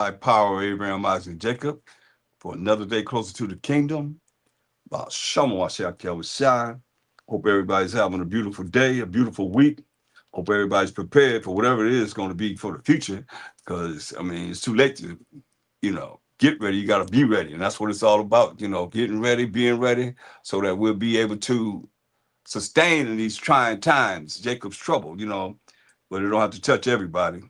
by power of Abraham, Isaac, and Jacob for another day closer to the kingdom. Ha Mashayach Yahawashi. Hope everybody's having a beautiful day, a beautiful week. Hope everybody's prepared for whatever it is going to be for the future. Because, I mean, it's too late to, get ready. You got to be ready. And that's what it's all about, getting ready, being ready, so that we'll be able to sustain in these trying times, Jacob's trouble, but it don't have to touch everybody.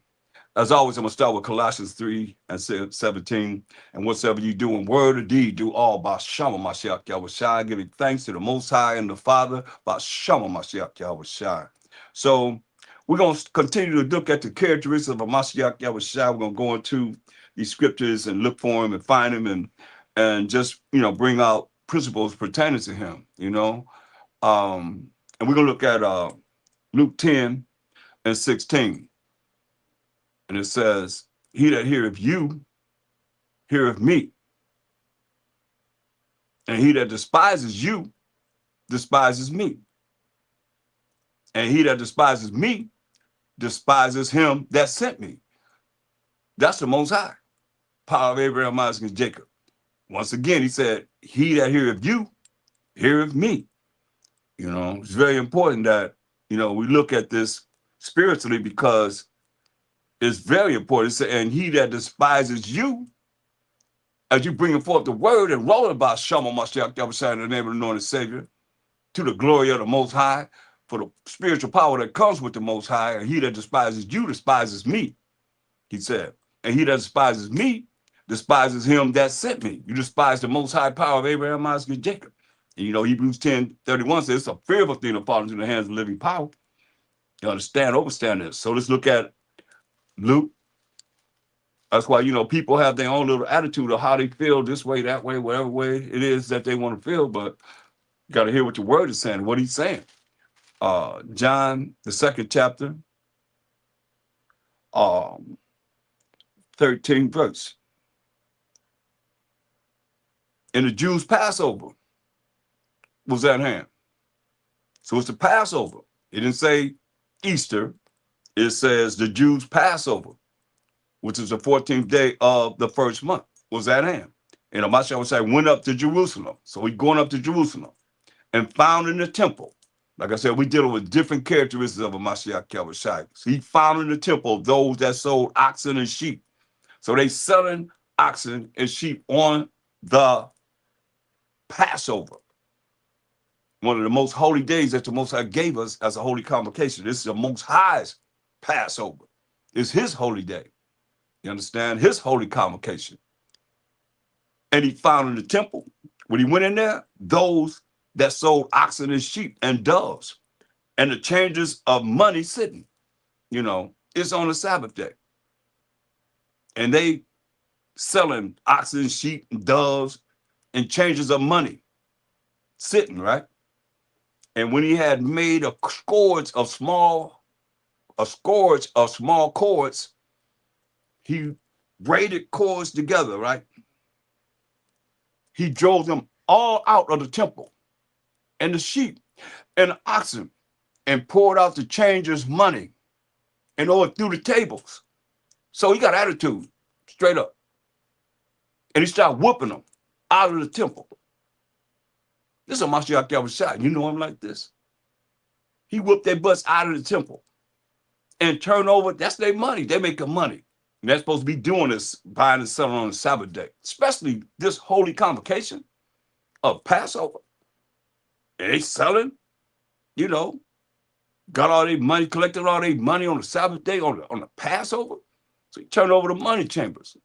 As always, I'm going to start with Colossians 3 and 17. And whatsoever you do in word or deed, do all by Ha Mashayach Yahawashi, giving thanks to the Most High and the Father by Ha Mashayach Yahawashi. So we're going to continue to look at the characteristics of a Mashayach Yahawashi. We're going to go into these scriptures and look for him and find him and just, bring out principles pertaining to him, And we're going to look at Luke 10 and 16. And it says, he that heareth you, heareth me. And he that despises you, despises me. And he that despises me, despises him that sent me. That's the Most High. Power of Abraham, Isaac, and Jacob. Once again, he said, he that heareth you, heareth me. It's very important that, we look at this spiritually because it's very important. And he that despises you, as you bring forth the word and roll about Ha Mashayach Yahawashi in the name of the anointed Savior, to the glory of the Most High, for the spiritual power that comes with the Most High, and he that despises you despises me, he said. And he that despises me despises him that sent me. You despise the Most High power of Abraham, Isaac, and Jacob. And Hebrews 10:31 says it's a fearful thing to fall into the hands of living power. You understand, overstand this. So let's look at Luke. That's why, people have their own little attitude of how they feel this way, that way, whatever way it is that they want to feel. But you got to hear what your word is saying, what he's saying. John, the 2nd chapter, 13th verse. And the Jews' Passover was at hand. So it's the Passover. It didn't say Easter. It says the Jews' Passover, which is the 14th day of the first month, was at hand. And Mashayach went up to Jerusalem. So he's going up to Jerusalem and found in the temple. Like I said, we dealing with different characteristics of a Mashayach Yahawashi. So he found in the temple those that sold oxen and sheep. So they selling oxen and sheep on the Passover, one of the most holy days that the Most High gave us as a holy convocation. This is the Most High's Passover. It's his holy day. You understand? His holy convocation. And he found in the temple, when he went in there, those that sold oxen and sheep and doves and the changers of money sitting. It's on the Sabbath day. And they selling oxen, sheep, and doves and changes of money sitting, right? And when he had made a scourge of small cords, he braided cords together, right? He drove them all out of the temple and the sheep and the oxen and poured out the changers' money and overthrew the tables. So he got attitude, straight up. And he started whooping them out of the temple. This is a Mashayach Yahawashi. You know him like this. He whooped their butts out of the temple and turned over. That's their money. They making money. And they're supposed to be doing this, buying and selling on the Sabbath day, especially this holy convocation of Passover. And they selling, got all their money, collected all their money on the Sabbath day, on the Passover. So he turned over the money chambers,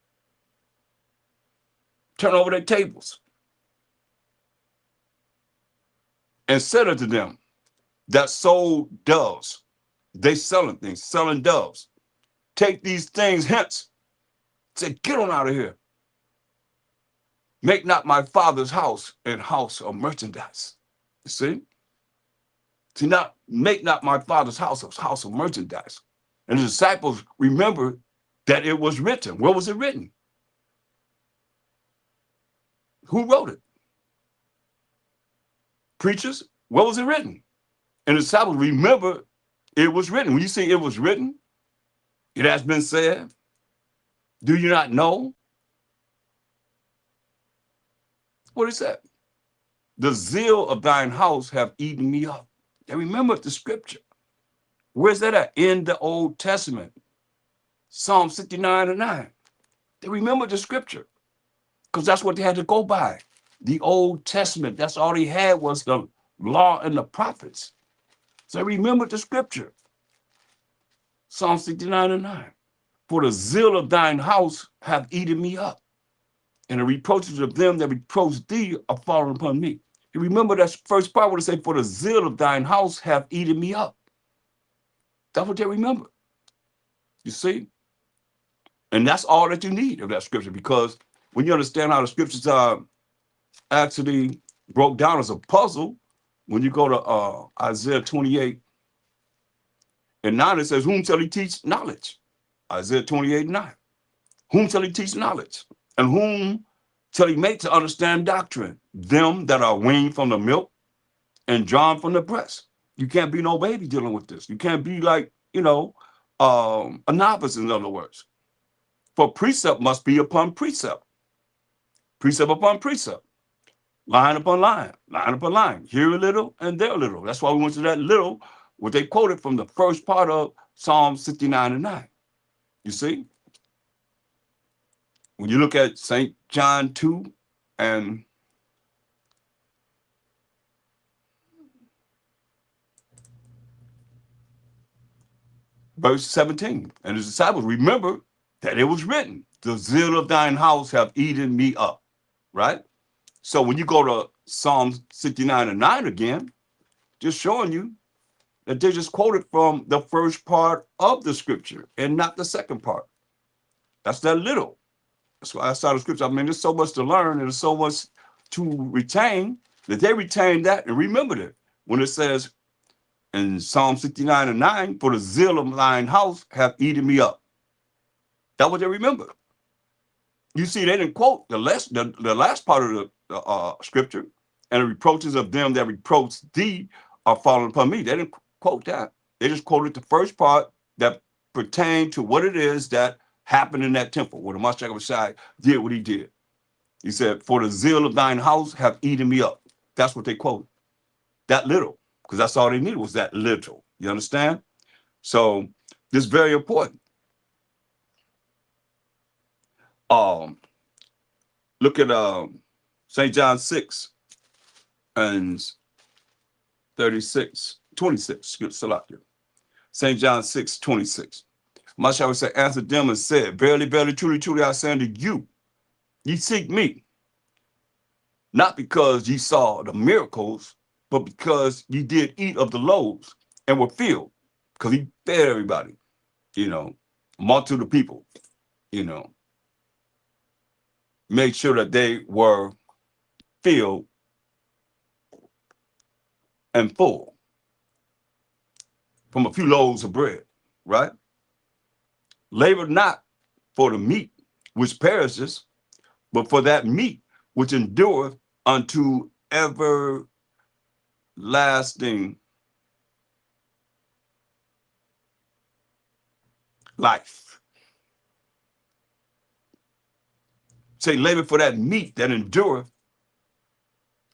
turned over their tables, and said unto them that sold doves, they selling things, selling doves, take these things hence. Say, get on out of here. Make not my Father's house an house of merchandise. You see? Make not my Father's house a house of merchandise. And the disciples remembered that it was written. Where was it written? Who wrote it? Preachers? Where was it written? And the disciples remember it was written. When you say it was written, it has been said, Do you not know? What is that? The zeal of thine house have eaten me up. And remember the scripture. Where's that at? In the Old Testament. Psalm 69:9. They remember the scripture because that's what they had to go by. The Old Testament. That's all he had was the law and the prophets. So remember the scripture. Psalm 69:9. For the zeal of thine house hath eaten me up, and the reproaches of them that reproach thee are fallen upon me. You remember that first part where it say, for the zeal of thine house hath eaten me up. That's what they remember. You see? And that's all that you need of that scripture, because when you understand how the scriptures are actually broke down as a puzzle, when you go to Isaiah 28:9, it says, whom shall he teach knowledge? Isaiah 28:9. Whom shall he teach knowledge? And whom shall he make to understand doctrine? Them that are weaned from the milk and drawn from the breast. You can't be no baby dealing with this. You can't be like, a novice, in other words. For precept must be upon precept, precept upon precept, line upon line, line upon line, here a little and there a little. That's why we went to that little, what they quoted from the first part of Psalm 69:9. You see? When you look at St. John 2 and verse 17, and his disciples, remember that it was written, the zeal of thine house have eaten me up, right? So when you go to Psalm 69:9 again, just showing you that they just quoted from the first part of the scripture and not the second part. That's that little. That's why I saw the scripture. I mean, there's so much to learn and there's so much to retain that they retained that and remembered it. When it says in Psalm 69:9, for the zeal of thine house have eaten me up. That's what they remember. You see, they didn't quote the last part of the scripture, and the reproaches of them that reproach thee are fallen upon me. They didn't quote that. They just quoted the first part that pertained to what it is that happened in that temple, where the Ha Mashayach Yahawashi did what he did. He said, for the zeal of thine house have eaten me up. That's what they quoted. That little, because that's all they needed was that little. You understand? So this is very important. Look at St. John 6 and 26. St. John 6:26. Mashayach would say, answered them and said, verily, verily, truly, truly, I say unto you, ye seek me, not because ye saw the miracles, but because ye did eat of the loaves and were filled, because he fed everybody, multitude of people, made sure that they were filled and full from a few loaves of bread, right? Labor not for the meat which perishes, but for that meat which endureth unto everlasting life. Say, labor for that meat that endureth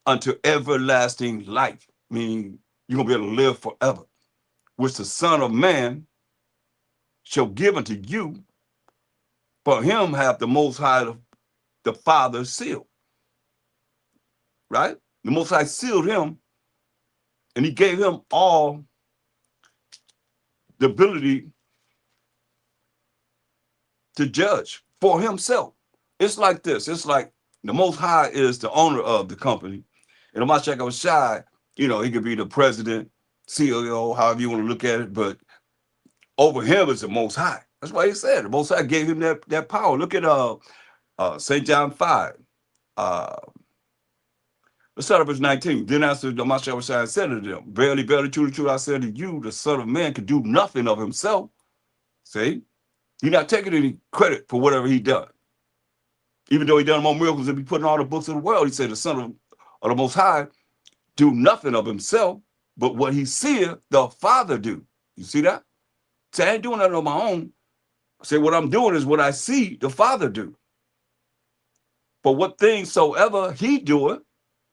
unto everlasting life, meaning you're going to be able to live forever, which the Son of Man shall give unto you. For him hath the Most High, the Father, sealed. Right? The Most High sealed him, and he gave him all the ability to judge for himself. It's like this. It's like the Most High is the owner of the company. And the Ha Mashayach Yahawashi, he could be the president, CEO, however you want to look at it, but over him is the Most High. That's why he said the Most High gave him that power. Look at St. John 5. Let's start at verse 19. Then answered the Ha Mashayach Yahawashi and said to them, verily, verily, truly, truly, I say to you, the Son of Man can do nothing of himself. See? He's not taking any credit for whatever he done. Even though he done more miracles than he put in all the books of the world, he said the Son of the Most High do nothing of himself, but what he seeth the Father do. You see that? So I ain't doing that on my own. Say, what I'm doing is what I see the Father do. For what things soever he doeth,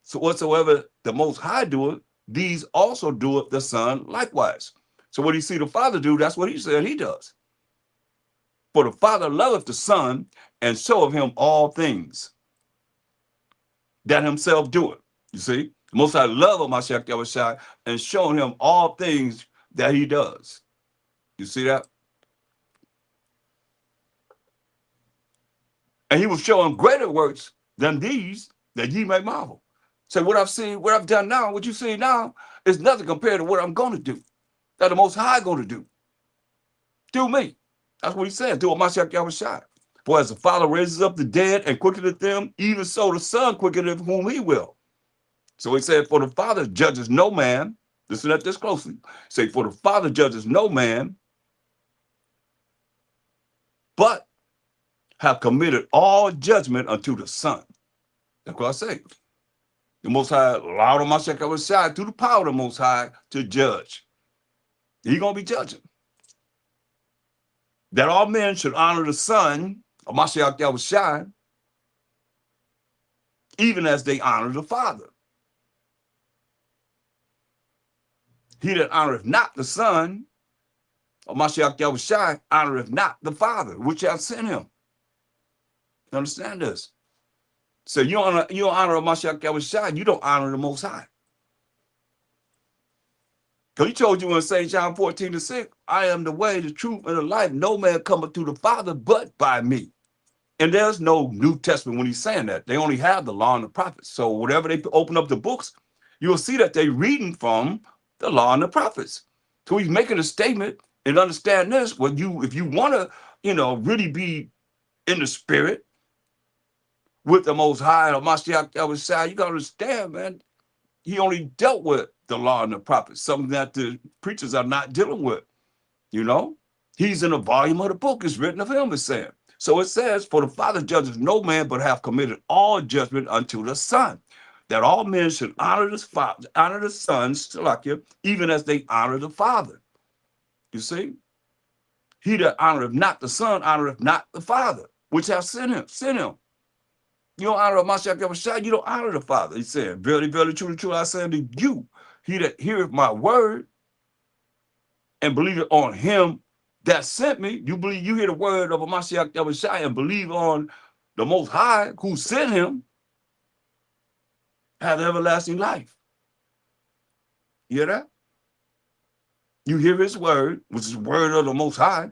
so whatsoever the Most High doeth, these also doeth the Son likewise. So what he see the Father do, that's what he said he does. For the Father loveth the Son, and showeth him all things that himself doeth. You see? The Most High love Ha Mashayach Yahawashi and showing him all things that he does. You see that? And he will show him greater works than these, that ye may marvel. So what I've seen, what I've done now, what you see now, is nothing compared to what I'm going to do. That the Most High going to do. Through me. That's what he said, through Ha Mashayach Yahawashi. For as the Father raises up the dead and quickeneth them, even so the Son quickeneth whom he will. So he said, for the Father judges no man. Listen at this closely. Say, for the Father judges no man, but have committed all judgment unto the Son. That's what I say. The Most High allowed Ha Mashayach Yahawashi through the power of the Most High to judge. He's going to be judging. That all men should honor the Son, Ha Mashayach Yahawashi, even as they honor the Father. He that honoreth not the Son, Ha Mashayach Yahawashi, honoreth not the Father, which hath sent him. You understand this? So you don't honor Ha Mashayach Yahawashi, you don't honor the Most High. Because he told you in St. John 14:6, I am the way, the truth, and the life. No man cometh to the Father but by me. And there's no New Testament when he's saying that. They only have the law and the prophets. So whatever they open up the books, you'll see that they're reading from the law and the prophets. So he's making a statement, and understand this. If you want to, really be in the spirit with the Most High, or Mashayach Yahawashi, you got to understand, man, he only dealt with the law and the prophets, something that the preachers are not dealing with. He's in a volume of the book. It's written of him, it's saying. So it says, for the Father judges no man, but hath committed all judgment unto the Son, that all men should honor the Son, even as they honor the Father. You see? He that honoreth not the Son, honoreth not the Father, which hath sent him. You don't honor Ha Mashayach Yahawashi, you don't honor the Father. He said, verily, verily, truly, truly, I say unto you, he that heareth my word and believeth on him that sent me, you hear the word of Ha Mashayach Yahawashi and believe on the Most High who sent him, have everlasting life. You hear that? You hear his word, which is the word of the Most High.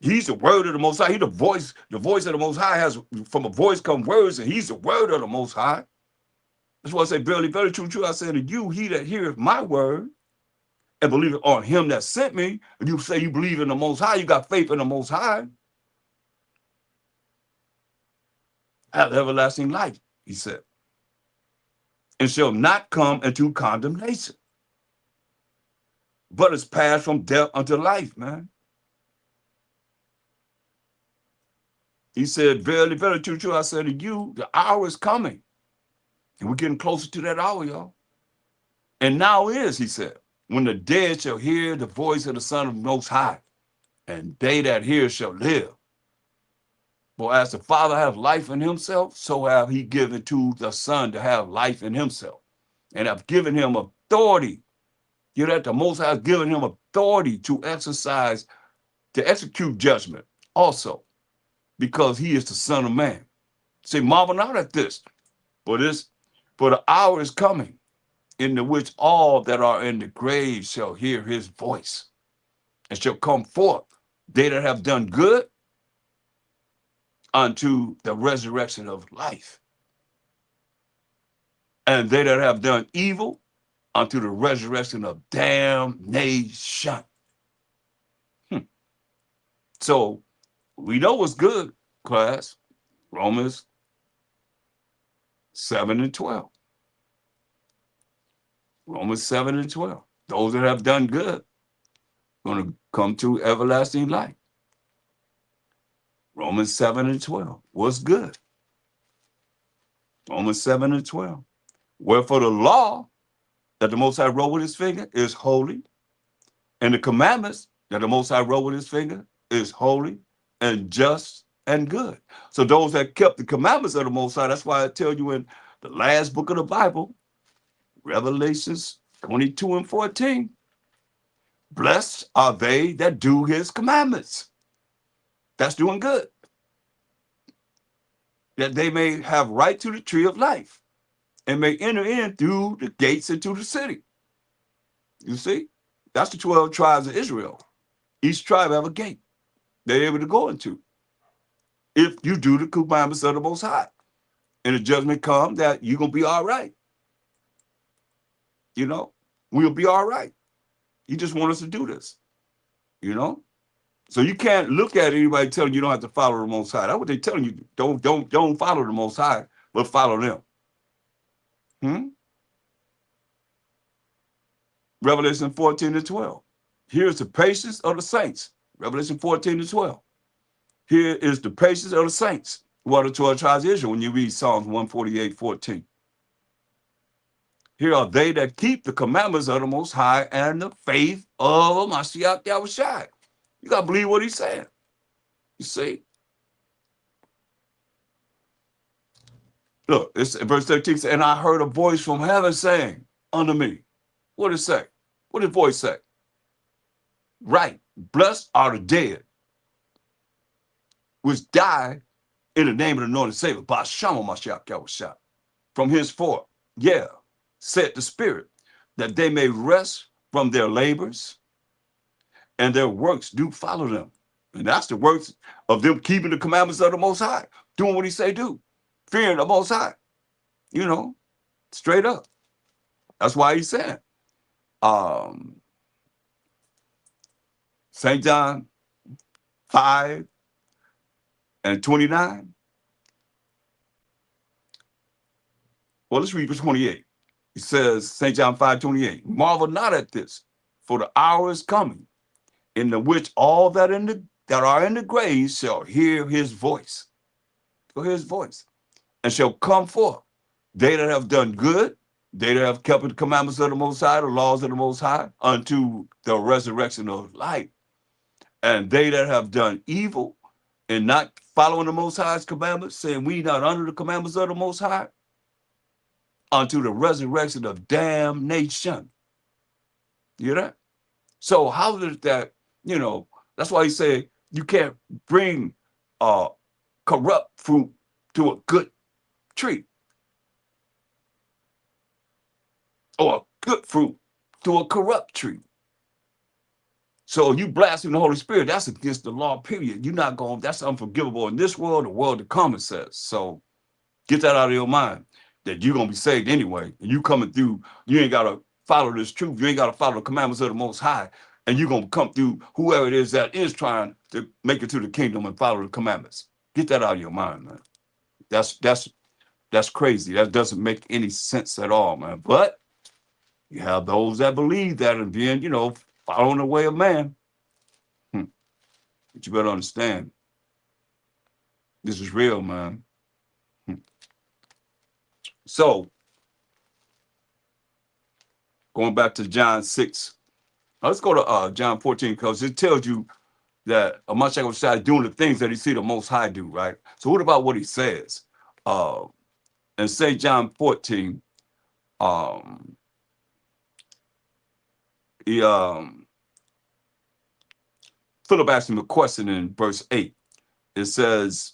He's the word of the Most High. He's the voice of the Most High. Has from a voice come words, and he's the word of the Most High. That's why I say, verily, very true, true. I say to you, he that heareth my word and believeth on him that sent me. If you say you believe in the Most High, you got faith in the Most High, have everlasting life, he said, and shall not come into condemnation, but is passed from death unto life, man. He said, verily, very true, true, I say to you, the hour is coming. And we're getting closer to that hour, y'all. And now is, he said, when the dead shall hear the voice of the Son of the Most High, and they that hear shall live. For as the Father hath life in himself, so have he given to the Son to have life in himself, and have given him authority. You know that the Most High has given him authority to execute judgment also, because he is the Son of Man. Say, marvel not at this, for the hour is coming, in the which all that are in the grave shall hear his voice, and shall come forth, they that have done good, unto the resurrection of life, and they that have done evil, unto the resurrection of damnation. So we know what's good, class. Romans 7:12. Romans 7:12. Those that have done good going to come to everlasting life. Romans 7:12. What's good? Romans 7:12. Wherefore the law that the Most High wrote with his finger is holy, and the commandments that the Most High wrote with his finger is holy and just and good. So those that kept the commandments of the Most High, that's why I tell you in the last book of the Bible, Revelations 22 and 14, blessed are they that do his commandments. That's doing good. That they may have right to the tree of life and may enter in through the gates into the city. You see? That's the 12 tribes of Israel. Each tribe have a gate they're able to go into if you do the commandments of the Most High. And the judgment come that you're going to be all right. You know? We'll be all right. He just want us to do this. You know? So you can't look at anybody telling you don't have to follow the Most High. That's what they're telling you. Don't follow the Most High, but follow them. Revelation 14 and 12. Here's the patience of the saints. Revelation 14 and 12. Here is the patience of the saints who are the 12 tribes of Israel when you read Psalms 148:14. Here are they that keep the commandments of the Most High and the faith of Ha Mashayach Yahawashi. You got to believe what he's saying. You see? Look, it's verse 13 says, and I heard a voice from heaven saying unto me. What did it say? What did the voice say? Right. Blessed are the dead, which die in the name of the Lord and Savior, by Ha Mashayach Yahawashi. From henceforth, said the Spirit, that they may rest from their labors, and their works do follow them. And that's the works of them keeping the commandments of the Most High, doing what he say do, fearing the Most High, you know, straight up. That's why he's saying, St. John 5 and 29. Well, let's read verse 28. He says, St. John 5:28, marvel not at this, for the hour is coming, in the which all that are in the graves shall hear his voice. Hear his voice, and shall come forth. They that have done good, they that have kept the commandments of the Most High, the laws of the Most High, unto the resurrection of life. And they that have done evil and not following the Most High's commandments, saying we not under the commandments of the Most High, unto the resurrection of damnation. You hear that? So how does that, that's why he say you can't bring corrupt fruit to a good tree, or a good fruit to a corrupt tree. So you blaspheme the Holy Spirit, that's against the law, period. You're not going, that's unforgivable in this world, the world to come, it says. So get that out of your mind, that you're going to be saved anyway. And you coming through, you ain't got to follow this truth. You ain't got to follow the commandments of the Most High. And you're going to come through whoever it is that is trying to make it to the kingdom and follow the commandments. Get that out of your mind, man. That's crazy. That doesn't make any sense at all, man. But you have those that believe that and then, following the way of man. But you better understand, this is real, man. So, going back to John 6, let's go to John 14, because it tells you that Ha Mashayach Yahawashi is doing the things that he see the Most High do, right? So what about what he says? In St. John 14, Philip asked him a question in verse 8. It says,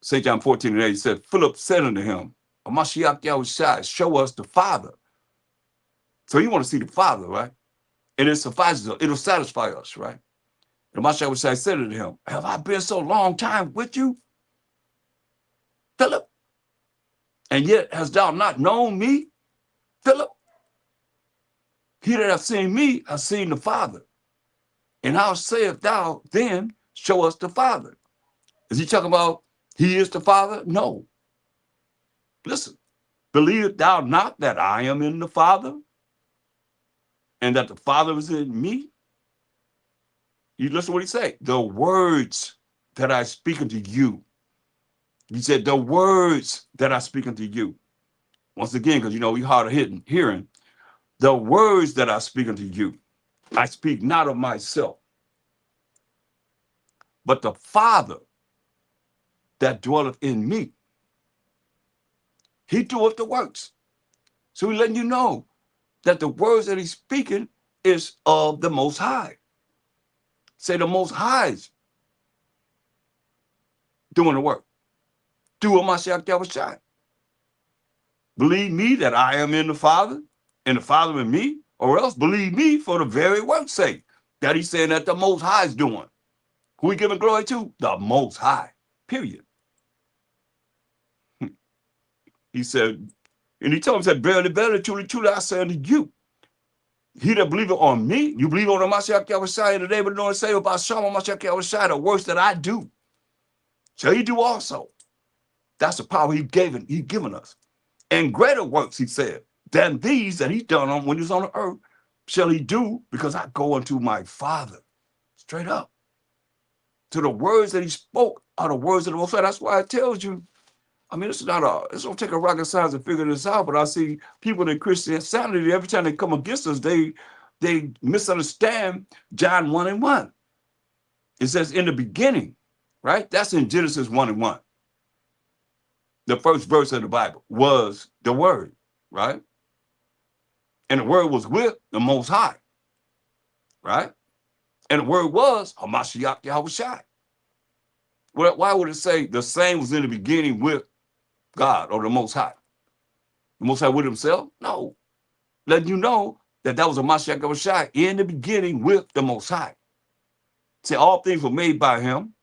St. John 14 and 8, he said, Philip said unto him, Ha Mashayach Yahawashi, show us the Father. So you want to see the Father, right? And it suffices us, it'll satisfy us, right? And Ha Mashayach Yahawashi said unto him, have I been so long time with you, Philip? And yet hast thou not known me, Philip? He that hath seen me hath seen the Father. And how sayest thou then, show us the Father? Is he talking about he is the Father? No. Listen, believest thou not that I am in the Father, and that the Father is in me? You listen to what he said. The words that I speak unto you. He said, the words that I speak unto you. Once again, because we hard of hearing. The words that I speak unto you, I speak not of myself, but the Father that dwelleth in me. He doeth the works. So he's letting you know that the words that he's speaking is of the Most High. Say the Most High's doing the work. Do Ha Mashayach Yahawashi. Believe me that I am in the Father, and the Father in me, or else believe me for the very work's sake that he's saying that the Most High is doing. Who he giving glory to? The Most High, period. He said, and he told him, said, verily, verily, truly, truly, I say unto you, he that believeth on me, you believe on the Mashayach Yahawashi, and the name of the Lord say about Shama Mashayach Yahawashi, the works that I do, shall he do also. That's the power he's given us. And greater works, he said, than these that he's done on when he was on the earth, shall he do, because I go unto my Father. Straight up. To the words that he spoke are the words of the Most High. That's why it tells you, I mean, it's don't take a rocket science to figure this out, but I see people in Christianity, every time they come against us, they misunderstand John 1:1. It says in the beginning, right? That's in Genesis 1:1. The first verse of the Bible was the Word, right? And the Word was with the Most High, right? And the Word was Ha Mashayach Yahawashi. Well, why would it say the same was in the beginning with God or the Most High? The Most High with himself? No. Letting you know that that was Ha Mashayach Yahawashi in the beginning with the Most High. Say all things were made by him,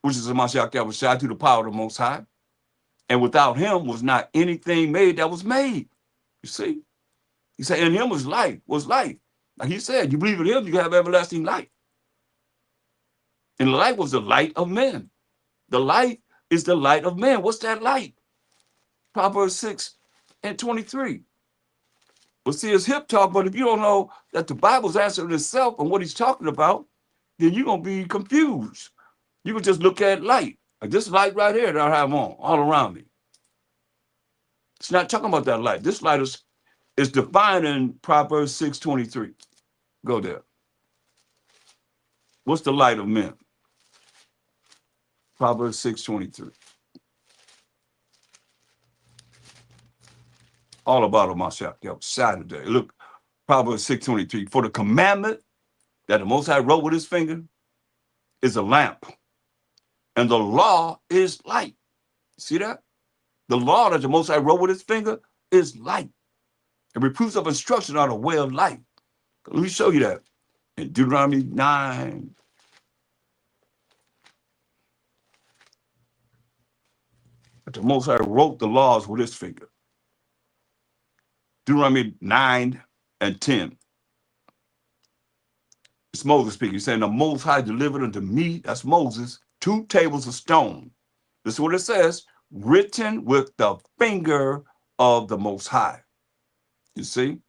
which is Ha Mashayach Yahawashi, through the power of the Most High. And without him was not anything made that was made. You see? He said, in him was life. Like he said, you believe in him, you have everlasting life. And the light was the light of men. The light is the light of men. What's that light? Proverbs 6:23. Well, see, it's hip talk, but if you don't know that the Bible's answering itself and what he's talking about, then you're going to be confused. You can just look at light. Like this light right here that I have on all around me. It's not talking about that light. This light is defined in Proverbs 6:23. Go there. What's the light of men? Proverbs 6:23. All about Ha Mashayach Yahawashi today. Look, Proverbs 6:23. For the commandment that the Most High wrote with his finger is a lamp, and the law is light. See that? The law that the Most High wrote with his finger is light. And reproofs of instruction are the way of life. Let me show you that. In Deuteronomy 9. The Most High wrote the laws with his finger. Deuteronomy 9:10. It's Moses speaking. He's saying, the Most High delivered unto me, that's Moses, 2 tables of stone. This is what it says, written with the finger of the Most High. You see?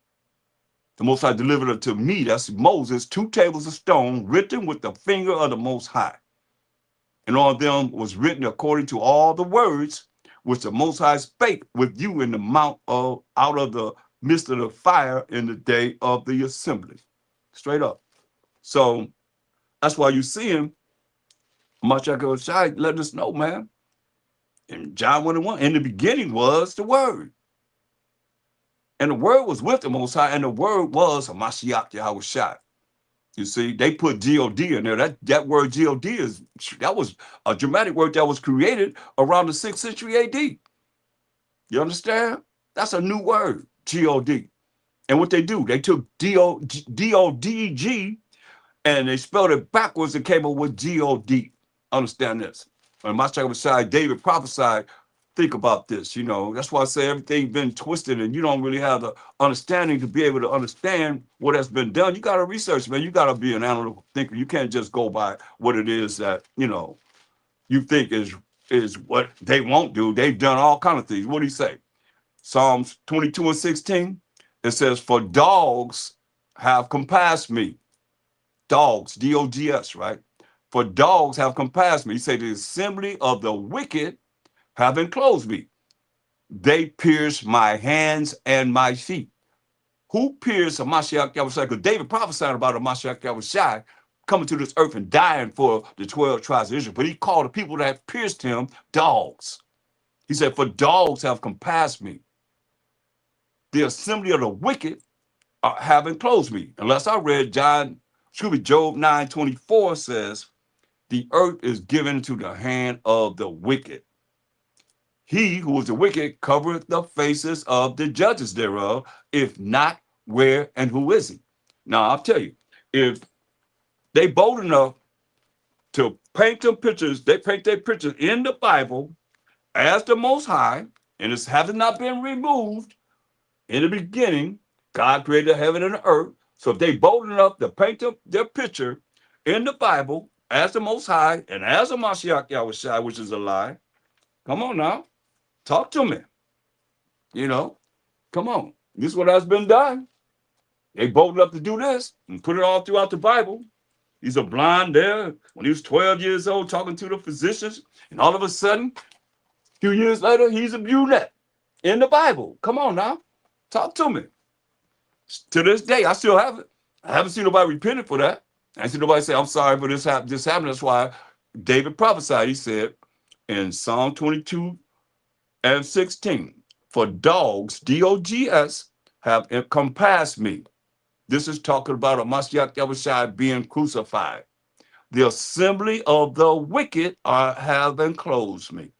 The Most High delivered unto me, that's Moses, 2 tables of stone, written with the finger of the Most High. And on them was written according to all the words which the Most High spake with you in the mount of out of the midst of the fire in the day of the assembly. Straight up. So that's why you see him, Mashayach Yahawashi, letting us know, man. In John 1:1, in the beginning was the Word. And the Word was with the Most High, and the Word was Ha Mashayach Yahawashi. You see, they put G-O-D in there. That word G-O-D that was a dramatic word that was created around the 6th century AD. You understand? That's a new word, G-O-D. And what they do, they took D-O-D-G and they spelled it backwards and came up with G-O-D. Understand this. When Mashayach Yahawashi, David prophesied, think about this, you know. That's why I say everything's been twisted and you don't really have the understanding to be able to understand what has been done. You got to research, man. You got to be an analytical thinker. You can't just go by what it is that, you know, you think is what they won't do. They've done all kinds of things. What do you say? Psalms 22:16, it says, for dogs have compassed me. Dogs, D-O-G-S, right? For dogs have compassed me. He said, the assembly of the wicked have enclosed me. They pierce my hands and my feet. Who pierced Ha Mashayach Yahawashi? Because David prophesied about Ha Mashayach Yahawashi coming to this earth and dying for the 12 tribes of Israel. But he called the people that pierced him dogs. He said, for dogs have compassed me. The assembly of the wicked have enclosed me. Unless I read Job 9:24 says, the earth is given to the hand of the wicked. He who is the wicked covereth the faces of the judges thereof. If not, where and who is he? Now, I'll tell you, if they bold enough to paint them pictures, they paint their pictures in the Bible as the Most High, and it has not been removed. In the beginning, God created heaven and the earth. So if they bold enough to paint their picture in the Bible as the Most High and as a Mashayach Yahawashi, which is a lie, come on now, talk to me. You know, come on. This is what has been done. They bold enough to do this and put it all throughout the Bible. He's a blind there when he was 12 years old talking to the physicians, and all of a sudden, a few years later, he's a brunette in the Bible. Come on now, talk to me. To this day, I still have it. I haven't seen nobody repented for that. I haven't seen nobody say, I'm sorry for this happened. That's why David prophesied. He said in Psalm 22:16, for dogs, D-O-G-S, have encompassed me. This is talking about a Mashayach Yahawashi being crucified. The assembly of the wicked have enclosed me.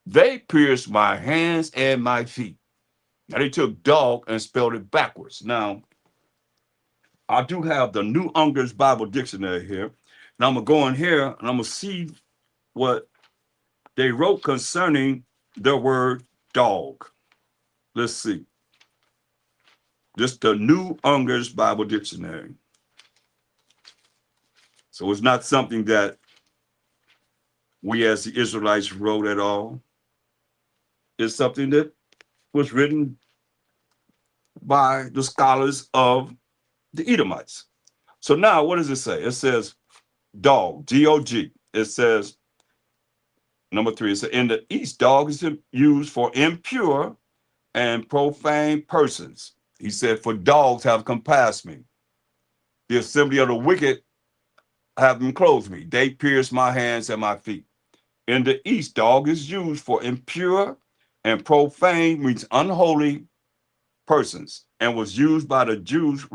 They pierced my hands and my feet. Now they took dog and spelled it backwards. Now, I do have the New Unger's Bible Dictionary here. And I'm going to go in here and I'm going to see what they wrote concerning the word dog. Let's see. Just the New Unger's Bible Dictionary. So it's not something that we as the Israelites wrote at all. It's something that was written by the scholars of the Edomites. So now what does it say? It says dog, D-O-G. It says, number 3, it says, in the East, dog is used for impure and profane persons. He said, for dogs have compassed me. The assembly of the wicked have enclosed me. They pierced my hands and my feet. In the East, dog is used for impure and profane, means unholy persons, and was used by the Jews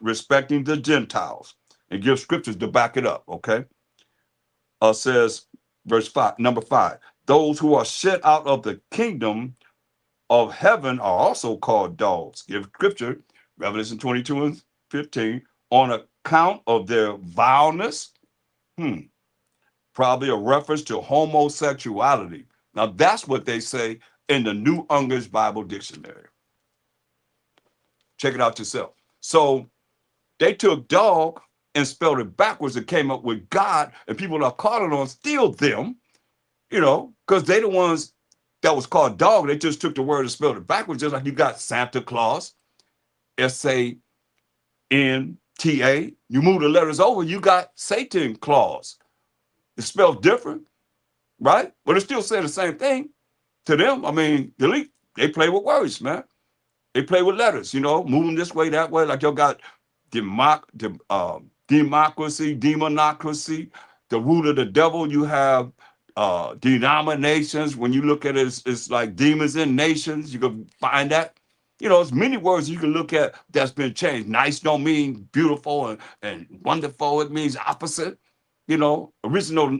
respecting the Gentiles, and give scriptures to back it up, okay? Says, verse 5, number 5, those who are shut out of the kingdom of heaven are also called dogs. Give scripture, Revelation 22:15, on account of their vileness. Probably a reference to homosexuality. Now that's what they say in the New Unger's Bible Dictionary. Check it out yourself. So they took dog and spelled it backwards and came up with God, and people are calling on still them, you know, because they the ones that was called dog. They just took the word and spelled it backwards, just like you got Santa Claus, S-A-N-T-A. You move the letters over, you got Satan Claus. It's spelled different, right? But it still saying the same thing to them. I mean, they play with words, man. They play with letters, you know, moving this way, that way. Like y'all got democracy, demonocracy, the root of the devil. You have denominations. When you look at it, it's like demons in nations. You can find that. You know, there's many words you can look at that's been changed. Nice don't mean beautiful, and wonderful, it means opposite. You know, original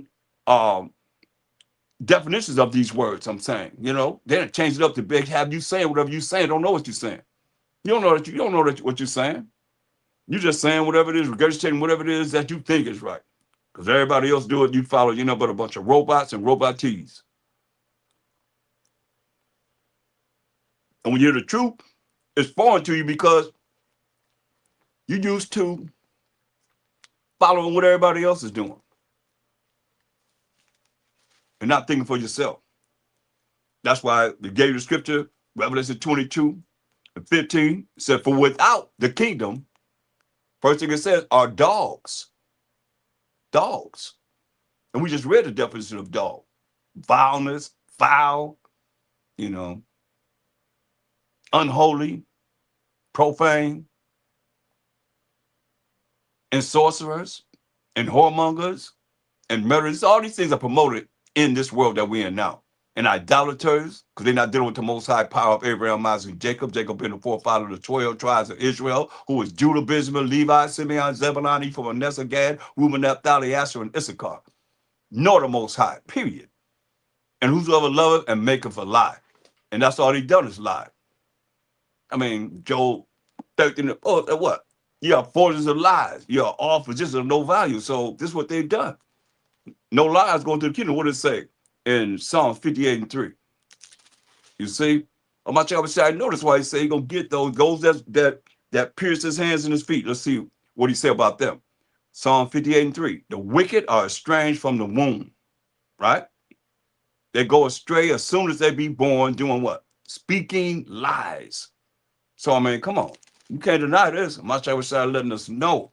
definitions of these words, I'm saying, you know, they didn't change it up to big, have you saying whatever you're saying, don't know what you're saying. You don't know what you're saying. You're just saying whatever it is, regurgitating whatever it is that you think is right. Because everybody else do it, you follow, you know, but a bunch of robots and robotees. And when you're the truth, it's foreign to you because you're used to following what everybody else is doing and not thinking for yourself. That's why they gave you the scripture, Revelation 22:15, said, for without the kingdom, first thing it says, are dogs. Dogs. And we just read the definition of dog. Vileness, foul, you know, unholy, profane, and sorcerers. and whoremongers and murderers. All these things are promoted in this world that we're in now. And idolaters, because they're not dealing with the most high power of Abraham, Isaac, and Jacob. Jacob being the forefather of the 12 tribes of Israel, who is Judah, Benjamin, Levi, Simeon, Zebulun, Ephraim, Manasseh, Gad, Reuben, Naphtali, Asher, and Issachar. Nor the most high, period. And whosoever loveth and maketh a lie. And that's all he done is lie. I mean, Job 13, what? You have forces of lies. You are all positions of no value. So this is what they've done. No lies going to the kingdom. What does it say in Psalm 58 and 3? You see? Ha Mashayach Yahawashi, notice why he say he's going to get those that pierce his hands and his feet. Let's see what he said about them. Psalm 58 and 3. The wicked are estranged from the womb, right? They go astray as soon as they be born, doing what? Speaking lies. So, I mean, come on. You can't deny this. Ha Mashayach Yahawashi letting us know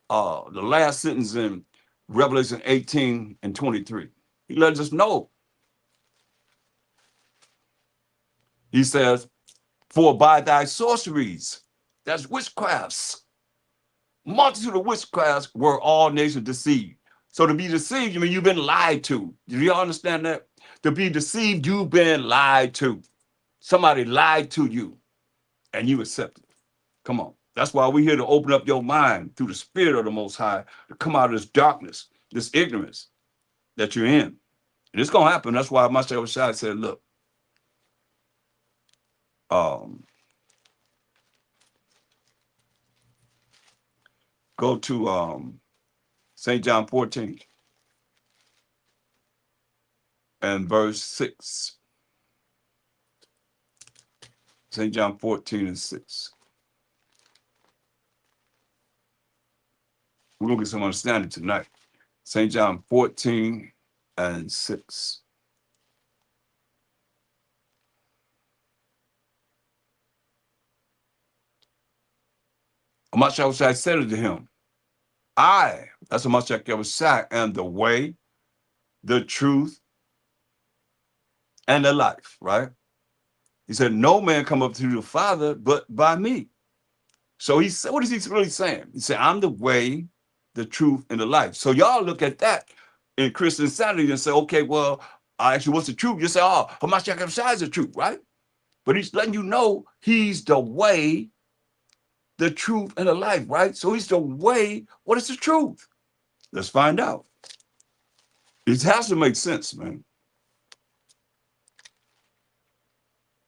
the last sentence in Revelation 18 and 23. He lets us know. He says, for by thy sorceries, that's witchcrafts, multitude of witchcrafts were all nations deceived. So to be deceived, you mean you've been lied to. Do you understand that? To be deceived, you've been lied to. Somebody lied to you and you accepted it. Come on. That's why we're here to open up your mind through the Spirit of the Most High to come out of this darkness, this ignorance that you're in. And it's going to happen. That's why Ha Mashayach Yahawashi said, look, go to St. John 14 and verse 6. St. John 14 and 6. We're going to get some understanding tonight. St. John 14 and 6. Ha Mashayach Yahawashi said it to him, that's Ha Mashayach Yahawashi, am the way, the truth, and the life, right? He said, no man come up to the Father but by me. So he said, what is he really saying? He said, I'm the way, the truth, and the life. So y'all look at that in Christian Insanity and say, okay, well, actually, what's the truth? You say, oh, Ha Mashayach Yahawashi is the truth, right? But he's letting you know he's the way, the truth, and the life, right? So he's the way. What is the truth? Let's find out. It has to make sense, man.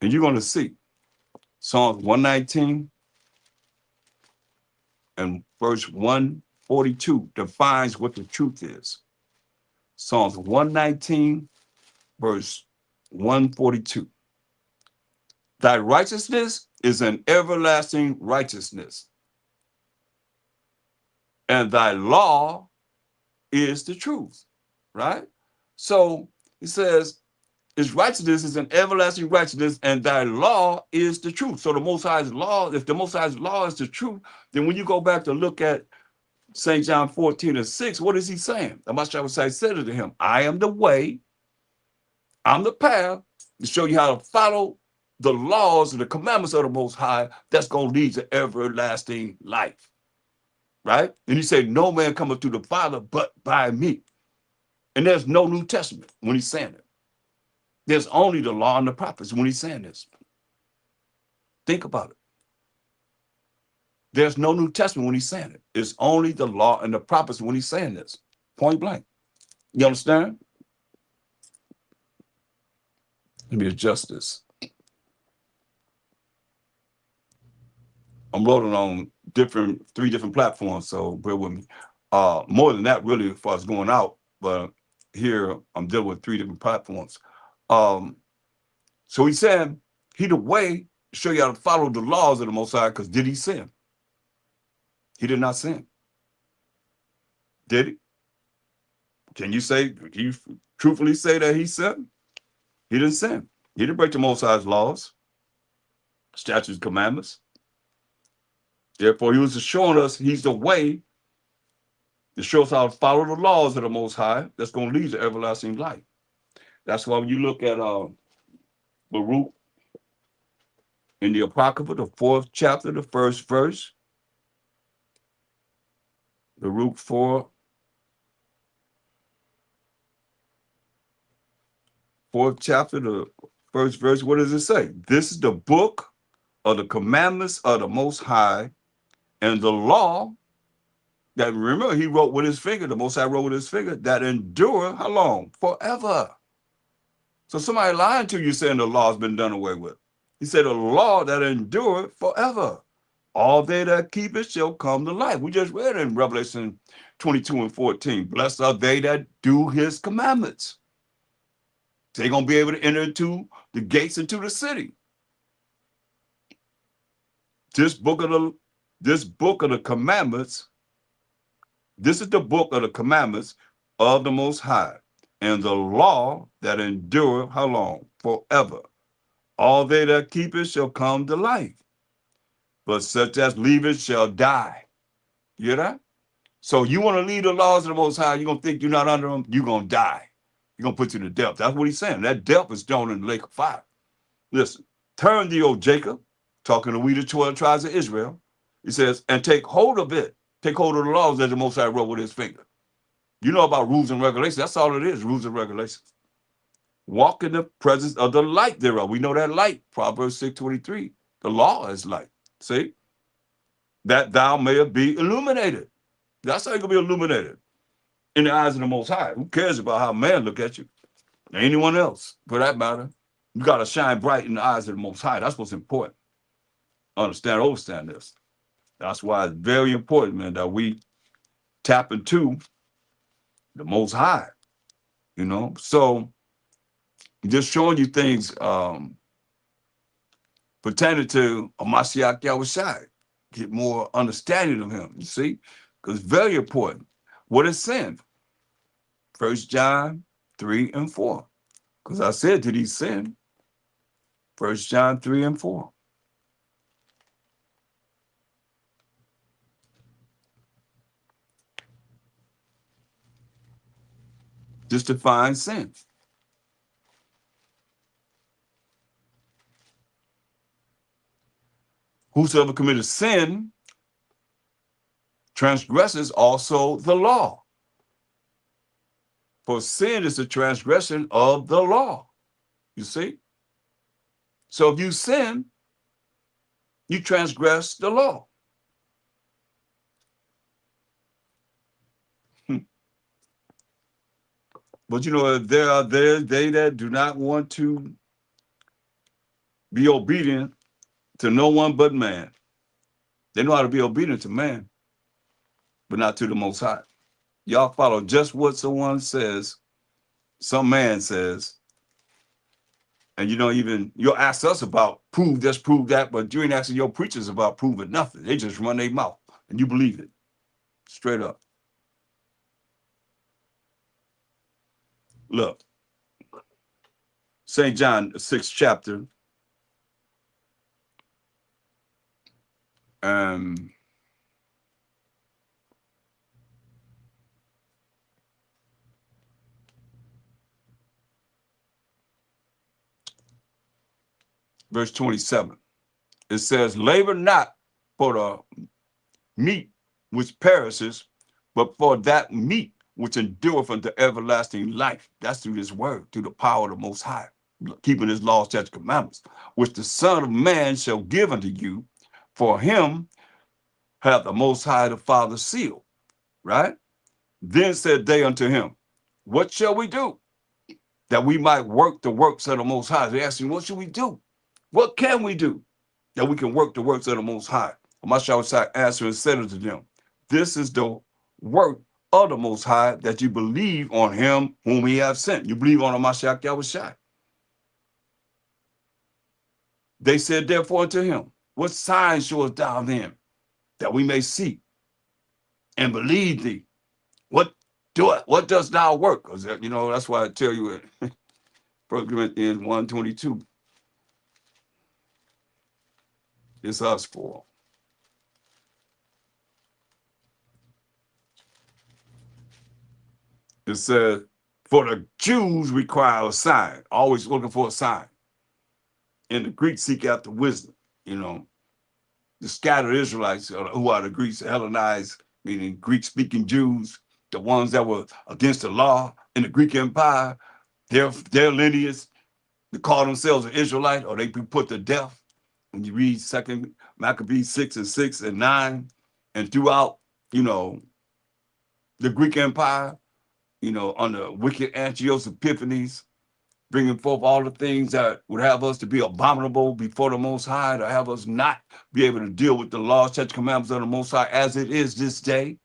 And you're going to see Psalms 119 and verse 142 defines what the truth is. Psalms 119, verse 142. Thy righteousness is an everlasting righteousness, and thy law is the truth, right? So he says, his righteousness is an everlasting righteousness, and thy law is the truth. So the Most High's law, if the Most High's law is the truth, then when you go back to look at St. John 14 and 6, what is he saying? The Mashayach Yahawashi said it to him, I am the way, I'm the path to show you how to follow the laws and the commandments of the Most High that's going to lead to everlasting life, right? And he said, no man cometh to the Father but by me. And there's no New Testament when he's saying it. There's only the law and the prophets when he's saying this. Think about it. There's no New Testament when he's saying it. It's only the law and the prophets when he's saying this. Point blank. You understand? Let me adjust this. I'm loading on three different platforms, so bear with me. More than that, really, as far as going out, but here I'm dealing with three different platforms. So he said, he the way to show you how to follow the laws of the Most High, because did he sin? He did not sin. Did he? Can you truthfully say that he sinned? He didn't sin. He didn't break the Most High's laws, statutes, commandments. Therefore, he was showing us he's the way to show us how to follow the laws of the Most High that's going to lead to everlasting life. That's why when you look at Baruch in the Apocrypha, the 4th chapter, the 1st verse, Baruch 4 4th chapter, the first verse. What does it say? This is the book of the commandments of the Most High and the law that, remember, he wrote with his finger, the Most High wrote with his finger, that endure how long? Forever. So somebody lying to you saying the law has been done away with. He said a law that endure forever. All they that keep it shall come to life. We just read in Revelation 22 and 14. Blessed are they that do his commandments. They're going to be able to enter into the gates into the city. This book of the commandments, this is the book of the commandments of the Most High, and the law that endure how long? Forever. All they that keep it shall come to life, but such as leave it shall die. You hear that? So you want to leave the laws of the Most High, you're going to think you're not under them, you're going to die. You're going to put you to death. That's what he's saying. That death is thrown in the lake of fire. Listen, turn thee, O Jacob, talking to we the 12 tribes of Israel. He says, and take hold of it. Take hold of the laws that the Most High wrote with his finger. You know about rules and regulations. That's all it is, rules and regulations. Walk in the presence of the light thereof. We know that light, Proverbs 6:23. The law is light. See? That thou mayest be illuminated. That's how you're going to be illuminated in the eyes of the Most High. Who cares about how man look at you? Anyone else, for that matter. You got to shine bright in the eyes of the Most High. That's what's important. Understand this. That's why it's very important, man, that we tap into the Most High, you know? So just showing you things pertaining to Ha Mashayach Yahawashi, get more understanding of him, you see? Because it's very important. What is sin? 1 John 3 and 4. Because I said, did he sin? 1 John 3 and 4. Just define sin. Whosoever committed sin transgresses also the law. For sin is the transgression of the law. You see? So if you sin, you transgress the law. But you know, there are they that do not want to be obedient to no one but man. They know how to be obedient to man, but not to the Most High. Y'all follow just what someone says, some man says, and you don't even, you'll ask us about prove this, prove that, but you ain't asking your preachers about proving nothing. They just run their mouth, and you believe it, straight up. Look, St. John, the 6th chapter, verse 27. It says, labor not for the meat which perishes, but for that meat which endureth unto everlasting life. That's through this word, through the power of the Most High, keeping his laws, statutes, commandments, which the Son of Man shall give unto you. For him hath the Most High the Father sealed. Right? Then said they unto him, what shall we do that we might work the works of the Most High? They asked him, what should we do? What can we do that we can work the works of the Most High? Ha Mashayach Yahawashi answered and said unto them, this is the work of the Most High, that you believe on him whom he hath sent. You believe on Ha Mashayach Yahawashi. They said therefore unto him, what sign showest thou then, that we may see and believe thee? What does thou work? Because you know, that's why I tell you in 1 Corinthians 1:22. It's us for. It says, for the Jews require a sign, always looking for a sign. And the Greeks seek after wisdom. You know, the scattered Israelites, who are the Greeks, Hellenized, meaning Greek-speaking Jews, the ones that were against the law in the Greek Empire, their lineage, to call themselves an Israelite, or they be put to death. When you read Second Maccabees 6 and 9, throughout, the Greek Empire, under wicked Antiochus Epiphanes, bringing forth all the things that would have us to be abominable before the Most High, to have us not be able to deal with the laws, such commandments of the Most High as it is this day,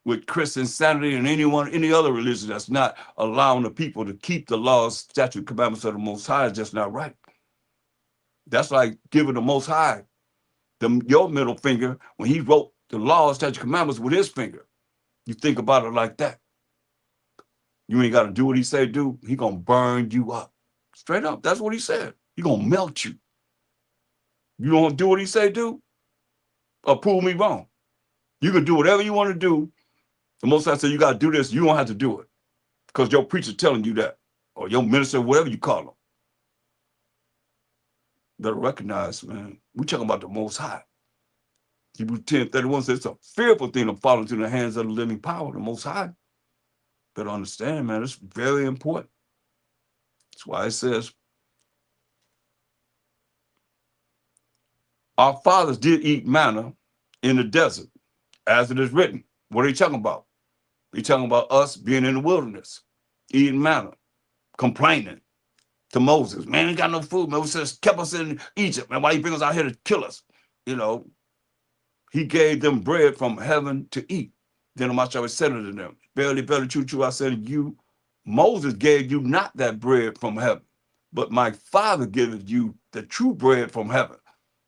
with Christian sanity and any other religion that's not allowing the people to keep the laws, statute, commandments of the Most High is just not right. That's like giving the Most High your middle finger when he wrote the laws, statute, commandments with his finger. You think about it like that. You ain't got to do what he said do. He gonna burn you up. Straight up. That's what he said. He gonna melt you. You don't do what he say do, or prove me wrong. You can do whatever you want to do. The Most High said you got to do this. You don't have to do it because your preacher telling you that, or your minister, whatever you call them. Better recognize, man, we talking about the Most High. Hebrews 10:31 says it's a fearful thing to fall into the hands of the living power, the Most High. Better understand, man, it's very important. That's why it says, our fathers did eat manna in the desert, as it is written. What are you talking about? He's talking about us being in the wilderness, eating manna, complaining to Moses. Man, ain't got no food. Moses kept us in Egypt. Man, why you bring us out here to kill us? He gave them bread from heaven to eat. Then I said unto them, verily, verily, true, true, I said to you, Moses gave you not that bread from heaven, but my Father giveth you the true bread from heaven.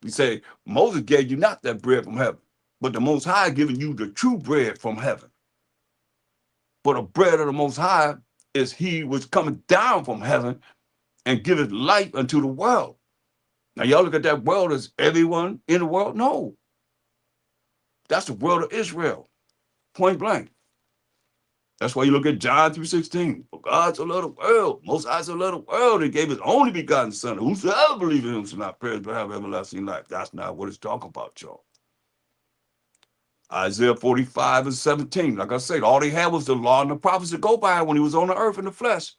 We say, Moses gave you not that bread from heaven, but the Most High giving you the true bread from heaven. For the bread of the Most High is he was coming down from heaven and giveth life unto the world. Now, y'all look at that world as everyone in the world? No. That's the world of Israel, point blank. That's why you look at John 3:16. For God so loved the world, Most High so loved the world, he gave his only begotten Son. Whosoever believes in him shall not perish but have everlasting life. That's not what it's talking about, y'all. Isaiah 45:17. Like I said, all they had was the law and the prophets to go by when he was on the earth in the flesh.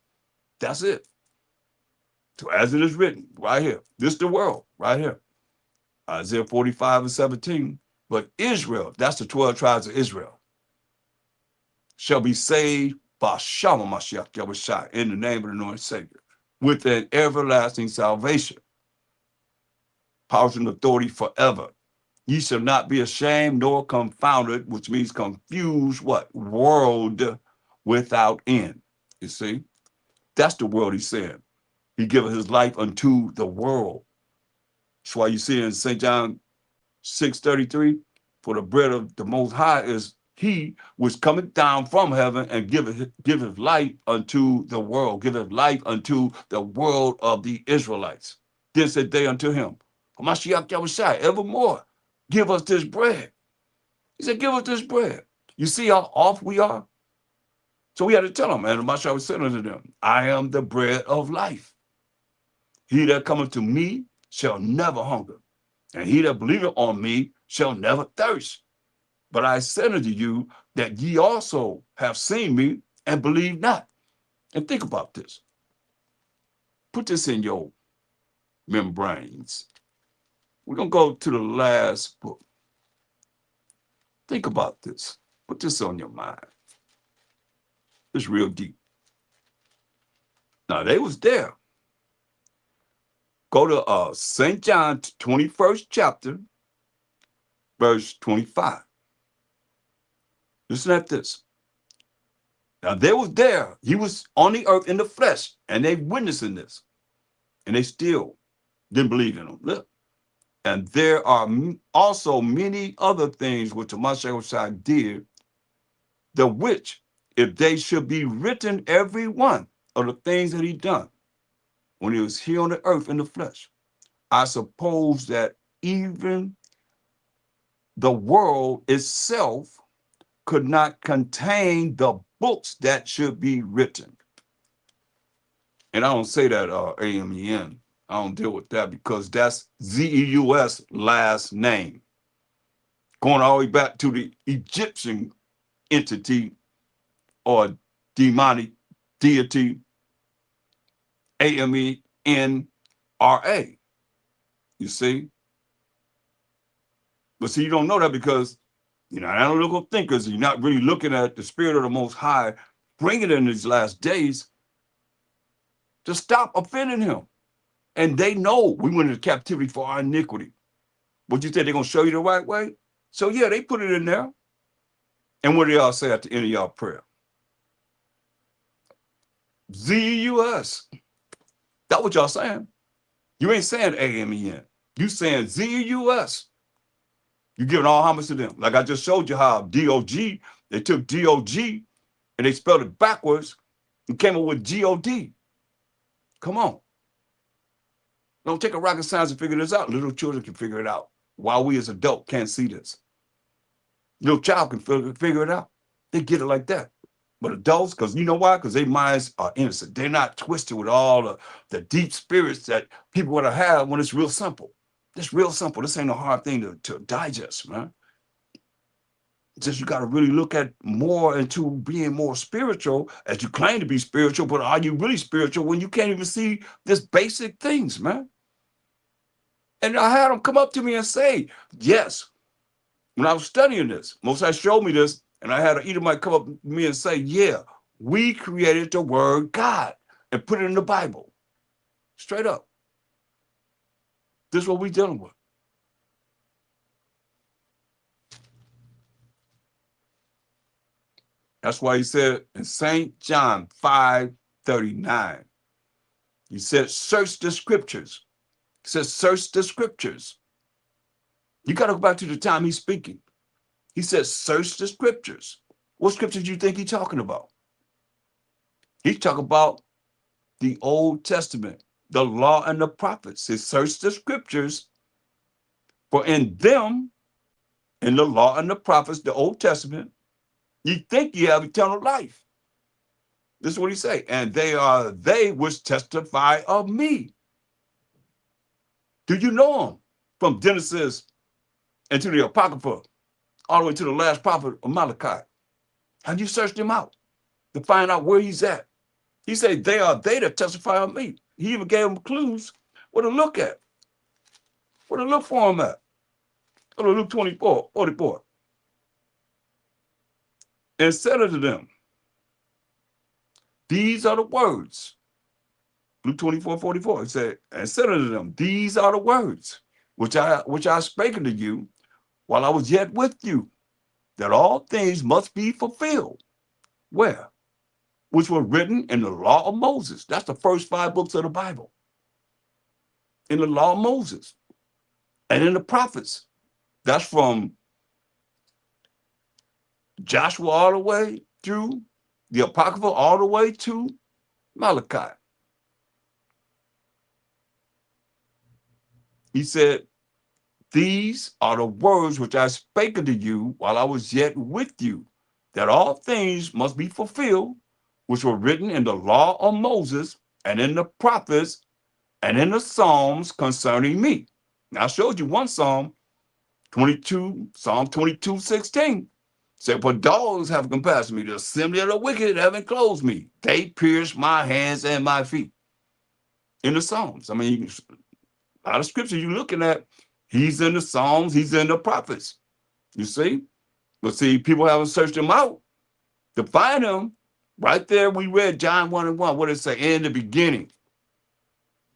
That's it. So as it is written, right here, this is the world, right here. Isaiah 45:17. But Israel, that's the 12 tribes of Israel, shall be saved by Ha Mashayach Yahawashi, in the name of the anointed Savior, with an everlasting salvation, power and authority forever. Ye shall not be ashamed nor confounded, which means confused, what? World without end. You see? That's the world he's saying. He giveth his life unto the world. That's why you see in St. John 6:33, for the bread of the Most High is he which cometh down from heaven and giveth life unto the world, giveth life unto the world of the Israelites. Then said they unto him, Ha Mashayach Yahawashi, evermore, give us this bread. He said, give us this bread. You see how off we are? So we had to tell them, and Ha Mashayach said unto them, I am the bread of life. He that cometh to me shall never hunger, and he that believeth on me shall never thirst. But I said unto you that ye also have seen me and believe not. And think about this. Put this in your membranes. We're going to go to the last book. Think about this. Put this on your mind. It's real deep. Now, they was there. Go to St. John 21st chapter, verse 25. Listen at this. Now, they was there. He was on the earth in the flesh, and they witnessing this. And they still didn't believe in him. Look. And there are also many other things which Ha Mashayach Yahawashi did, the which, if they should be written, every one of the things that he done when he was here on the earth in the flesh, I suppose that even the world itself could not contain the books that should be written. And I don't say that AMEN. I don't deal with that because that's Zeus' last name. Going all the way back to the Egyptian entity or demonic deity A-M-E-N-R-A. You see? But see, you don't know that because you're not analytical thinkers. You're not really looking at the Spirit of the Most High bringing it in these last days to stop offending him. And they know we went into captivity for our iniquity. What you think they're going to show you the right way? So yeah, they put it in there. And what do y'all say at the end of y'all prayer? Z-U-S. That's what y'all saying. You ain't saying A-M-E-N. You saying Z-U-S. You giving all homage to them. Like I just showed you how D-O-G, they took D-O-G and they spelled it backwards and came up with G-O-D. Come on. Don't take a rocket science to figure this out. Little children can figure it out. While we as adults can't see this. Little child can figure it out. They get it like that. But adults, because you know why? Because their minds are innocent. They're not twisted with all the deep spirits that people want to have when it's real simple. It's real simple. This ain't a hard thing to digest, man. Just you got to really look at more into being more spiritual as you claim to be spiritual, but are you really spiritual when you can't even see this basic things, man? And I had them come up to me and say, yes, when I was studying this, Most High showed me this, and I had an Edomite come up to me and say, yeah, we created the word God and put it in the Bible. Straight up. This is what we're dealing with. That's why he said in St. John 5:39, he said, search the scriptures. He says, search the scriptures. You got to go back to the time he's speaking. He says, search the scriptures. What scriptures do you think he's talking about? He's talking about the Old Testament, the law and the prophets. He says, search the scriptures, for in them, in the law and the prophets, the Old Testament, you think you have eternal life. This is what he say. And they are they which testify of me. Do you know them from Genesis into the Apocrypha, all the way to the last prophet of Malachi? Have you searched him out to find out where he's at? He said, they are they that testify of me. He even gave them clues where to look at, where to look for him at. Go to Luke 24:44. And said unto them, these are the words. Luke 24:44. He said, and said unto them, these are the words which I spake unto you while I was yet with you, that all things must be fulfilled. Where? Which were written in the law of Moses. That's the first 5 books of the Bible. In the law of Moses. And in the prophets. That's from Joshua all the way through the Apocrypha, all the way to Malachi. He said, these are the words which I spake unto you while I was yet with you, that all things must be fulfilled, which were written in the law of Moses and in the prophets and in the Psalms concerning me. Now I showed you one Psalm 22:16. Said, but dogs have compassion me. The assembly of the wicked have enclosed me. They pierced my hands and my feet. In the Psalms. I mean, a lot of scripture you're looking at, he's in the Psalms, he's in the prophets. You see? But see, people haven't searched him out to find him. Right there, we read John 1:1. What did it say? In the beginning.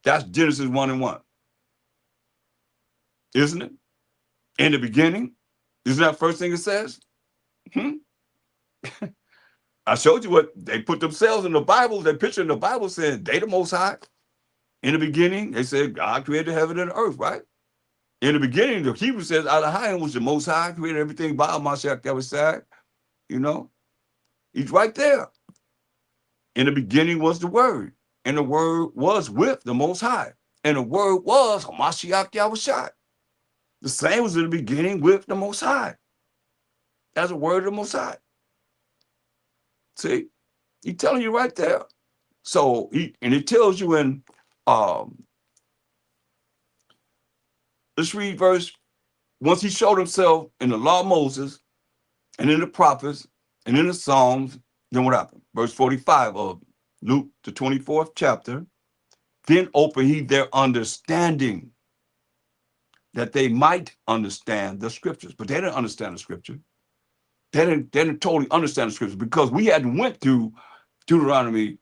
That's Genesis 1:1. Isn't it? In the beginning. Isn't that the first thing it says? I showed you what they put themselves in the Bible. They picture in the Bible saying they the Most High. In the beginning, they said God created heaven and earth, right? In the beginning, the Hebrew says Elohim was the Most High, created everything by Ha Mashayach Yahawashi. You know, he's right there. In the beginning was the Word, and the Word was with the Most High, and the Word was Ha Mashayach Yahawashi. The same was in the beginning with the Most High. That's a word of the Most High. See, he's telling you right there. So it tells you in let's read verse. Once he showed himself in the law of Moses and in the prophets and in the Psalms, then what happened? Verse 45 of Luke, the 24th chapter. Then open he their understanding, that they might understand the scriptures. But they didn't understand the scripture. They didn't totally understand the scriptures, because we hadn't went through Deuteronomy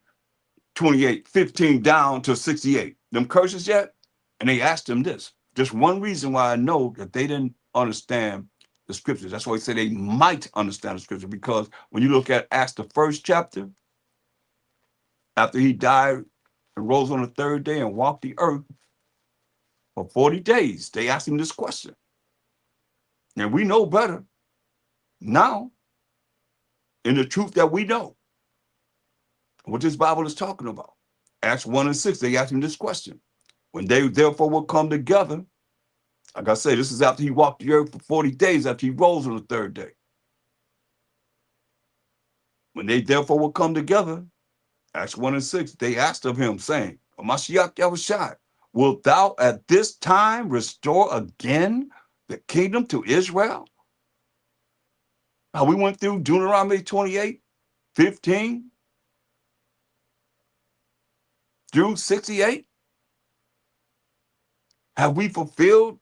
28:15 down to 68, them curses yet. And they asked him this. Just one reason why I know that they didn't understand the scriptures. That's why he said they might understand the scripture, because when you look at Acts, the first chapter, after he died and rose on the third day and walked the earth for 40 days, they asked him this question. And we know better now, in the truth that we know, what this Bible is talking about. Acts 1:6, they asked him this question. When they therefore will come together, like I say, this is after he walked the earth for 40 days, after he rose on the third day. When they therefore will come together, Acts 1:6, they asked of him, saying, Ha Mashayach Yahawashi, wilt thou at this time restore again the kingdom to Israel? Now we went through Deuteronomy 28:15 through 68. Have we fulfilled,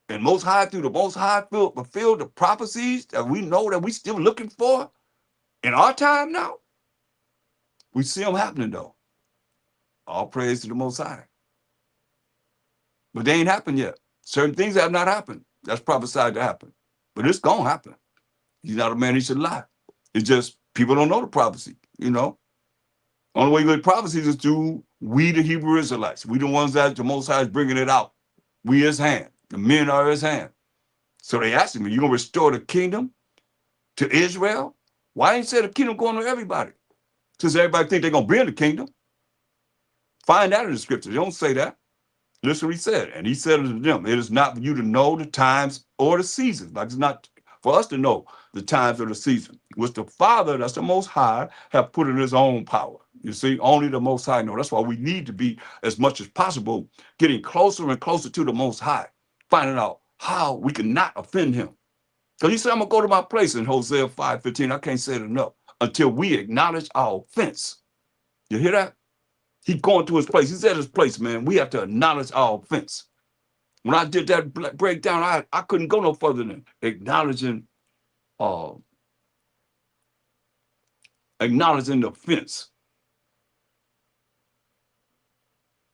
and Most High, through the Most High, fulfilled the prophecies that we know that we still looking for in our time now? We see them happening though. All praise to the Most High. But they ain't happened yet. Certain things have not happened. That's prophesied to happen. But it's gonna happen. He's not a man he should lie. It's just people don't know the prophecy, you know. Only way you get prophecies is through we, the Hebrew Israelites. We the ones that the Most High is bringing it out. We his hand. The men are his hand. So they asked him, you gonna restore the kingdom to Israel? Why ain't say the kingdom going to everybody? Since everybody think they're gonna be in the kingdom. Find that in the scriptures. They don't say that. Listen what he said. And he said unto them, it is not for you to know the times or the seasons. Like it's not for us to know the times or the season, which the Father, that's the Most High, have put in his own power. You see, only the Most High know. That's why we need to be, as much as possible, getting closer and closer to the Most High, finding out how we can not offend him. Because he said, I'm going to go to my place in Hosea 5:15. I can't say it enough. Until we acknowledge our offense. You hear that? He going to his place. He's at his place, man. We have to acknowledge our offense. When I did that breakdown, I couldn't go no further than acknowledging the offense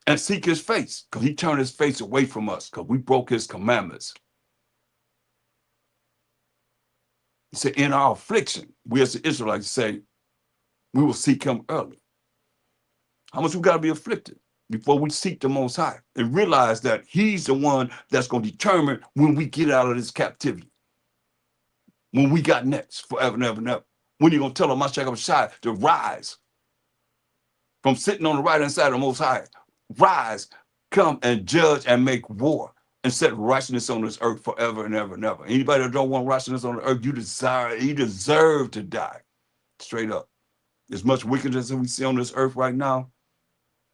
and seek his face, because he turned his face away from us because we broke his commandments. He said, in our affliction, we as the Israelites say, we will seek him early. How much we got to be afflicted before we seek the Most High and realize that he's the one that's going to determine when we get out of this captivity. When we got next, forever and ever and ever. When you're going to tell him, Mashayach Yahawashi, to rise from sitting on the right hand side of the Most High. Rise, come and judge and make war and set righteousness on this earth forever and ever and ever. Anybody that don't want righteousness on the earth, you deserve to die. Straight up. As much wickedness as we see on this earth right now,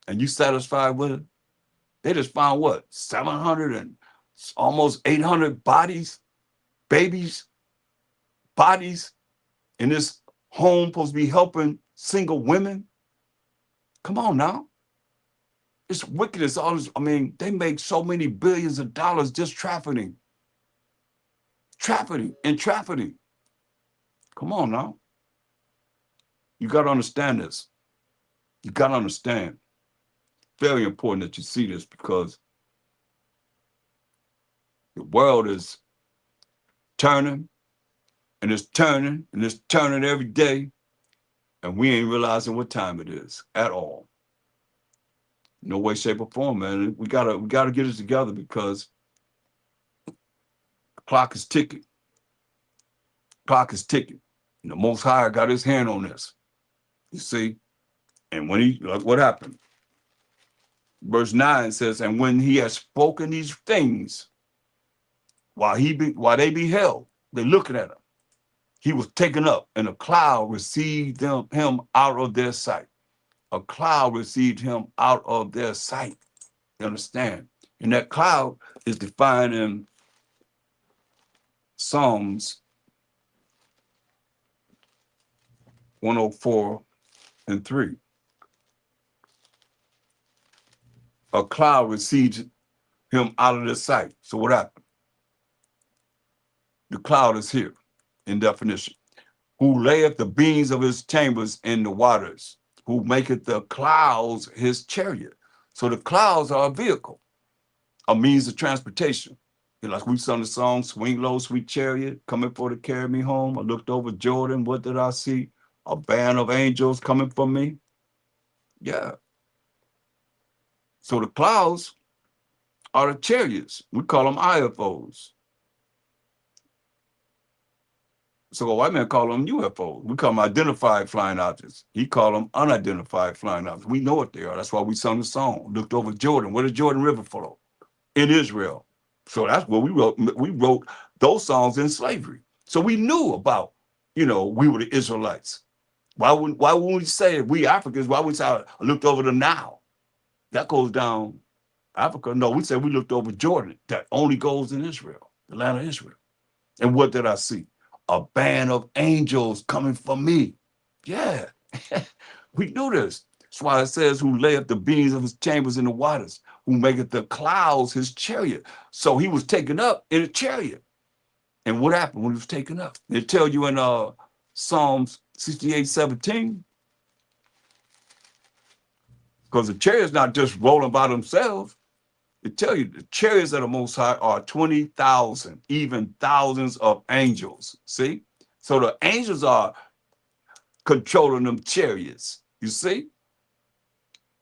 and you satisfied with it? They just found what? 700 and almost 800 bodies, babies, bodies in this home supposed to be helping single women. Come on now. It's wickedness. All this, I mean, they make so many billions of dollars just trafficking. Trafficking. Come on now. You got to understand this. You got to understand. Very important that you see this, because the world is turning and it's turning and it's turning every day, and we ain't realizing what time it is at all. No way, shape, or form, man. We gotta get it together, because the clock is ticking. Clock is ticking. And the Most High got his hand on this. You see? And when look what happened. Verse 9 says, and when he had spoken these things, while they beheld, they looking at him, he was taken up, and a cloud received him out of their sight. A cloud received him out of their sight. You understand? And that cloud is defined in Psalms 104:3. a cloud recedes him out of their sight. So what happened? The cloud is here in definition. Who layeth the beams of his chambers in the waters, who maketh the clouds his chariot. So the clouds are a vehicle, a means of transportation. Like we sung the song, Swing Low, Sweet Chariot, coming for to carry me home. I looked over Jordan, what did I see? A band of angels coming for me. Yeah. So the clouds are the chariots. We call them IFOs. So a white man call them UFOs. We call them identified flying objects. He call them unidentified flying objects. We know what they are. That's why we sung the song. Looked over Jordan. Where did Jordan River flow? In Israel. So that's what we wrote. We wrote those songs in slavery. So we knew about, we were the Israelites. Why wouldn't we say we Africans? Why would we say I looked over the Nile? That goes down Africa. No, we said we looked over Jordan. That only goes in Israel, the land of Israel. And what did I see? A band of angels coming for me. Yeah, we knew this. That's why it says, who layeth the beams of his chambers in the waters, who maketh the clouds his chariot. So he was taken up in a chariot. And what happened when he was taken up? They tell you in Psalms 68:17, because the chariots not just rolling by themselves. They tell you the chariots of the Most High are 20,000, even thousands of angels. See? So the angels are controlling them chariots, you see?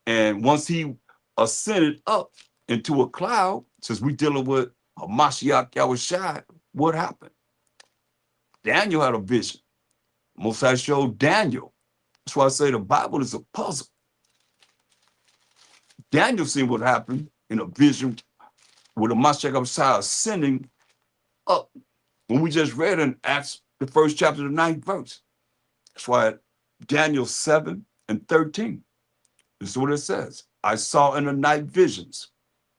And once he ascended up into a cloud, since we dealing with Ha Mashayach Yahawashi, what happened? Daniel had a vision. Most High showed Daniel. That's why I say the Bible is a puzzle. Daniel seen what happened in a vision with a Mashayach Yahawashi ascending up. When we just read in Acts, the first chapter, the 9th verse. That's why Daniel 7:13. This is what it says. I saw in the night visions.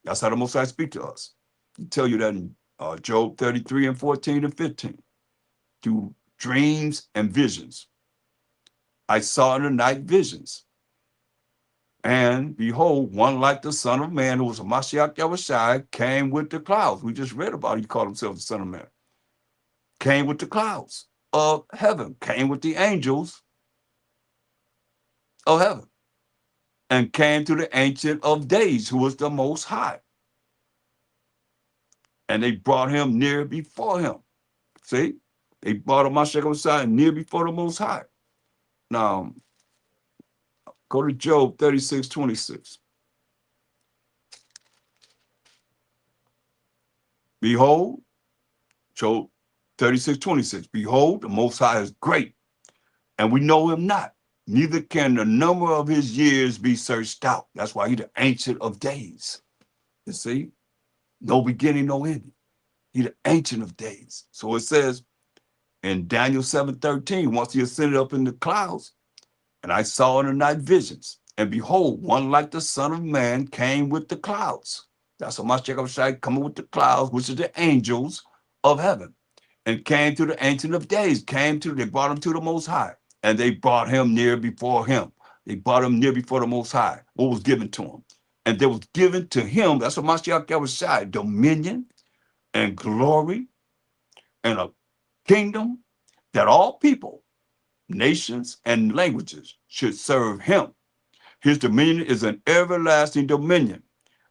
That's how the Most High speak to us. He tell you that in Job 33:14 and 15. Through dreams and visions. I saw in the night visions. And behold, one like the Son of Man, who was a Mashayach Yahawashi, came with the clouds. We just read about it. He called himself the Son of Man. Came with the clouds of heaven. Came with the angels of heaven. And came to the Ancient of Days, who was the Most High. And they brought him near before him. See? They brought him Mashayach Yahawashi near before the Most High. Now, go to Job 36:26. Behold, Job 36:26. Behold, the Most High is great, and we know him not. Neither can the number of his years be searched out. That's why he's the Ancient of Days. You see? No beginning, no ending. He's the Ancient of Days. So it says in Daniel 7:13, once he ascended up in the clouds, and I saw in the night visions, and behold, one like the Son of Man came with the clouds. That's what Mashayach Yahawashi coming with the clouds, which is the angels of heaven, and came to the Ancient of Days. They brought him to the Most High, and they brought him near before him. They brought him near before the Most High. What was given to him? And there was given to him, that's what Mashayach Yahawashi, dominion and glory and a kingdom that all people, nations, and languages should serve him. His dominion is an everlasting dominion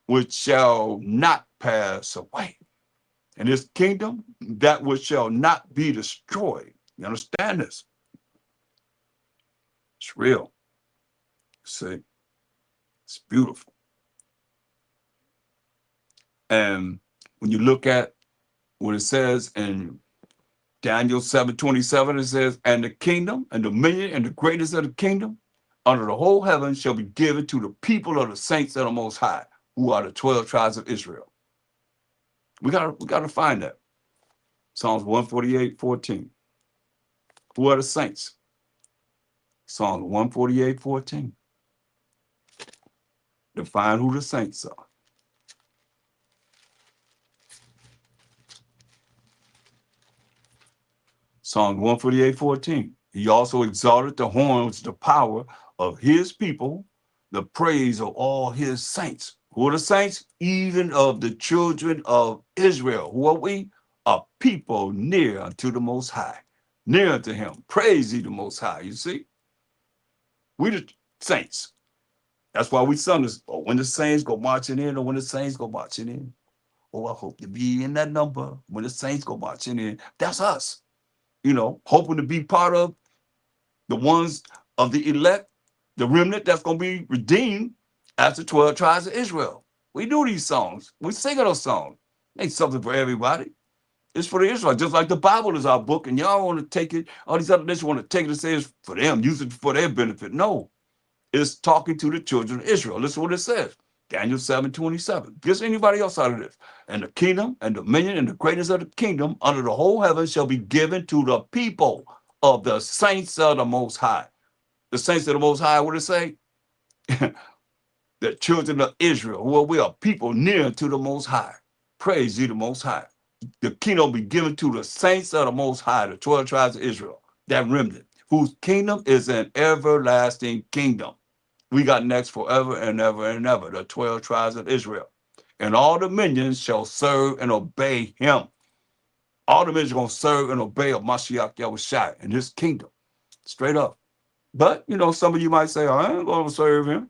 which shall not pass away. And his kingdom, that which shall not be destroyed. You understand this? It's real. See? It's beautiful. And when you look at what it says in Daniel 7:27, it says, and the kingdom and dominion and the greatness of the kingdom under the whole heaven shall be given to the people of the saints of the Most High, who are the 12 tribes of Israel. We gotta find that. Psalms 148:14. Who are the saints? Psalms 148:14. Define who the saints are. Psalm 148:14. He also exalted the horns, the power of his people, the praise of all his saints. Who are the saints? Even of the children of Israel. Who are we? A people near unto the Most High. Near unto him. Praise ye the Most High. You see? We the saints. That's why we sung this. Oh, when the saints go marching in, or when the saints go marching in. Oh, I hope to be in that number when the saints go marching in. That's us. Hoping to be part of the ones of the elect, the remnant that's going to be redeemed as the 12 tribes of Israel. We do these songs. We sing those songs. Ain't something for everybody. It's for the Israelites. Just like the Bible is our book, and y'all want to take it, all these other nations want to take it and say it's for them, use it for their benefit. No, it's talking to the children of Israel. Listen to what it says. Daniel 7:27. Gets anybody else out of this. And the kingdom and dominion and the greatness of the kingdom under the whole heaven shall be given to the people of the saints of the Most High. The saints of the Most High, what does it say? The children of Israel, who we are people near to the Most High. Praise ye the Most High. The kingdom will be given to the saints of the Most High, the 12 tribes of Israel, that remnant, whose kingdom is an everlasting kingdom. We got next forever and ever and ever, the 12 tribes of Israel. And all dominions shall serve and obey him. All dominions are going to serve and obey of Mashiach Yahawashi in his kingdom. Straight up. But, some of you might say, I ain't going to serve him.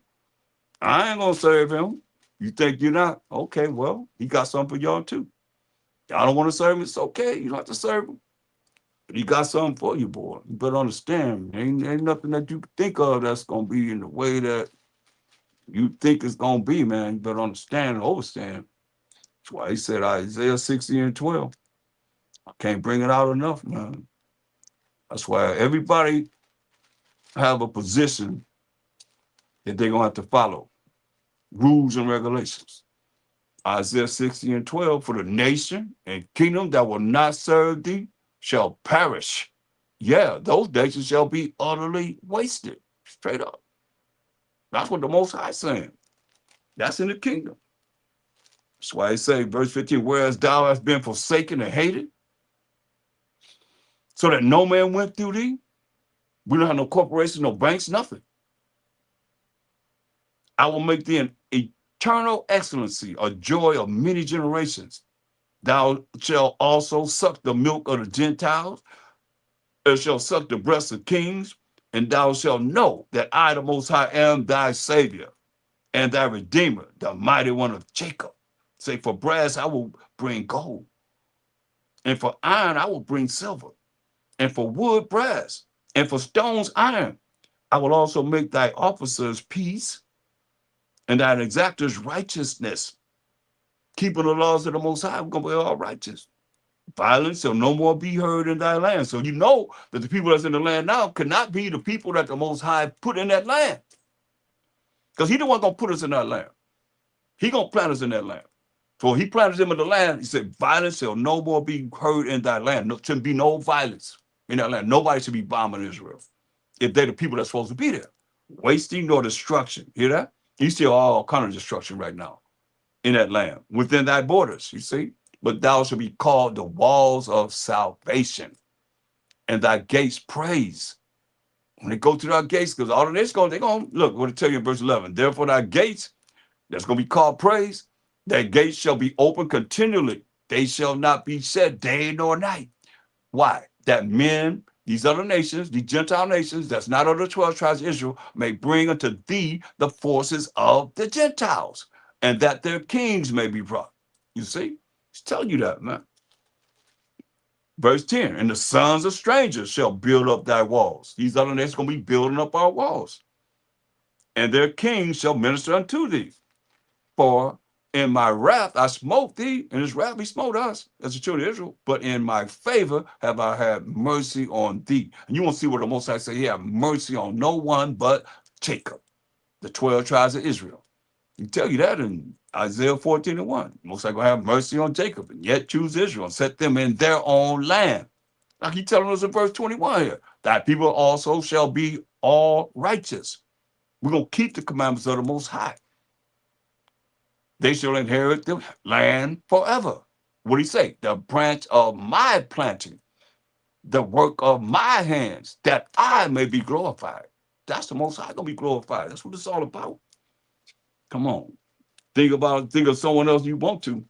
I ain't going to serve him. You think you're not? Okay, well, he got something for y'all too. Y'all don't want to serve him, it's okay. You don't have to serve him. But he got something for you, boy. You better understand. Ain't nothing that you think of that's going to be in the way that you think it's going to be, man. You better understand and overstand. That's why he said Isaiah 60:12. I can't bring it out enough, man. That's why everybody have a position that they're going to have to follow. Rules and regulations. Isaiah 60:12, for the nation and kingdom that will not serve thee shall perish. Yeah, those nations shall be utterly wasted. Straight up. That's what the Most High is saying. That's in the kingdom. That's why he say, verse 15, whereas thou hast been forsaken and hated, so that no man went through thee. We don't have no corporations, no banks, nothing. I will make thee an eternal excellency, a joy of many generations. Thou shalt also suck the milk of the Gentiles, and shalt suck the breasts of kings, and thou shalt know that I, the Most High, am thy Savior and thy Redeemer, the mighty one of Jacob. Say, for brass I will bring gold, and for iron I will bring silver, and for wood brass, and for stones iron. I will also make thy officers peace, and thine exactors righteousness. Keeping the laws of the Most High, we're going to be all righteous. Violence shall no more be heard in thy land. So you know that the people that's in the land now cannot be the people that the Most High put in that land. Because he the one going to put us in that land. He going to plant us in that land. So he planted them in the land. He said, violence shall no more be heard in thy land. No, should be no violence in that land. Nobody should be bombing Israel if they're the people that's supposed to be there. Wasting nor destruction. Hear that? You see all kind of destruction right now in that land, within thy borders, you see? But thou shalt be called the walls of salvation, and thy gates praise. When they go to thy gates, because all of this they're going to look, what it tell you in verse 11. Therefore, thy gates, that's going to be called praise, thy gates shall be open continually. They shall not be shut day nor night. Why? That men, these other nations, these Gentile nations, that's not of the 12 tribes of Israel, may bring unto thee the forces of the Gentiles, and that their kings may be brought. You see? He's telling you that, man. Verse 10, and the sons of strangers shall build up thy walls. These other nations going to be building up our walls. And their kings shall minister unto thee. For in my wrath I smote thee, and his wrath he smote us as the children of Israel. But in my favor have I had mercy on thee. And you won't see what the Most High say. He had mercy on no one but Jacob, the 12 tribes of Israel. He tell you that in Isaiah 14:1. Most High gonna have mercy on Jacob and yet choose Israel and set them in their own land. Like he telling us in verse 21 here, that people also shall be all righteous. We're gonna keep the commandments of the Most High. They shall inherit the land forever. What do he say? The branch of my planting, the work of my hands, that I may be glorified. That's the Most High gonna be glorified. That's what it's all about. Come on. Think about it, think of someone else you want to.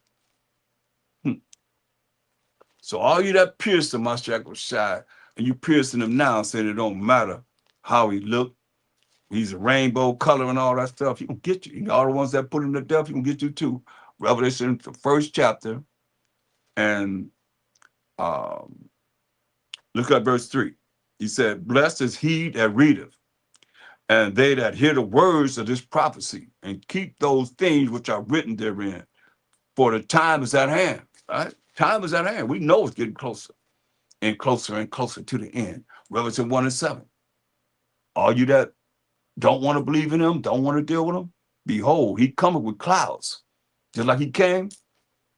So all you that pierced him, Mashayach Yahawashi, and you piercing him now, saying it don't matter how he looked. He's a rainbow color and all that stuff. He gonna get you. All the ones that put him to death, he gonna get you too. Revelation, the first chapter, and look at verse 3. He said, "Blessed is he that readeth, and they that hear the words of this prophecy, and keep those things which are written therein. For the time is at hand." Right? Time is at hand. We know it's getting closer and closer and closer to the end. Revelation 1 and 7. All you that don't want to believe in him, don't want to deal with him, behold, he cometh with clouds. Just like he came.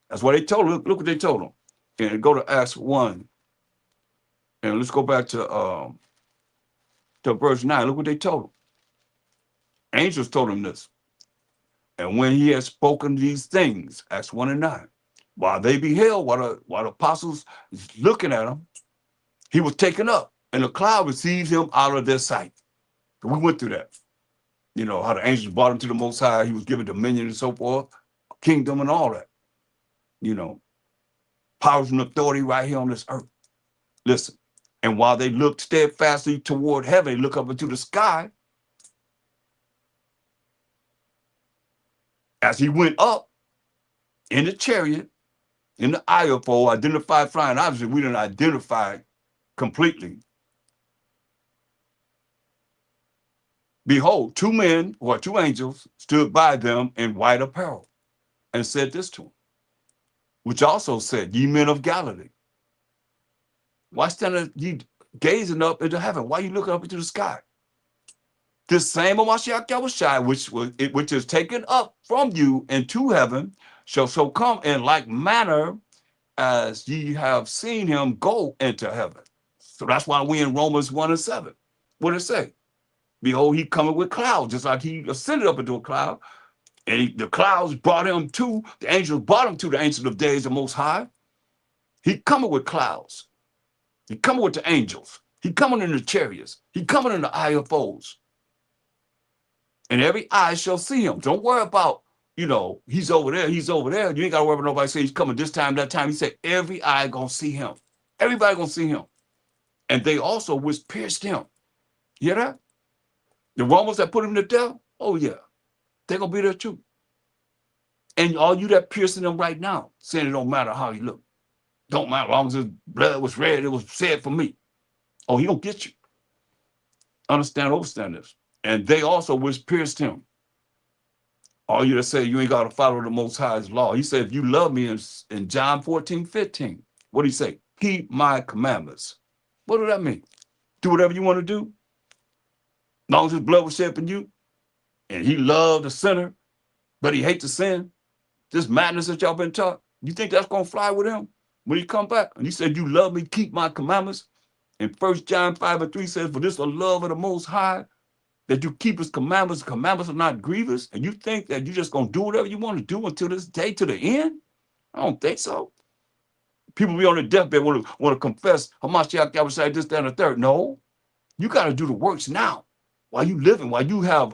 That's what they told him. Look what they told him. And go to Acts 1. And let's go back to verse 9. Look what they told him. Angels told him this. And when he had spoken these things, Acts 1 and 9, while they beheld, while the apostles is looking at him, he was taken up, and the cloud received him out of their sight. We went through that. You know, how the angels brought him to the Most High. He was given dominion and so forth, kingdom and all that. You know, powers and authority right here on this earth. Listen, and while they looked steadfastly toward heaven, they look up into the sky, as he went up in the chariot, in the IFO, identified flying object, we didn't identify completely. Behold, two men, or two angels, stood by them in white apparel, and said this to them, which also said, "Ye men of Galilee, why stand ye gazing up into heaven? Why you looking up into the sky? This same Ha Mashayach Yahawashi, which is taken up from you into heaven, shall so come in like manner as ye have seen him go into heaven." So that's why we in Romans 1 and 7. What did it say? Behold, he coming with clouds, just like he ascended up into a cloud. And the clouds brought him to, the angels brought him to the Ancient of Days, the Most High. He coming with clouds. He coming with the angels. He coming in the chariots. He coming in the IFOs. And every eye shall see him. Don't worry about, you know, he's over there, he's over there. You ain't got to worry about nobody saying he's coming this time, that time. He said, every eye gonna see him. Everybody gonna see him. And they also which pierced him. You hear that? The Romans that put him to death, oh yeah, they're gonna be there too. And all you that piercing them right now, saying it don't matter how you look. Don't matter, as long as his blood was red, it was said for me. Oh, he don't get you. Understand this. And they also which pierced him. All you that say you ain't got to follow the Most High's law. He said, if you love me in John 14:15, what did he say? Keep my commandments. What does that mean? Do whatever you want to do. As long as his blood was shed for you, and he loved the sinner, but he hates the sin, this madness that y'all been taught, you think that's going to fly with him when he come back? And he said, you love me, keep my commandments. And 1 John 5 and 3 says, for this the love of the Most High, that you keep his commandments. The commandments are not grievous. And you think that you're just going to do whatever you want to do until this day, to the end? I don't think so. People be on their deathbed want to confess, Ha Mashayach Yahawashi, this, that, and the third. No, you got to do the works now. While you living, while you have,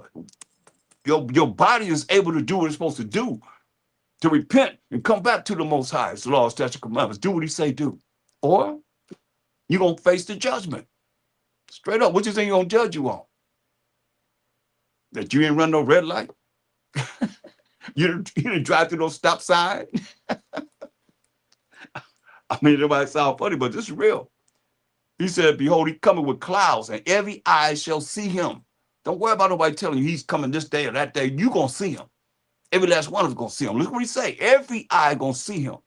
your body is able to do what it's supposed to do, to repent and come back to the Most High. It's the law, statute, commandments. Do what he say do. Or you're going to face the judgment. Straight up, what you think he's going to judge you on? That you didn't run no red light? You didn't drive through no stop sign? I mean, it might sound funny, but this is real. He said, behold, he coming with clouds, and every eye shall see him. Don't worry about nobody telling you he's coming this day or that day. You're going to see him. Every last one of us going to see him. Look what he say. Every eye going to see him.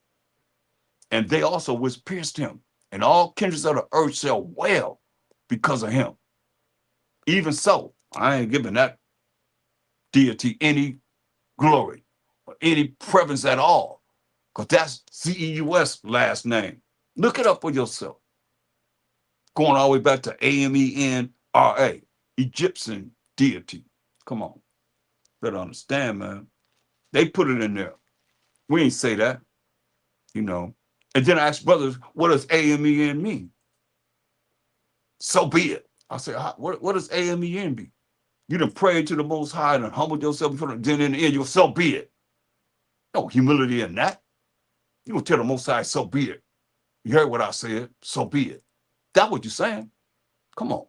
And they also which pierced him. And all kindreds of the earth shall wail because of him. Even so, I ain't giving that deity any glory or any preference at all, because that's Zeus last name. Look it up for yourself. Going all the way back to Amenra, Egyptian deity. Come on. Better understand, man. They put it in there. We ain't say that, you know. And then I asked brothers, what does Amen mean? So be it. I said, what does Amen be? You done prayed to the Most High and humbled yourself before, then in the end, you'll so be it. No humility in that. You gonna tell the Most High, so be it. You heard what I said, so be it. That's what you're saying. Come on.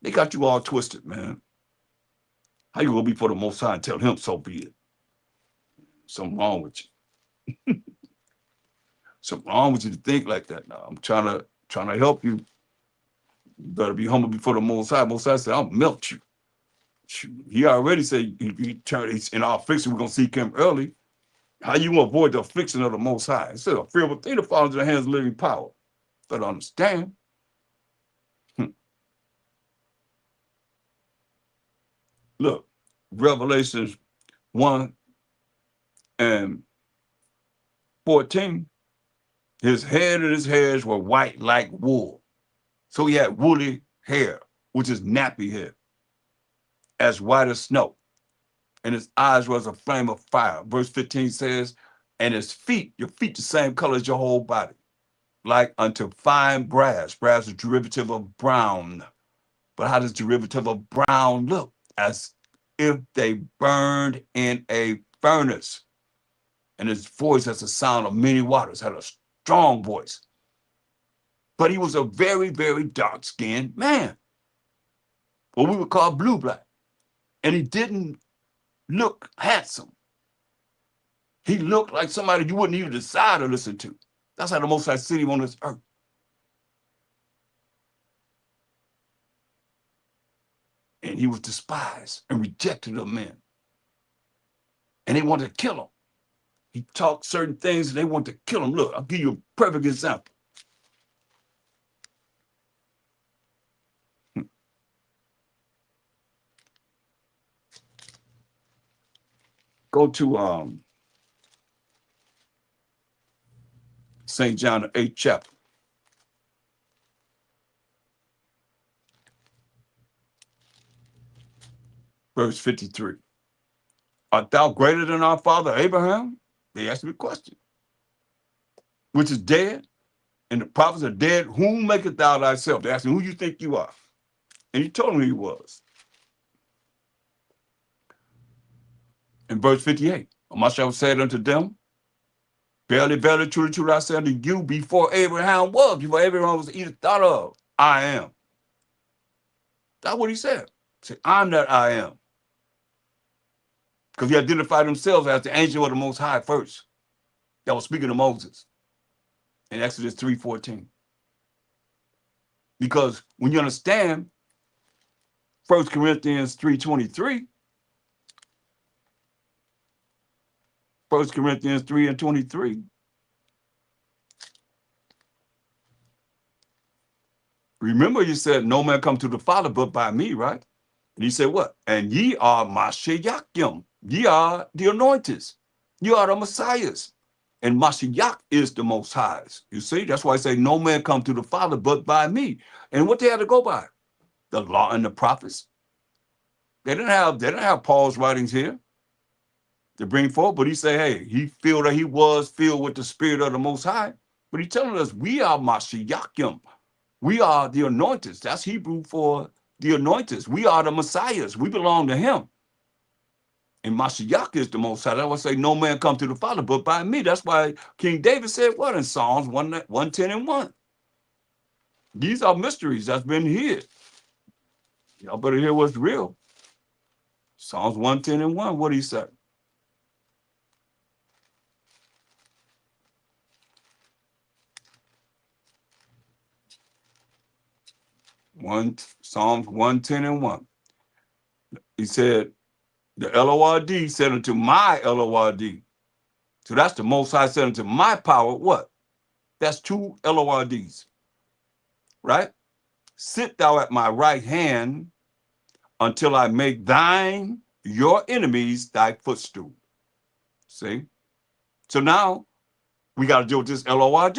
They got you all twisted, man. How you gonna be for the Most High and tell him, so be it? Something wrong with you. Something wrong with you to think like that. Now I'm trying to help you. You better be humble before the Most High. Most High said, I'll melt you. He already said he turned in our affliction, we're gonna seek him early. How you gonna avoid the affliction of the Most High? Instead of fearful thing that falls into the hands of living power. Better understand. Look, Revelations 1 and 14, his head and his hairs were white like wool. So he had woolly hair, which is nappy hair, as white as snow. And his eyes was a flame of fire. Verse 15 says, and his feet, your feet the same color as your whole body, like unto fine brass. Brass is a derivative of brown. But how does derivative of brown look? As if they burned in a furnace. And his voice has the sound of many waters, had a strong voice. But he was a very, very dark-skinned man, what we would call blue-black. And he didn't look handsome. He looked like somebody you wouldn't even decide to listen to. That's how the Most High sent him on this earth. And he was despised and rejected of men. And they wanted to kill him. He talked certain things and they wanted to kill him. Look, I'll give you a perfect example. Go to St. John, the 8th chapter. Verse 53. Art thou greater than our father Abraham? They asked me a question. Which is dead, and the prophets are dead. Whom makest thou thyself? They asked him, who you think you are? And he told him who he was. In verse 58, Ha Mashayach said unto them, verily, verily, truly, truly, I say unto you, before Abraham was, before Abraham was even thought of, I am. That's what he said. He said, I'm that I am. Because he identified himself as the angel of the Most High first. That was speaking to Moses in Exodus 3:14. Because when you understand 1 Corinthians 3:23, 1 Corinthians 3:23, remember you said, no man come to the Father but by me, right? And he said what? And ye are Mashayach. Ye are the anointed. You are the Messiahs. And Mashayach is the Most Highs. You see, that's why I say no man come to the Father but by me. And what they had to go by? The law and the prophets. They didn't have Paul's writings here to bring forth, but he said, hey, he feel that he was filled with the Spirit of the Most High. But he's telling us we are Mashayach. We are the anointed. That's Hebrew for the anointed. We are the Messiahs. We belong to him. And Mashayach is the Most High. That's why I say no man come to the Father but by me. That's why King David said what in Psalms 110 and 1. These are mysteries that's been hid. Y'all better hear what's real. Psalms 110 and 1. What do he say? Psalms 110 and 1. He said, the Lord said unto my Lord. So that's the Most High said unto my power. What? That's two Lords, right? Sit thou at my right hand until I make thine, your enemies, thy footstool. See? So now we got to deal with this Lord,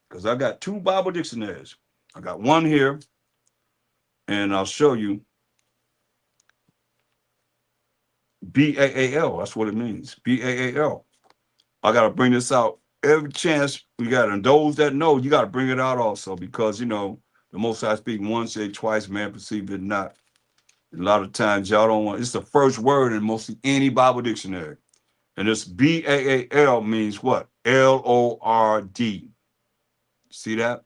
because I got two Bible dictionaries. I got one here, and I'll show you. B-A-A-L, that's what it means. B-A-A-L. I got to bring this out every chance we got. And those that know, you got to bring it out also, because, you know, the Most High speak once, say twice, man perceive it not. A lot of times y'all don't want, it's the first word in mostly any Bible dictionary. And this B-A-A-L means what? L-O-R-D. See that?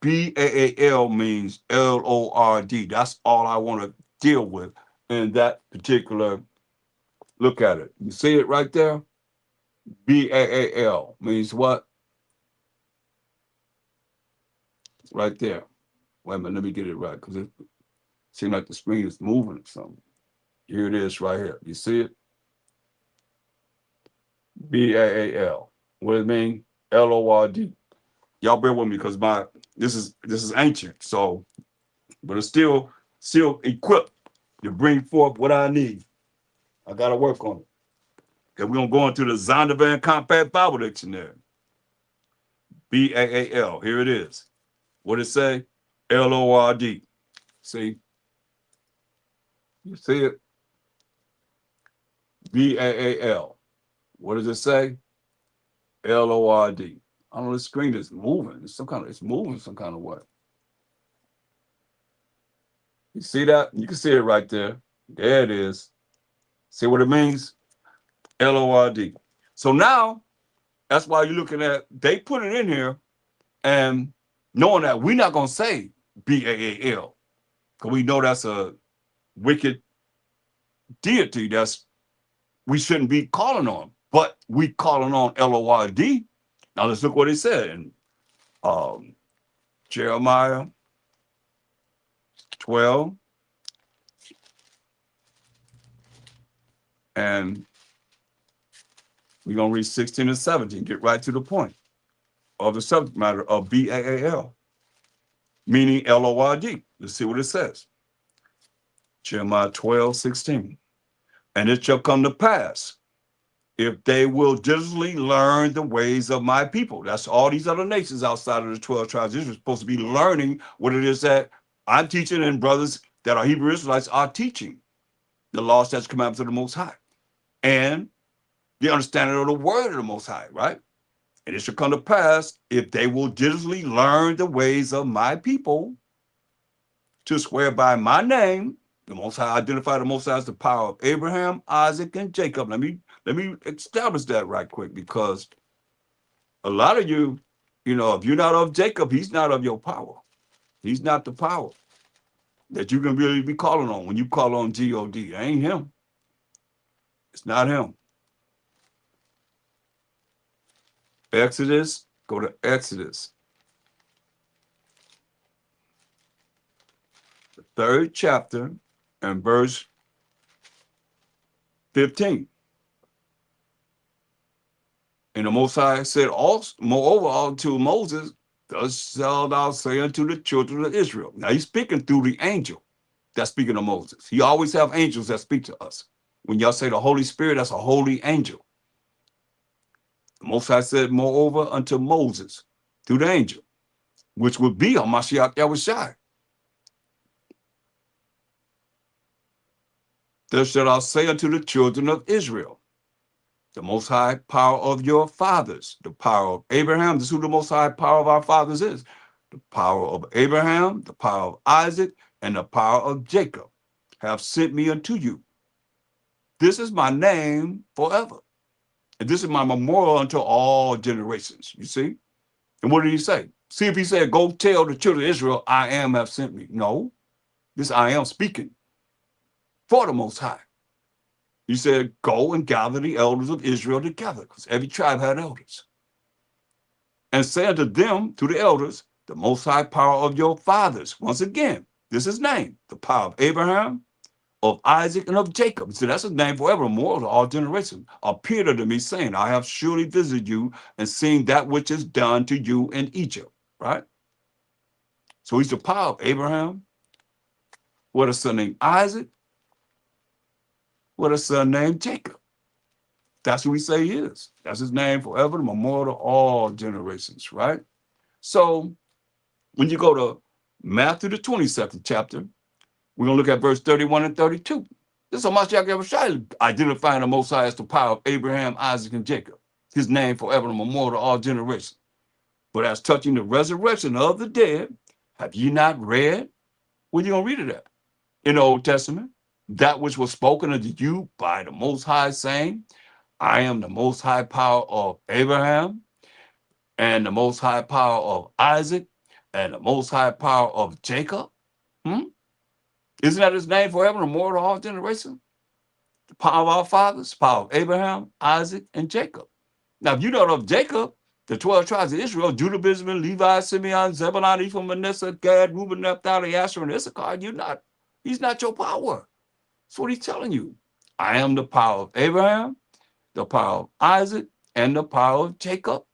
B-A-A-L means L-O-R-D. That's all I want to deal with in that particular look at it. You see it right there? B-A-A-L means what? Right there. Wait a minute, let me get it right because it seems like the screen is moving or something. Here it is right here. You see it? B-A-A-L. What does it mean? L-O-R-D. Y'all bear with me because this is ancient. So, but it's still equipped to bring forth what I need. I gotta work on it. Okay, we're gonna go into the Zondervan Compact Bible Dictionary. B-A-A-L. Here it is. What it say? L-O-R-D. See? You see it? B-A-A-L. What does it say? L-O-R-D. I don't know, the screen is moving. It's moving some kind of way. You see that? You can see it right there. There it is. See what it means? L-O-R-D. So now, that's why you're looking at, they put it in here and knowing that we're not going to say B-A-A-L because we know that's a wicked deity we shouldn't be calling on. But we calling on L-O-R-D. Now let's look what it said in Jeremiah 12 and we're going to read 16 and 17, get right to the point of the subject matter of B-A-A-L, meaning L-O-R-D. Let's see what it says. Jeremiah 12:16. And it shall come to pass, if they will diligently learn the ways of my people. That's all these other nations outside of the 12 tribes. Israel is supposed to be learning what it is that I'm teaching and brothers that are Hebrew Israelites are teaching. The law, statutes, commandments of the Most High. And the understanding of the word of the Most High, right? And it shall come to pass, if they will diligently learn the ways of my people, to swear by my name. The Most High identified the Most High as the power of Abraham, Isaac, and Jacob. Let me establish that right quick, because a lot of you, if you're not of Jacob, he's not of your power. He's not the power that you can really be calling on when you call on G-O-D. It ain't him. It's not him. Exodus, go to Exodus. The 3rd chapter and verse 15. And the Most High said also, moreover, unto Moses, thus shalt thou say unto the children of Israel. Now he's speaking through the angel that's speaking to Moses. He always have angels that speak to us. When y'all say the Holy Spirit, that's a holy angel. The Most High said, moreover, unto Moses, through the angel, which would be Ha Mashayach Yahawashi. Thus shalt thou say unto the children of Israel, the Most High power of your fathers, the power of Abraham. This is who the Most High power of our fathers is. The power of Abraham, the power of Isaac, and the power of Jacob have sent me unto you. This is my name forever. And this is my memorial unto all generations. You see? And what did he say? See if he said, go tell the children of Israel, I am have sent me. No, this I am speaking for the Most High. He said, go and gather the elders of Israel together, because every tribe had elders. And say unto them, to the elders, the Most High power of your fathers. Once again, this is name, the power of Abraham, of Isaac, and of Jacob. So that's his name forevermore to all generations. Appeared unto me, saying, I have surely visited you and seen that which is done to you in Egypt. Right? So he's the power of Abraham. What a son named Isaac. What a son named Jacob. That's who we say he is. That's his name forever, the memorial to all generations, right? So when you go to Matthew, the 22nd chapter, we're going to look at verse 31 and 32. This is Ha Mashayach Yahawashi identifying the Most High as the power of Abraham, Isaac, and Jacob. His name forever, the memorial to all generations. But as touching the resurrection of the dead, have ye not read? Where you going to read it at? In the Old Testament, that which was spoken unto you by the Most High, saying, I am the most high power of Abraham and the most high power of Isaac and the most high power of Jacob. Hmm? Isn't that his name forever and immortal to all generations? The power of our fathers, the power of Abraham, Isaac, and Jacob. Now, if you don't know Jacob, the 12 tribes of Israel, Judah, Benjamin, Levi, Simeon, Zebulun, Ephraim, Manasseh, Gad, Reuben, Naphtali, Asher, and Issachar, he's not your power. That's what he's telling you. I am the power of Abraham, the power of Isaac, and the power of Jacob.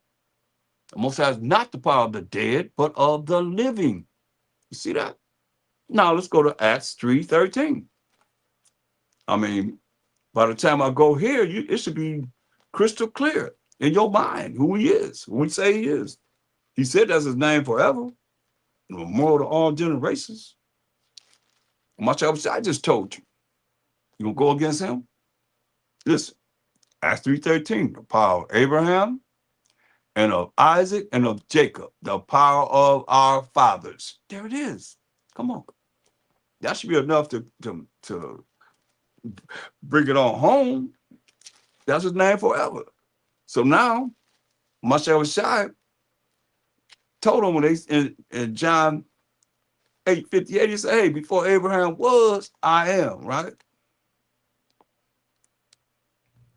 The Most High is not the power of the dead, but of the living. You see that? Now let's go to Acts 3:13. I mean, by the time I go here, it should be crystal clear in your mind who he is, who we say he is. He said that's his name forever, immortal to all generations. Much I just told you. You gonna go against him? Listen, Acts 3:13, the power of Abraham and of Isaac and of Jacob, the power of our fathers. There it is. Come on. That should be enough to bring it on home. That's his name forever. So now, Mashayach Yahawashi told him when they in John 8:58, he said, hey, before Abraham was, I am, right?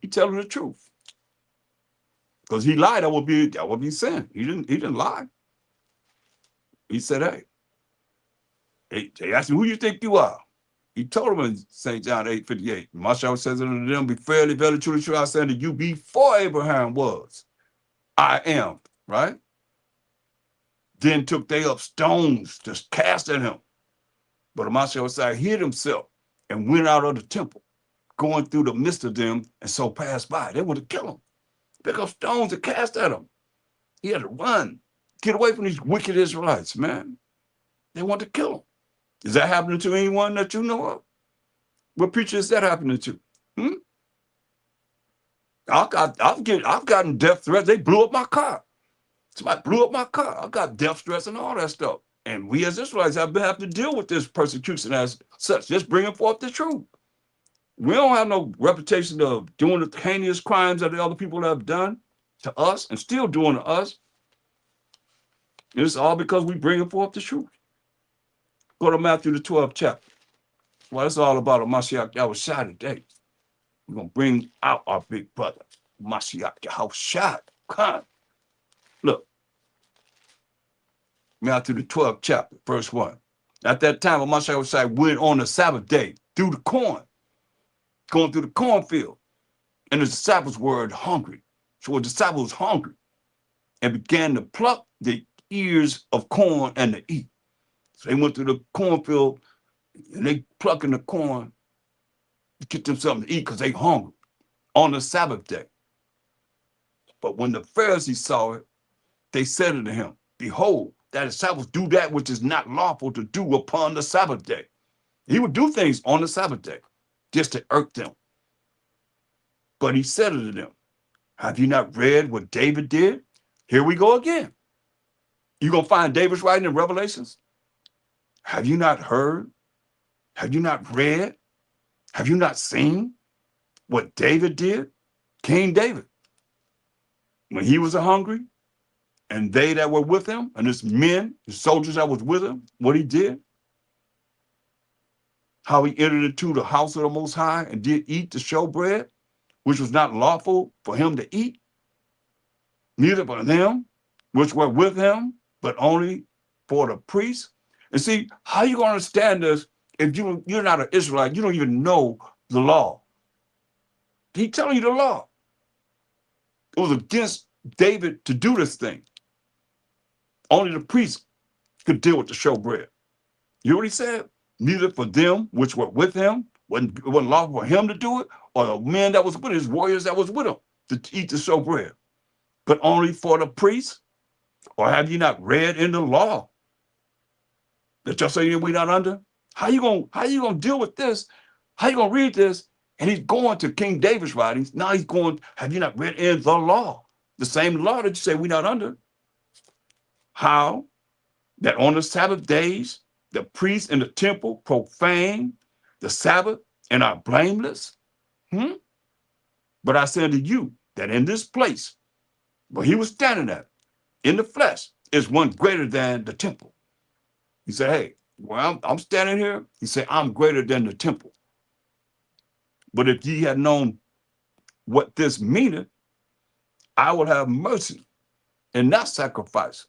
He telling the truth. Because he lied, that would be sin. He didn't lie. He said, hey, they asked him, who you think you are? He told him in St. John 8:58, Mashayach says unto them, be fairly, very truly, true, I say unto you, before Abraham was, I am, right? Then took they up stones to cast at him. But Mashayach hid himself and went out of the temple, going through the midst of them, and so passed by. They wanted to kill him. Pick up stones and cast at him. He had to run. Get away from these wicked Israelites, man. They want to kill him. Is that happening to anyone that you know of? What preacher is that happening to? I've gotten death threats. They blew up my car. Somebody blew up my car. I got death threats and all that stuff. And we as Israelites have to deal with this persecution as such, just bringing forth the truth. We don't have no reputation of doing the heinous crimes that the other people have done to us and still doing to us. And it's all because we bring forth the truth. Go to Matthew the 12th chapter. Well, it's all about a Mashayach Yahawashi today. We're going to bring out our big brother, Mashayach Yahawashi. Come on. Look. Matthew the 12th chapter, verse 1. At that time, Mashayach went on the Sabbath day through the corn, going through the cornfield. And the disciples were hungry. So the disciples were hungry and began to pluck the ears of corn and to eat. So they went through the cornfield and they plucking the corn to get them something to eat because they hungry on the Sabbath day. But when the Pharisees saw it, they said unto him, behold, that disciples do that which is not lawful to do upon the Sabbath day. He would do things on the Sabbath day just to irk them. But he said unto them, have you not read what David did? Here we go again. You're going to find David's writing in Revelations. Have you not heard? Have you not read? Have you not seen what David did? King David. When he was hungry, and they that were with him, and his men, the soldiers that was with him, what he did, how he entered into the house of the Most High and did eat the showbread, which was not lawful for him to eat, neither for them which were with him, but only for the priests. And see, how you going to understand this if you're not an Israelite, you don't even know the law. He's telling you the law. It was against David to do this thing. Only the priests could deal with the showbread. You know what he said? Neither for them which were with him, it wasn't lawful for him to do it, or the men that was with his warriors that was with him to eat the showbread, but only for the priests. Or have you not read in the law that y'all say we not under? How you gonna deal with this? How you gonna read this? And he's going to King David's writings. Now he's going, have you not read in the law? The same law that you say we not under. How that on the Sabbath days, the priests in the temple profane the Sabbath and are blameless. But I say unto you that in this place where he was standing at, in the flesh, is one greater than the temple. He said, hey, well, I'm standing here. He said, I'm greater than the temple. But if ye had known what this meaneth, I will have mercy and not sacrifice.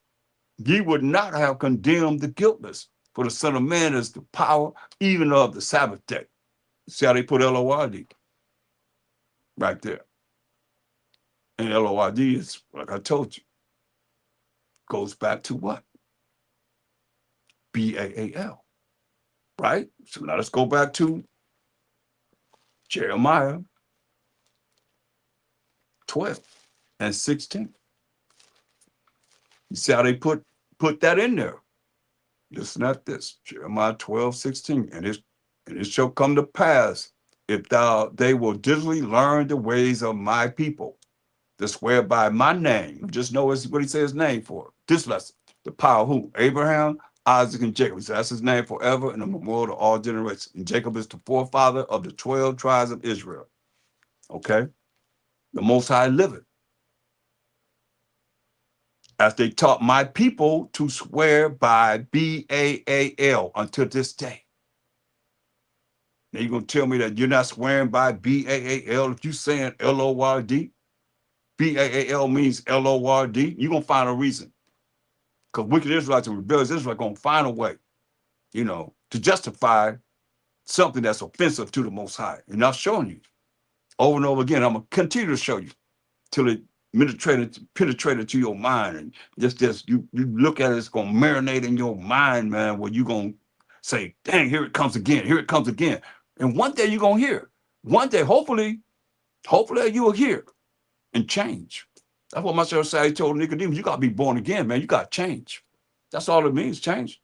Ye would not have condemned the guiltless, for the Son of Man is the power even of the Sabbath day. See how they put L-O-R-D right there. And L-O-R-D is, like I told you, goes back to what? B-A-A-L, right? So now let's go back to Jeremiah 12 and 16. You see how they put that in there? Listen at this, Jeremiah 12, 16. And it shall come to pass, if they will diligently learn the ways of my people, to swear by my name. Just know what he says his name for. This lesson, the power of who? Abraham, Isaac, and Jacob. So that's his name forever and a memorial to all generations. And Jacob is the forefather of the 12 tribes of Israel. Okay? The Most High liveth. As they taught my people to swear by B-A-A-L until this day. Now you're going to tell me that you're not swearing by B-A-A-L if you're saying L-O-R-D? B-A-A-L means L-O-R-D. You're going to find a reason. Because wicked Israelites and rebellious Israelites are going to find a way, to justify something that's offensive to the Most High. And I'm showing you over and over again. I'm going to continue to show you till it penetrated to your mind. And just you look at it, it's going to marinate in your mind, man, where you're going to say, dang, here it comes again. Here it comes again. And one day you're going to hear. One day, hopefully you will hear and change. That's what Mashayach said. He told Nicodemus, you got to be born again, man. You got to change. That's all it means, change.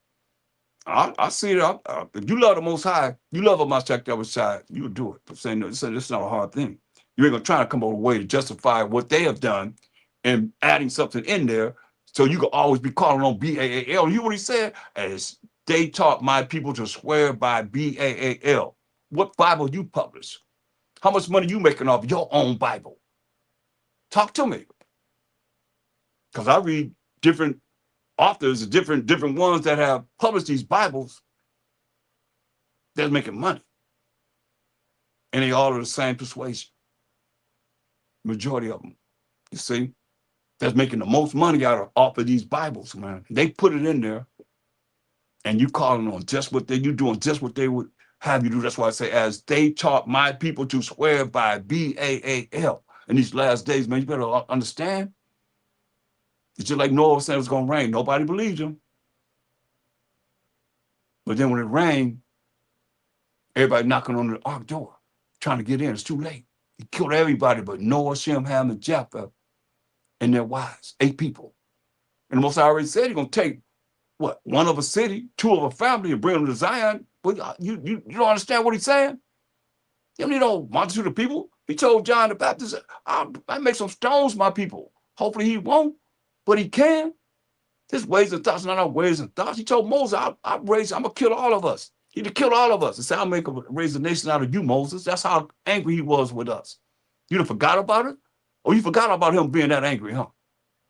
I see it. If you love the Most High, you love a Mashayach Yahawashi, you'll do it. I'm saying, no, it's not a hard thing. You ain't going to try to come up with a way to justify what they have done and adding something in there so you can always be calling on B-A-A-L. You know what he said? As they taught my people to swear by B-A-A-L. What Bible you publish? How much money you making off your own Bible? Talk to me. Because I read different authors, different ones that have published these Bibles that's making money. And they all are the same persuasion. Majority of them, you see, that's making the most money off of these Bibles, man. They put it in there and you calling on just what you doing, just what they would have you do. That's why I say, as they taught my people to swear by B-A-A-L. In these last days, man, you better understand. It's just like Noah said it was going to rain. Nobody believed him. But then when it rained, everybody knocking on the ark door, trying to get in. It's too late. He killed everybody but Noah, Shem, Ham, and Japheth and their wives, 8 people. And the Most High already said he's going to take, what, 1 of a city, 2 of a family, and bring them to Zion. But you don't understand what he's saying? You don't need no multitude of people. He told John the Baptist, I make some stones, my people. Hopefully he won't. But he can. His ways and thoughts are not our ways and thoughts. He told Moses, I'm going to kill all of us. He killed all of us. He said, raise a nation out of you, Moses. That's how angry he was with us. You done forgot about it? Or you forgot about him being that angry, huh?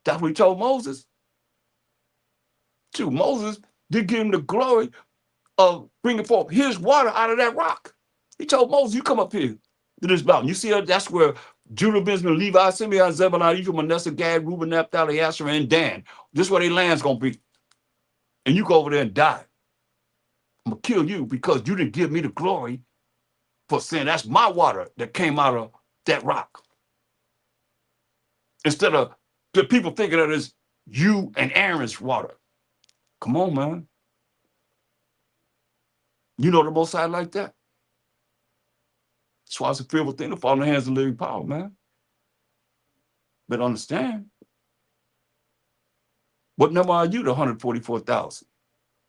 That's what he told Moses. Too. Moses did give him the glory of bringing forth his water out of that rock. He told Moses, you come up here to this mountain. You see, that's where Judah, Benjamin, Levi, Simeon, Zebulun, Ephraim, Manasseh, Gad, Reuben, Naphtali, Asher, and Dan. This is where their land's going to be. And you go over there and die. I'm going to kill you because you didn't give me the glory for sin. That's my water that came out of that rock. Instead of the people thinking that it's you and Aaron's water. Come on, man. You know the Most High like that. That's why it's a fearful thing to fall in the hands of living power, man. But understand, what number are you, the 144,000?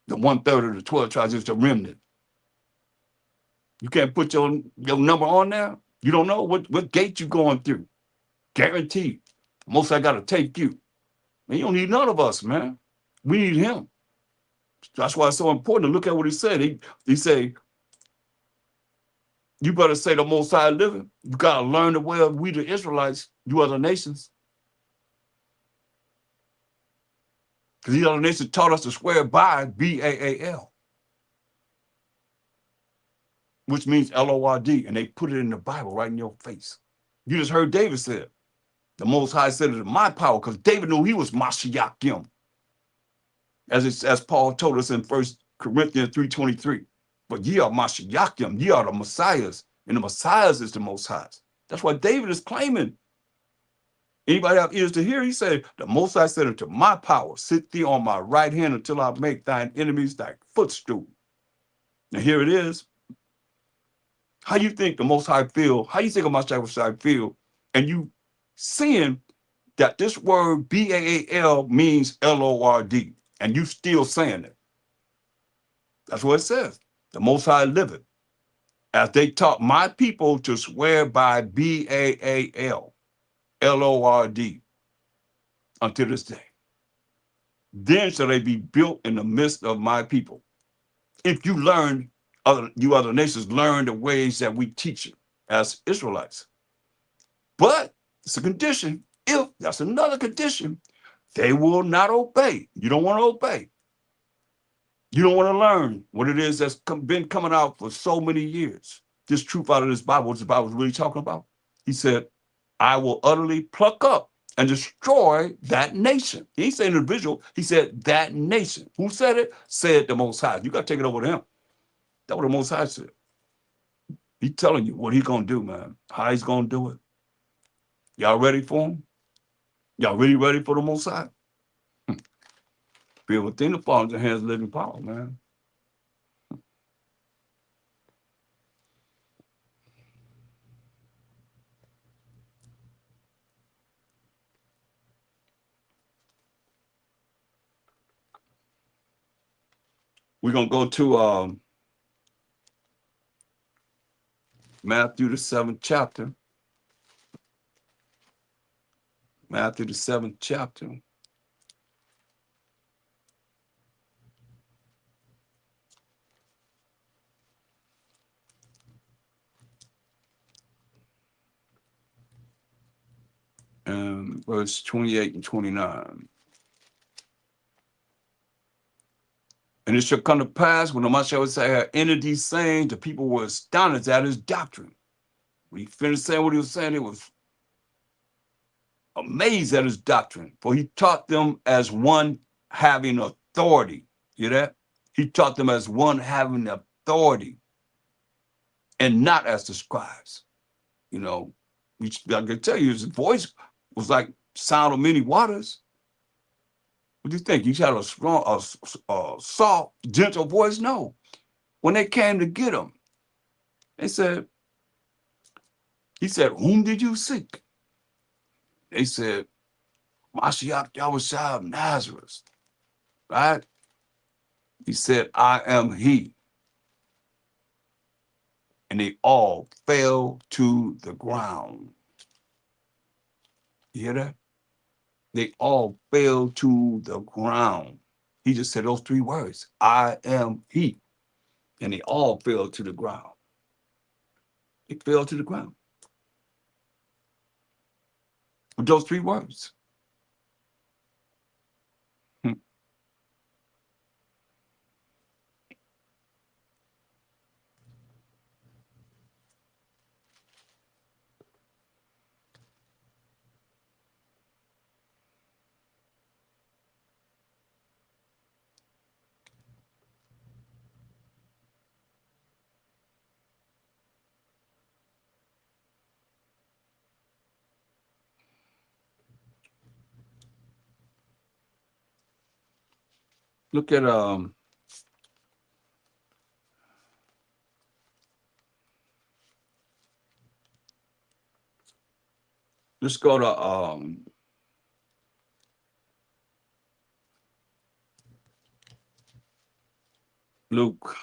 The 1/3 of the 12 tribes is the remnant. You can't put your number on there? You don't know what gate you going through. Guaranteed. Most I got to take you. Man, you don't need none of us, man. We need him. That's why it's so important to look at what he said. He say, You better say the Most High living. You got to learn the way of we the Israelites, you other nations. Because these other nations taught us to swear by B-A-A-L, which means L-O-R-D, and they put it in the Bible right in your face. You just heard David said, the Most High said it in my power, because David knew he was Mashayach Yahawashi, as Paul told us in 1 Corinthians 3:23. But ye are Mashayach Yahawashi, ye are the Messiahs, and the Messiahs is the Most High. That's what David is claiming. Anybody have ears to hear? He said, the Most High said unto my power, sit thee on my right hand until I make thine enemies thy footstool. Now here it is. How you think the Most High feel? How you think of Mashayach feel? And you seeing that this word B-A-A-L means L-O-R-D, and you still saying it. That's what it says. The Most High liveth, as they taught my people to swear by B-A-A-L, L-O-R-D, until this day. Then shall they be built in the midst of my people. If you learn, you other nations learn the ways that we teach it as Israelites. But it's a condition. If that's another condition, they will not obey. You don't want to obey. You don't want to learn what it is that's been coming out for so many years. This truth out of this Bible, what the Bible is really talking about. He said, I will utterly pluck up and destroy that nation. He ain't saying individual. He said that nation. Who said it? Said the Most High. You got to take it over to him. That's what the Most High said. He's telling you what he's going to do, man. How he's going to do it. Y'all ready for him? Y'all really ready for the Most High? Be able to think the fall into the hands of living power, man. We're going to go to Matthew the 7th chapter. Matthew the 7th chapter. And verse 28 and 29. And it shall come to pass when the Mashayach had ended these sayings, the people were astonished at his doctrine. When he finished saying what he was saying, it was amazed at his doctrine, for he taught them as one having authority. Hear that? He taught them as one having authority and not as the scribes. You know, I can tell you his voice was like sound of many waters. What do you think? He had a strong, soft, gentle voice? No. When they came to get him, they said, he said, whom did you seek? They said, Mashayach Yahawashi of Nazareth, right? He said, I am he. And they all fell to the ground. You hear that? They all fell to the ground. He just said those three words, I am he. And they all fell to the ground. They fell to the ground. With those three words. Look at let's go to Luke,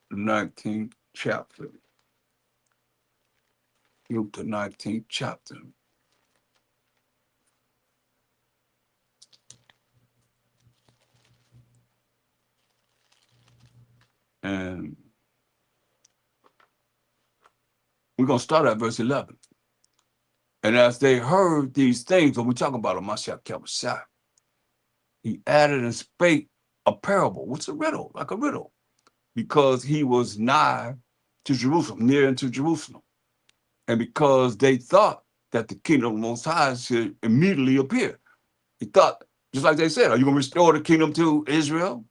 the 19th chapter. Luke, the 19th chapter. And We're going to start at verse 11. And as they heard these things, when we talk about Ha Mashayach Yahawashi, he added and spake a parable, which is a riddle, like a riddle, because he was nigh to Jerusalem, near into Jerusalem. And because they thought that the kingdom of the Most High should immediately appear. He thought, just like they said, are you going to restore the kingdom to Israel?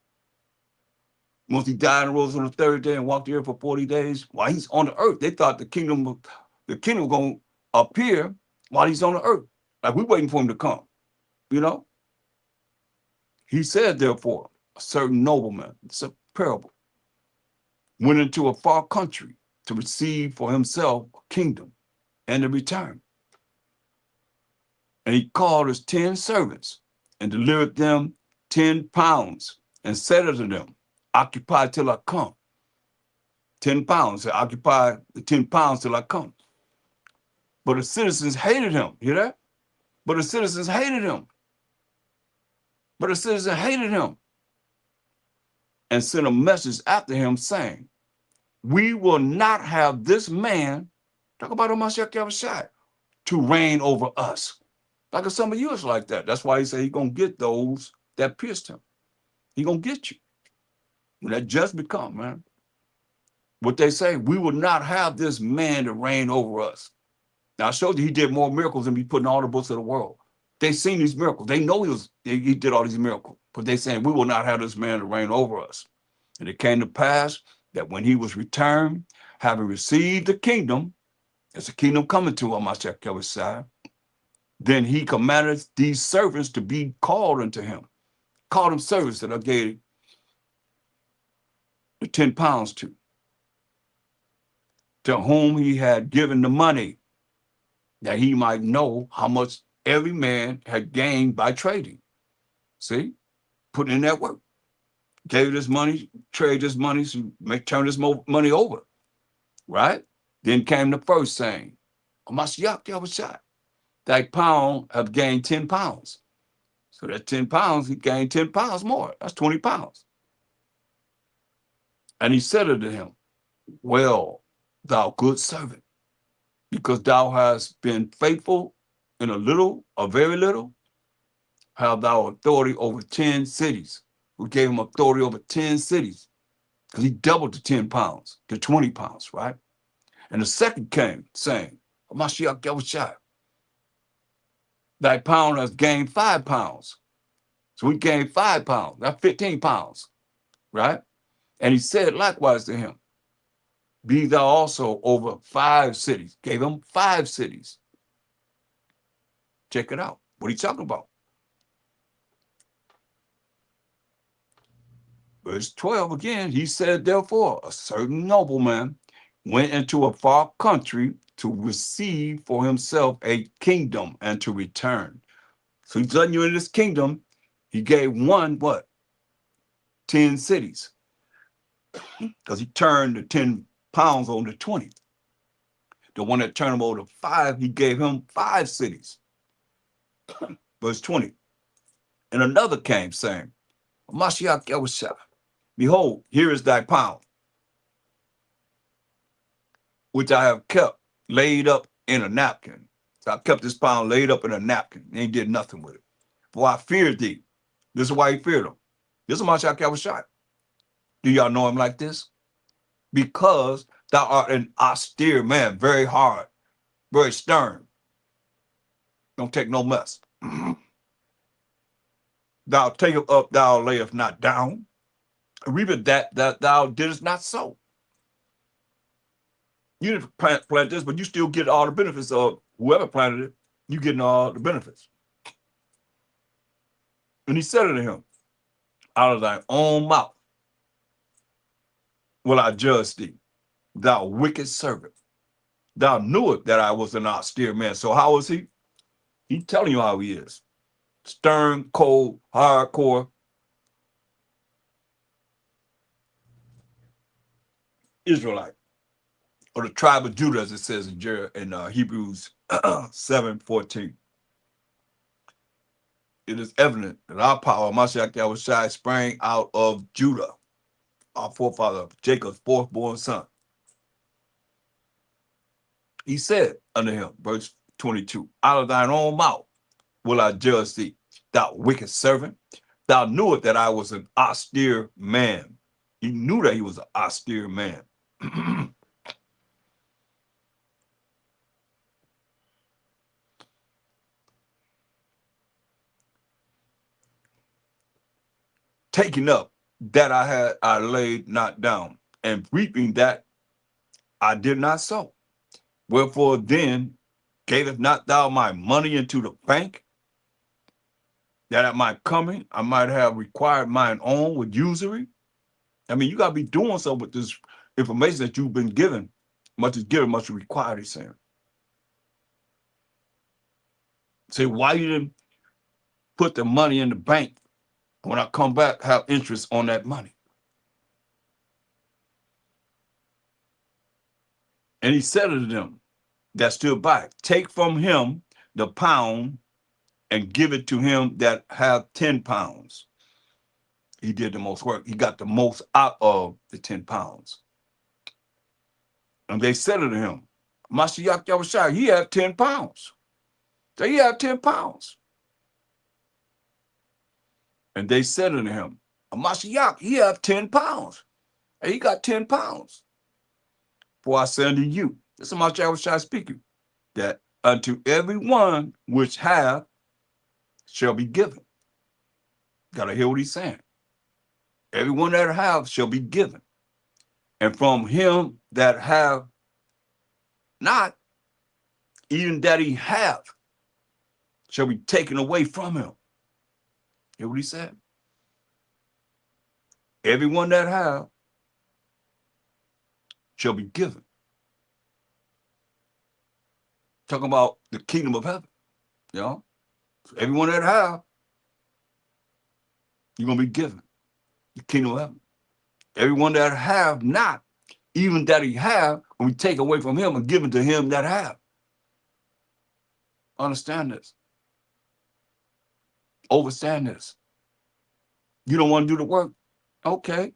Once he died and rose on the third day and walked the earth for 40 days, while he's on the earth, they thought the kingdom was going to appear while he's on the earth. Like we're waiting for him to come, you know? He said, therefore, a certain nobleman, it's a parable, went into a far country to receive for himself a kingdom and to return. And he called his 10 servants and delivered them 10 pounds and said unto them, occupy till I come. 10 pounds, occupy the 10 pounds till I come. But the citizens hated him. Hear that? But the citizens hated him. But the citizens hated him and sent a message after him saying, we will not have this man, talk about Ha Mashayach Yahawashi, to reign over us. Like some of you is like that. That's why he said he's going to get those that pierced him. He's going to get you. When that judgment come, man. What they say, we will not have this man to reign over us. Now, I showed you he did more miracles than we put in all the books of the world. They seen these miracles. They know he did all these miracles. But they saying, we will not have this man to reign over us. And it came to pass that when he was returned, having received the kingdom, as a kingdom coming to Ha Mashayach Yahawashi, then he commanded these servants to be called unto him. Called them servants that I gave the 10 pounds to whom he had given the money, that he might know how much every man had gained by trading. See, put in that work. Gave this money, trade this money, so turn this money over, right? Then came the first saying, Ha Mashayach Yahawashi, thy pound have gained 10 pounds. So that 10 pounds, he gained 10 pounds more. That's 20 pounds. And he said unto him, well, thou good servant, because thou hast been faithful in a little or very little, have thou authority over 10 cities. We gave him authority over 10 cities because he doubled the 10 pounds to 20 pounds, right? And the second came saying, Ha Mashayach Yahawashi, thy pound has gained 5 pounds. So we gained 5 pounds. That's 15 pounds, right? And he said likewise to him, be thou also over 5 cities. Gave him 5 cities. Check it out. What are you talking about? Verse 12 again, he said, therefore, a certain nobleman went into a far country to receive for himself a kingdom and to return. So he's letting you in this kingdom. He gave one, what? 10 cities. Because he turned the 10 pounds on to 20. The one that turned him over to 5, he gave him 5 cities. Verse 20. And another came saying, Ha Mashayach Yahawashi, behold, here is thy pound, which I have kept laid up in a napkin. So I kept this pound laid up in a napkin. They ain't did nothing with it. For I feared thee. This is why he feared him. This is Ha Mashayach Yahawashi. Do y'all know him like this? Because thou art an austere man, very hard, very stern. Don't take no mess. Thou taketh up, thou layest not down. Reapeth that thou didst not sow. You didn't plant this, but you still get all the benefits of whoever planted it. You getting all the benefits. And he said unto him, out of thy own mouth will I judge thee, thou wicked servant. Thou knewest that I was an austere man. So how is he? He's telling you how he is. Stern, cold, hardcore. Israelite. Or the tribe of Judah, as it says in Hebrews 7:14. It is evident that our power, Mashayach Yahawashi, sprang out of Judah, our forefather, Jacob's 4th born son. He said unto him, verse 22, out of thine own mouth will I judge thee, thou wicked servant. Thou knewest that I was an austere man. He knew that he was an austere man. Taking up that I laid not down, and reaping that I did not sow. Wherefore then gavest not thou my money into the bank, that at my coming I might have required mine own with usury? I mean, you got to be doing something with this information that you've been given. Much is given, much is required, he's saying. Say, why you didn't put the money in the bank? When I come back, have interest on that money. And he said to them that stood by, take from him the pound and give it to him that have 10 pounds. He did the most work. He got the most out of the 10 pounds. And they said to him, Mashayach Yahawashi, he had 10 pounds. So he had 10 pounds. And they said unto him, Mashayach, he have 10 pounds. And he got 10 pounds. For I say unto you, this is Mashayach Yahawashi speaking, that unto every one which hath shall be given. Gotta hear what he's saying. Everyone that have shall be given. And from him that have not, even that he have, shall be taken away from him. Hear what he said? Everyone that have shall be given. Talking about the kingdom of heaven. You know? So everyone that have, you're going to be given the kingdom of heaven. Everyone that have not, even that he have, will be taken away from him and given to him that have. Understand this. Overstand this. You don't want to do the work? Okay.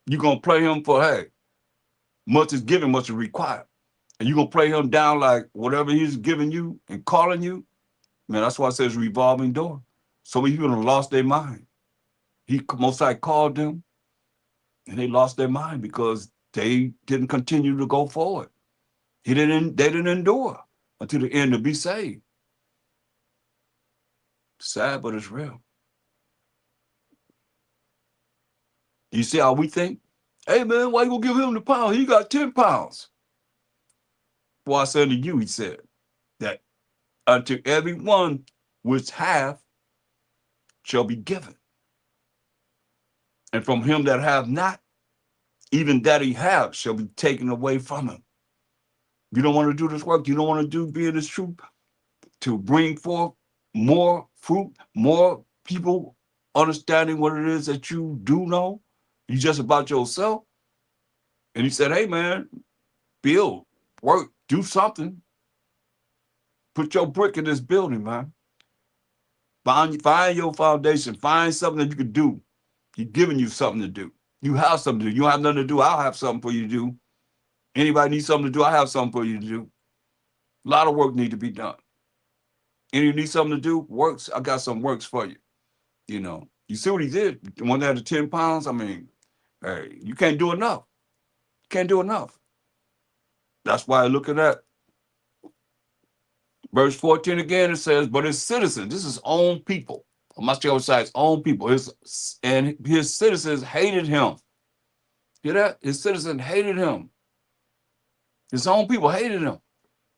You're going to play him for, hey, much is given, much is required. And you're going to play him down like whatever he's giving you and calling you. Man, that's why it says revolving door. So many people have lost their mind. He most likely called them and they lost their mind because they didn't continue to go forward. They didn't endure until the end to be saved. Sad, but it's real. You see how we think? Hey man, why you gonna give him the pound? He got 10 pounds. For I say unto you, he said, that unto every one which hath shall be given. And from him that hath not, even that he have shall be taken away from him. You don't want to do this work, you don't want to be in this truth, to bring forth more fruit, more people understanding what it is that you do know. You just about yourself. And he said, hey man, build, work, do something. Put your brick in this building, man. Find your foundation. Find something that you can do. He's giving you something to do. You have something to do. You don't have nothing to do. I'll have something for you to do. Anybody needs something to do, I have something for you to do. A lot of work need to be done. And you need something to do, works, I got some works for you. You know, you see what he did? The one that had the 10 pounds, I mean, hey, you can't do enough. You can't do enough. That's why I look at that. Verse 14 again, it says, but his citizens, this is his own people. His own people. His citizens hated him. Hear that? His citizens hated him. His own people hated him.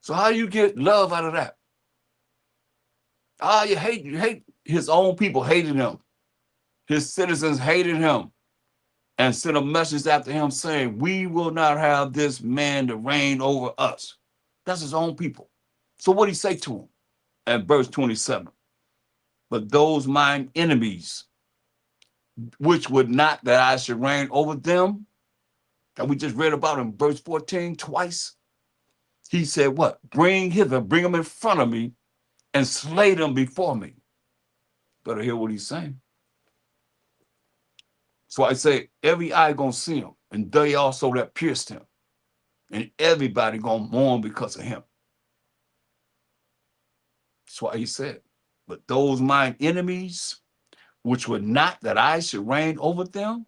So how do you get love out of that? You hate his own people hated him. His citizens hated him and sent a message after him saying, we will not have this man to reign over us. That's his own people. So what did he say to him? At verse 27, but those mine enemies, which would not that I should reign over them, that we just read about in verse 14 twice. He said, what? Bring them in front of me and slay them before me. Better hear what he's saying. So I say, every eye gonna see him, and they also that pierced him. And everybody gonna mourn because of him. That's why he said, but those mine enemies, which were not that I should reign over them,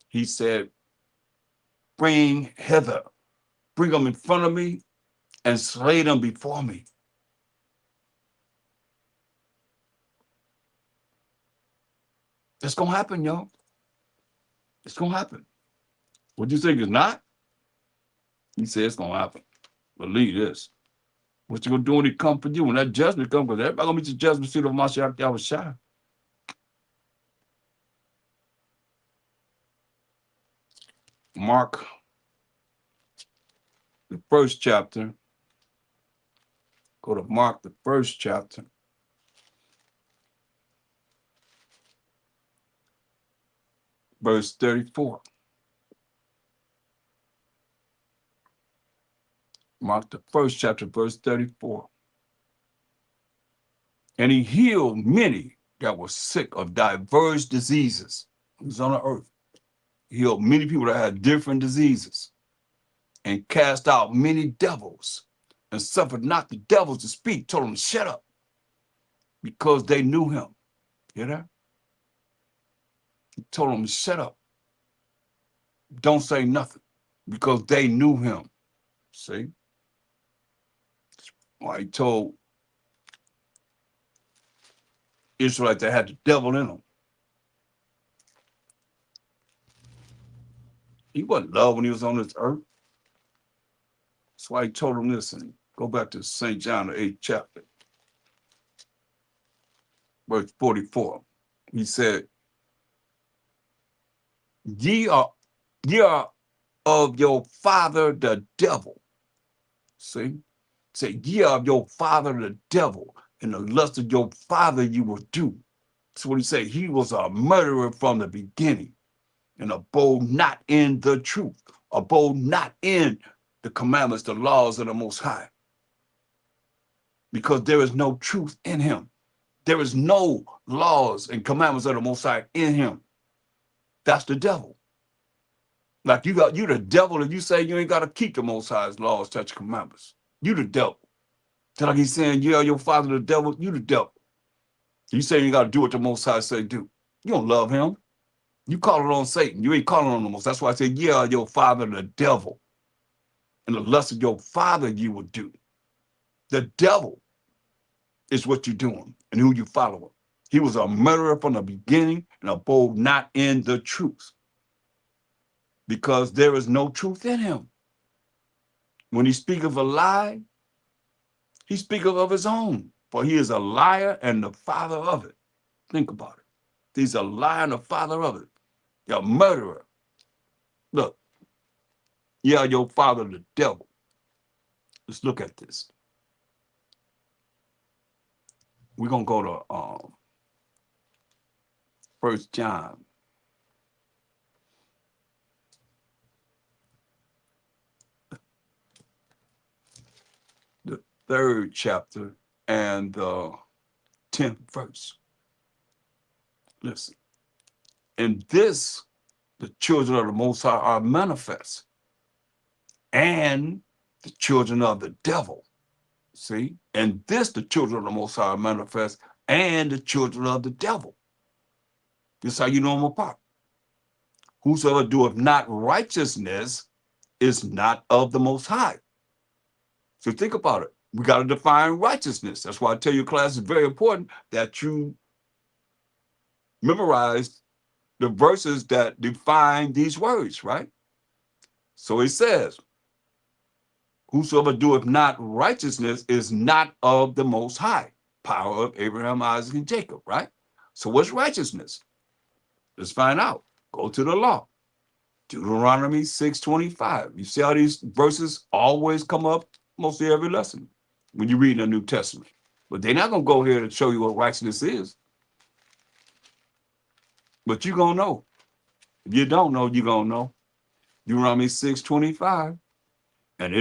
he said, bring hither, bring them in front of me and slay them before me. It's gonna happen, y'all. It's gonna happen. What you think is not? He said it's gonna happen. Believe this. What you gonna do when he come for you? When that judgment comes, because everybody gonna meet the judgment seat of Ha Mashayach Yahawashi. Mark, the first chapter. Go to Mark, the first chapter. Verse 34. Mark, the first chapter, verse 34. And he healed many that were sick of diverse diseases. He was on the earth. He healed many people that had different diseases and cast out many devils and suffered not the devils to speak, told them to shut up because they knew him. Hear that? He told them to shut up. Don't say nothing because they knew him. See? Why he told Israelites they had the devil in them. He wasn't love when he was on this earth. That's why he told them this. And go back to St. John, the 8th chapter, verse 44. He said, ye are of your father the devil. See? Say, ye are of your father the devil, and the lust of your father you will do. That's what he said. He was a murderer from the beginning and abode not in the truth, abode not in the commandments, the laws of the Most High, because there is no truth in him. There is no laws and commandments of the Most High in him. That's the devil. Like you the devil, and you say you ain't got to keep the Most High's laws, statutes, commandments. You the devil. Just like he's saying, yeah, your father the devil, you the devil. You say you got to do what the Most High say do. You don't love him. You call it on Satan. You ain't calling on the Most. That's why I say, yeah, your father the devil. And the lust of your father you will do. The devil is what you're doing and who you follow. He was a murderer from the beginning and abode not in the truth, because there is no truth in him. When he speaks of a lie, he speaketh of his own, for he is a liar and the father of it. Think about it. He's a liar and the father of it. You're a murderer. Look, yeah, your father the devil. Let's look at this. We're gonna go to 1 John. The 3rd chapter and the 10th verse. Listen. In this, the children of the Most High are manifest, and the children of the devil. See? And this, the children of the Most High are manifest, and the children of the devil. This is how you know them apart. Whosoever doeth not righteousness is not of the Most High. So think about it. We got to define righteousness. That's why I tell you, class, it's very important that you memorize the verses that define these words, right? So it says, whosoever doeth not righteousness is not of the Most High, power of Abraham, Isaac, and Jacob, right? So what's righteousness? Let's find out. Go to the law. Deuteronomy 6:25. You see how these verses always come up mostly every lesson when you read the New Testament. But they're not going to go here to show you what righteousness is. But you're going to know. If you don't know, you're going to know. Deuteronomy 6:25. And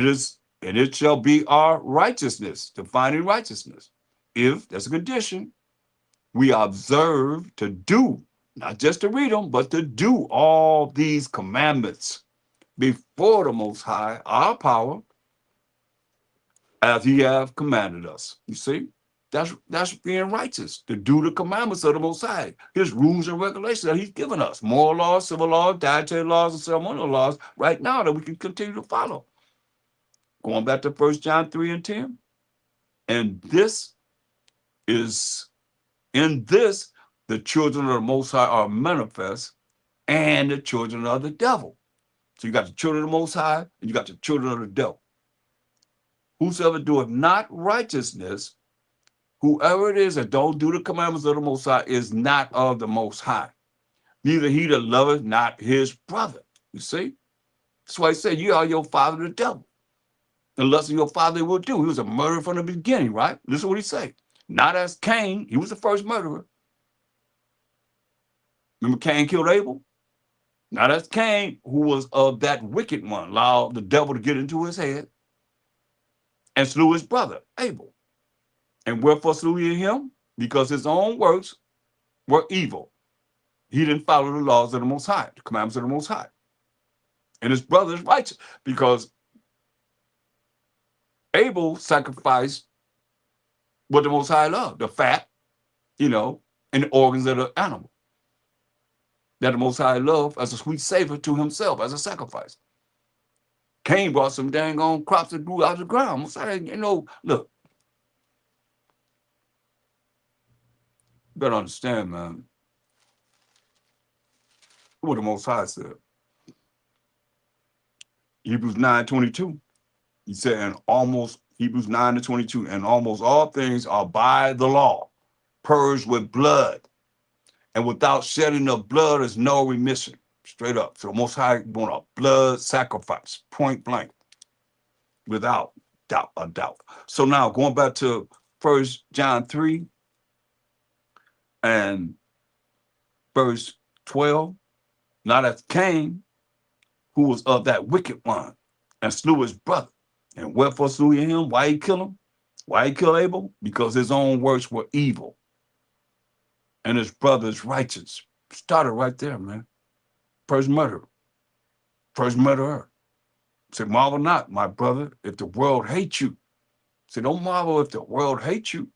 it shall be our righteousness, defining righteousness. If, that's a condition, we observe to do, not just to read them, but to do all these commandments before the Most High, our power, as he have commanded us. You see? That's being righteous, to do the commandments of the Most High, his rules and regulations that he's given us, moral laws, civil laws, dietary laws, and ceremonial laws, right now that we can continue to follow. Going back to 1 John 3 and 10. And this is, in this, the children of the Most High are manifest, and the children of the devil. So you got the children of the Most High, and you got the children of the devil. Whosoever doeth not righteousness, whoever it is that don't do the commandments of the Most High, is not of the Most High. Neither he that loveth not his brother. You see? That's why he said, you are your father the devil. The lust of your father will do. He was a murderer from the beginning, right? Listen to what he said. Not as Cain, he was the first murderer. Remember Cain killed Abel? Now that's Cain, who was of that wicked one, allowed the devil to get into his head and slew his brother, Abel. And wherefore slew he him? Because his own works were evil. He didn't follow the laws of the Most High, the commandments of the Most High. And his brother is righteous because Abel sacrificed what the Most High loved, the fat, and the organs of the animal that the Most High loved as a sweet savor to himself, as a sacrifice. Cain brought some dang on crops that grew out of the ground. Most High, look, you better understand, man, what the Most High said. Hebrews 9:22. He said, and almost, Hebrews 9:22, and almost all things are by the law, purged with blood. And without shedding of blood is no remission. Straight up. So the Most High want a blood sacrifice, point blank, without a doubt. So now going back to 1 John 3 and verse 12. Now that's Cain, who was of that wicked one, and slew his brother. And wherefore slew he him? Why he kill him? Why he kill Abel? Because his own works were evil, and his brother is righteous. Started right there, man. First murderer. First murderer. Say, marvel not, my brother, if the world hates you. Say, don't marvel if the world hates you.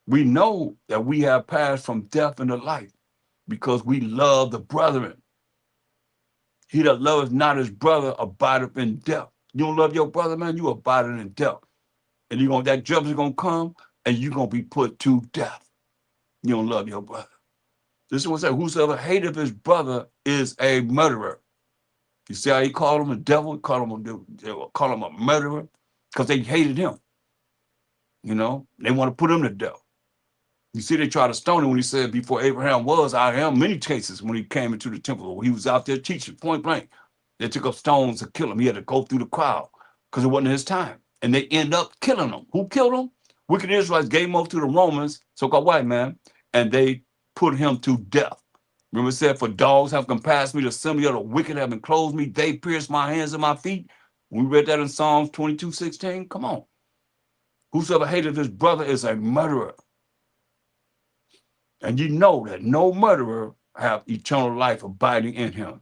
We know that we have passed from death into life because we love the brethren. He that loveth not his brother abideth in death. You don't love your brother, man, you abideth in death. And that judgment's gonna come, and you're gonna be put to death. You don't love your brother. This is what it says, whosoever hateth his brother is a murderer. You see how he called him a devil? He called him a murderer because they hated him. They want to put him to death. You see, they tried to stone him when he said, before Abraham was, I am. Many cases when he came into the temple, he was out there teaching, point blank. They took up stones to kill him. He had to go through the crowd because it wasn't his time. And they end up killing him. Who killed him? Wicked Israelites gave him over to the Romans, so-called white man, and they put him to death. Remember it said, for dogs have compassed me, the assembly of the wicked have enclosed me, they pierced my hands and my feet. We read that in Psalms 22:16. Come on. Whosoever hated his brother is a murderer. And you know that no murderer have eternal life abiding in him.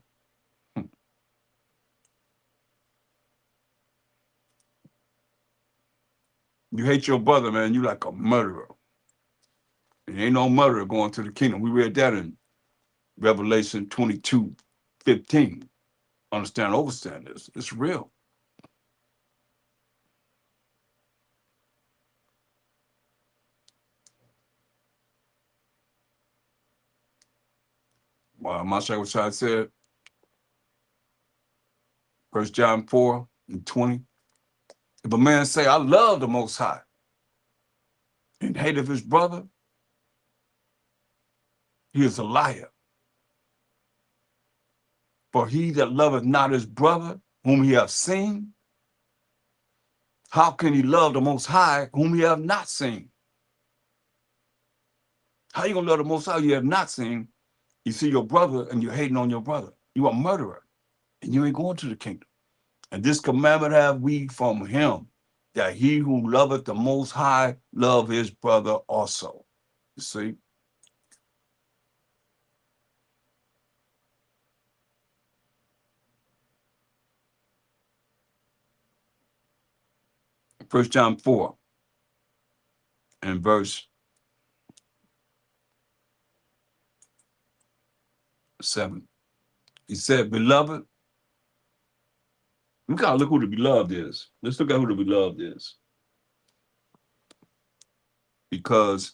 You hate your brother, man, you like a murderer. There ain't no murderer going to the kingdom. We read that in Revelation 22:15. Understand, overstand this. It's real. Ha Mashayach Yahawashi said, 1 John 4:20. If a man say, I love the Most High, and hateth his brother, he is a liar. For he that loveth not his brother, whom he hath seen, how can he love the Most High, whom he hath not seen? How you gonna love the Most High you have not seen? You see your brother and you're hating on your brother. You are a murderer, and you ain't going to the kingdom. And this commandment have we from him, that he who loveth the Most High love his brother also. You see? 1 John 4 and verse 7. He said, beloved, we gotta look who the beloved is. Let's look at who the beloved is. Because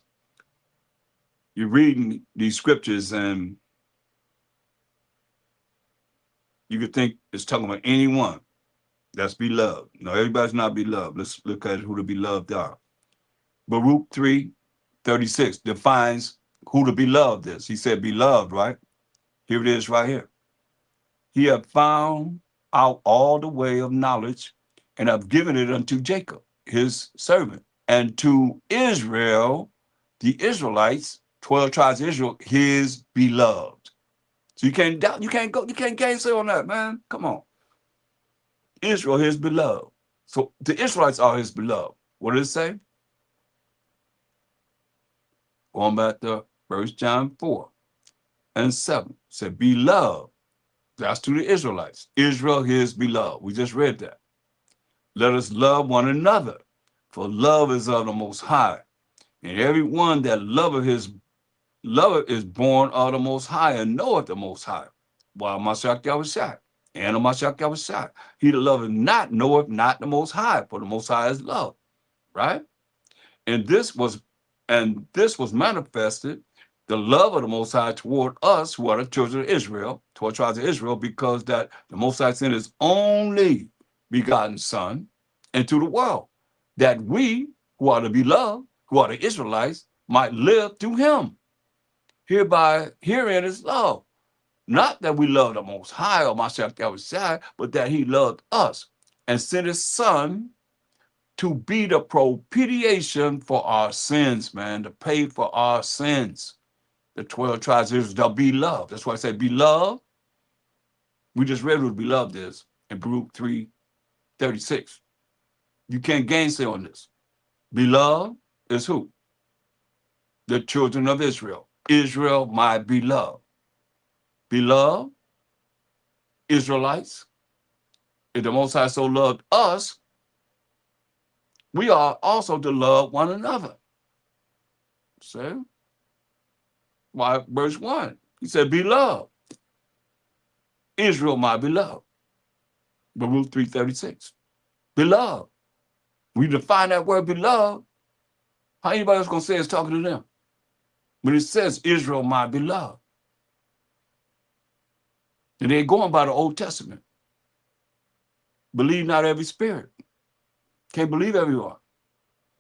you're reading these scriptures and you could think it's talking about anyone that's beloved. No, everybody's not beloved. Let's look at who the beloved are. Baruch 3:36 defines who the beloved is. He said, beloved, right? Here it is right here. He hath found out all the way of knowledge and have given it unto Jacob, his servant, and to Israel, the Israelites, 12 tribes of Israel, his beloved. So you can't doubt, you can't gainsay on that, man. Come on. Israel, his beloved. So the Israelites are his beloved. What did it say? Going back to 1 John 4 and 7. It said, beloved. That's to the Israelites. Israel, his beloved. We just read that. Let us love one another, for love is of the Most High. And everyone that loveth his lover is born of the Most High and knoweth the Most High. While Ha Mashayach Yahawashi, and Ha Mashayach Yahawashi. He that loveth not knoweth not the Most High, for the Most High is love. Right? And this was manifested, the love of the Most High toward us who are the children of Israel, 12 tribes of Israel, because that the Most High sent his only begotten Son into the world, that we who are the beloved, who are the Israelites, might live through him. Herein is love. Not that we love the Most High or Ha Mashayach Yahawashi, but that he loved us and sent his Son to be the propitiation for our sins, man, to pay for our sins. The 12 tribes of Israel, they'll be loved. That's why I say beloved. We just read who the beloved is in Baruch 3:36. You can't gainsay on this. Beloved is who? The children of Israel. Israel, my beloved. Beloved, Israelites, if the Most High so loved us, we are also to love one another. See? Why, verse 1, he said, beloved, Israel, my beloved. Baruch 3:36. Beloved. We define that word beloved. How anybody else gonna say it's talking to them? When it says Israel, my beloved. And they're going by the Old Testament. Believe not every spirit. Can't believe everyone.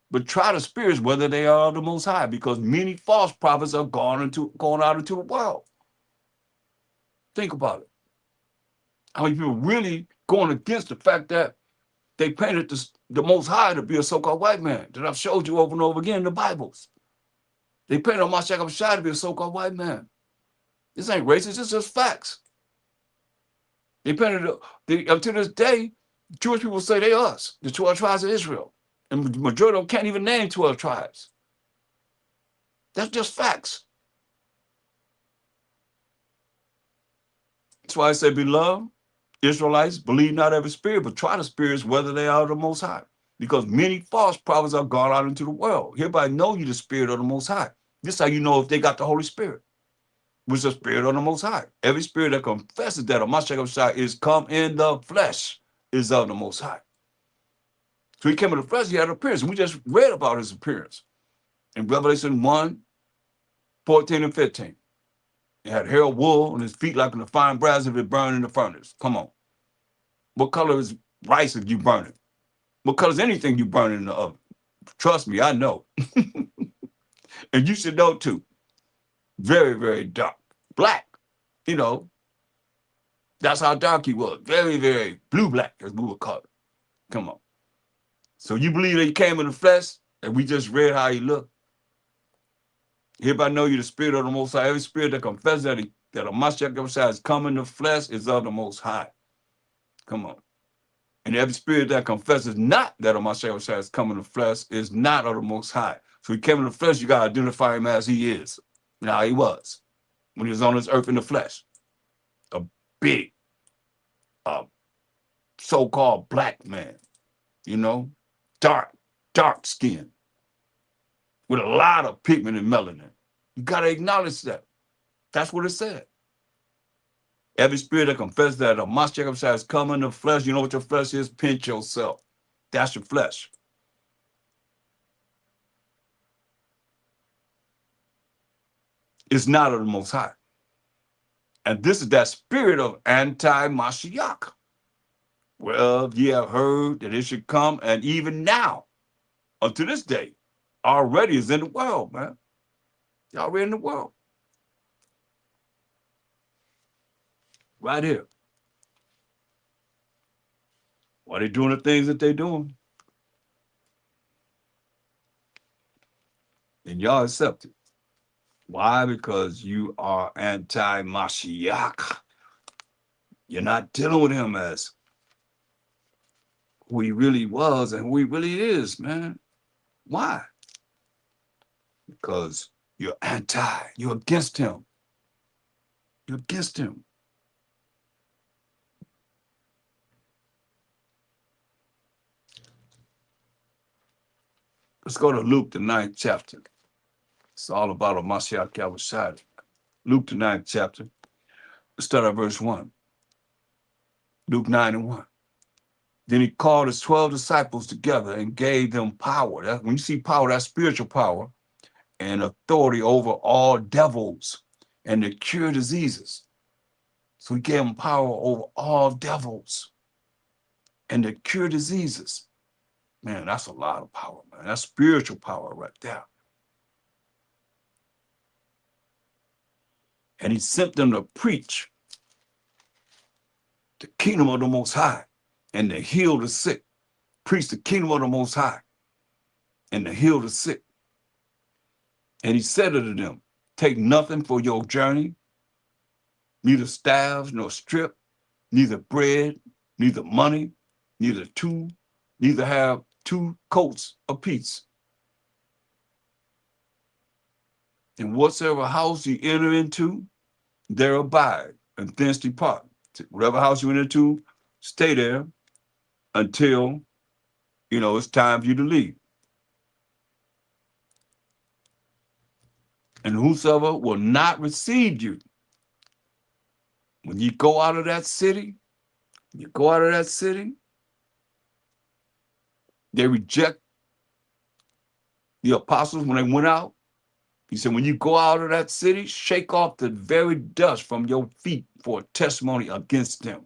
But try the spirits whether they are of the Most High, because many false prophets are going out into the world. Think about it. How many people really going against the fact that they painted the Most High to be a so-called white man that I've showed you over and over again in the Bibles. They painted Ha Mashayach Yahawashi to be a so-called white man. This ain't racist, it's just facts. They painted up to this day, Jewish people say they us, the 12 tribes of Israel. And the majority of them can't even name 12 tribes. That's just facts. That's why I say, beloved, Israelites, believe not every spirit, but try the spirits whether they are the Most High. Because many false prophets are gone out into the world. Hereby know you the spirit of the Most High. This is how you know if they got the Holy Spirit, which is the spirit of the Most High. Every spirit that confesses that Ha Mashayach Yahawashi is come in the flesh is of the Most High. So he came in the flesh, he had an appearance. We just read about his appearance in Revelation 1:14 and 15. He had hair of wool and his feet like the fine brass if it burned in the furnace. Come on. What color is rice if you burn it? What color is anything you burn in the oven? Trust me, I know. And you should know too. Very, very dark. Black. You know, that's how dark he was. Very, very blue-black, as we would call it. Come on. So you believe that he came in the flesh, and we just read how he looked? Hereby know you the spirit of the Most High. Every spirit that confesses that Ha Mashayach Yahawashi has come in the flesh is of the Most High. Come on. And every spirit that confesses not that Ha Mashayach Yahawashi has come in the flesh is not of the Most High. So he came in the flesh, you got to identify him as he is. Now he was, when he was on this earth in the flesh. A big, so-called black man, you know, dark skin with a lot of pigment and melanin. You got to acknowledge that. That's what it said. Every spirit that confesses that a Ha Mashayach Yahawashi is coming in the flesh, you know what your flesh is? Pinch yourself. That's your flesh. It's not of the Most High. And this is that spirit of anti-Mashiach. Well, ye have heard that it should come, and even now, unto this day, already is in the world, man. It's already in the world. Right here. Why they doing the things that they doing? And y'all accept it. Why? Because you are anti-Mashiach. You're not dealing with him as who he really was and who he really is, man. Why? Because you're you're against him. You're against him. Let's go to Luke, the 9th chapter. It's all about Ha Mashayach Yahawashi. Luke, the 9th chapter. Let's start at verse 1. Luke 9:1. Then he called his 12 disciples together and gave them power. When you see power, that's spiritual power and authority over all devils and to cure diseases. So he gave them power over all devils and to cure diseases. Man, that's a lot of power, man. That's spiritual power right there. And he sent them to preach the kingdom of the Most High and to heal the sick. Preach the kingdom of the Most High and to heal the sick. And he said unto them, take nothing for your journey, neither staves nor strip, neither bread, neither money, neither have two coats apiece. And whatsoever house ye enter into, there abide, and thence depart. Whatever house you enter into, stay there until, it's time for you to leave. And whosoever will not receive you, when you go out of that city, they reject the apostles when they went out. He said, when you go out of that city, shake off the very dust from your feet for a testimony against them.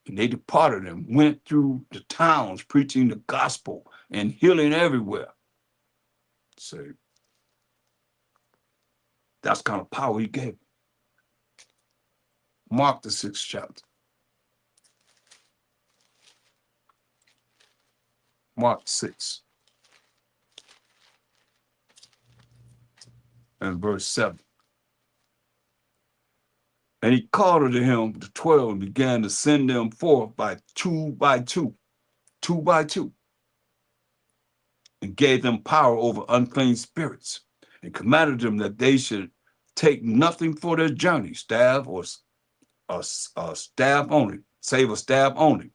And they departed and went through the towns preaching the gospel and healing everywhere. So that's the kind of power he gave. Mark, the 6th chapter. Mark 6 and verse 7. And he called unto him the 12 and began to send them forth by two, and gave them power over unclean spirits, and commanded them that they should take nothing for their journey, staff or a staff only, save a staff only.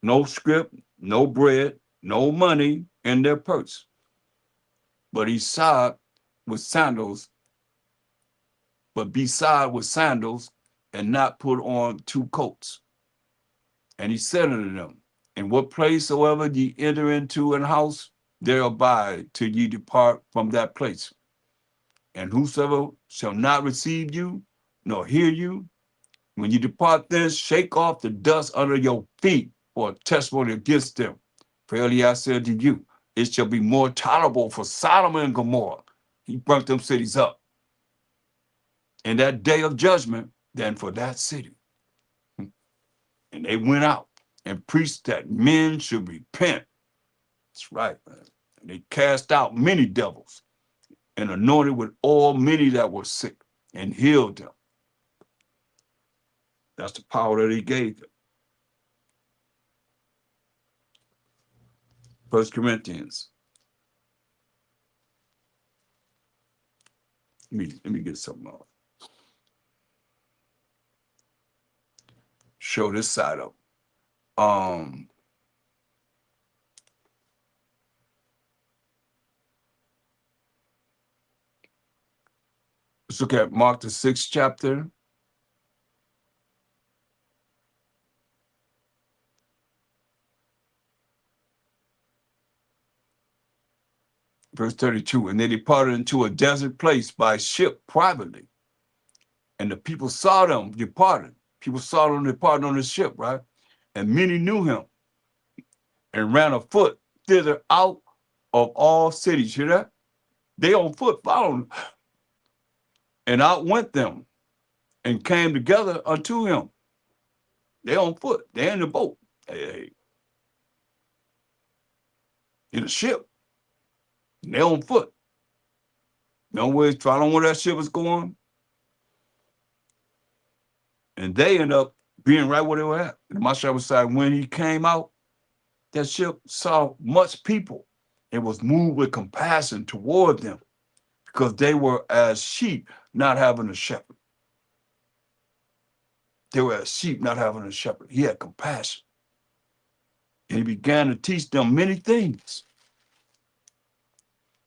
No scrip, no bread, no money in their purse. But he beside with sandals, and not put on two coats. And he said unto them, in what place soever ye enter into an house, there abide till ye depart from that place. And whosoever shall not receive you, nor hear you, when you depart thence, shake off the dust under your feet for a testimony against them. Verily I said to you, it shall be more tolerable for Sodom and Gomorrah. He burnt them cities up in that day of judgment than for that city. And they went out and preached that men should repent. That's right, man. And they cast out many devils and anointed with oil many that were sick and healed them. That's the power that he gave them. 1 Corinthians. Let me get something off. Show this side up. Let's look at Mark, the 6th chapter. Verse 32, and they departed into a desert place by ship privately. And the people saw them departing. People saw them departing on the ship, right? And many knew him and ran afoot thither out of all cities. Hear that? They on foot following. And out went them and came together unto him. They on foot. They in the boat. Hey, in a ship. They on foot. No way following where that ship was going. And they end up being right where they were at. And Mashayach was saying, when he came out, that ship saw much people and was moved with compassion toward them because they were as sheep not having a shepherd. They were as sheep not having a shepherd. He had compassion. And he began to teach them many things.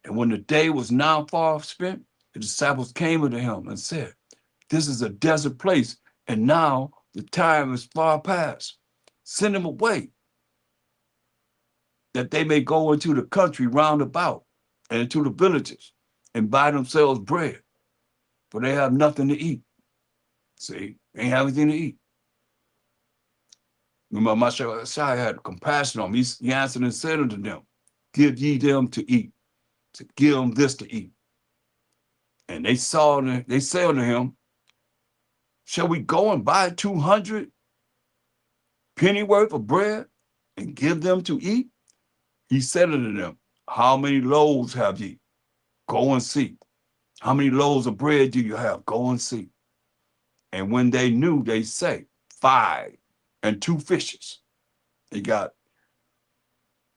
And when the day was now far spent, the disciples came unto him and said, this is a desert place, and now the time is far past. Send them away, that they may go into the country round about and into the villages and buy themselves bread, for they have nothing to eat. See, they ain't have anything to eat. Remember, Mashayach had compassion on them. He answered and said unto them, give ye them to eat, to give them this to eat. And they said unto him, shall we go and buy 200 pennyworth of bread and give them to eat? He said unto them, how many loaves have ye? Go and see. How many loaves of bread do you have? Go and see. And when they knew, they say, 5 and 2 fishes. They got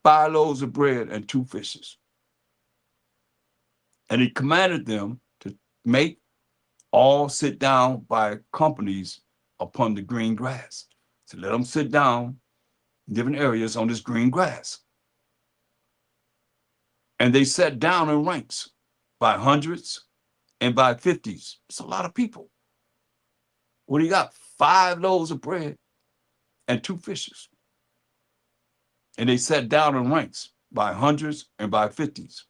5 loaves of bread and 2 fishes. And he commanded them to make all sit down by companies upon the green grass. So let them sit down in different areas on this green grass. And they sat down in ranks by hundreds and by 50s. It's a lot of people. What do you got? 5 loaves of bread and 2 fishes. And they sat down in ranks by hundreds and by 50s.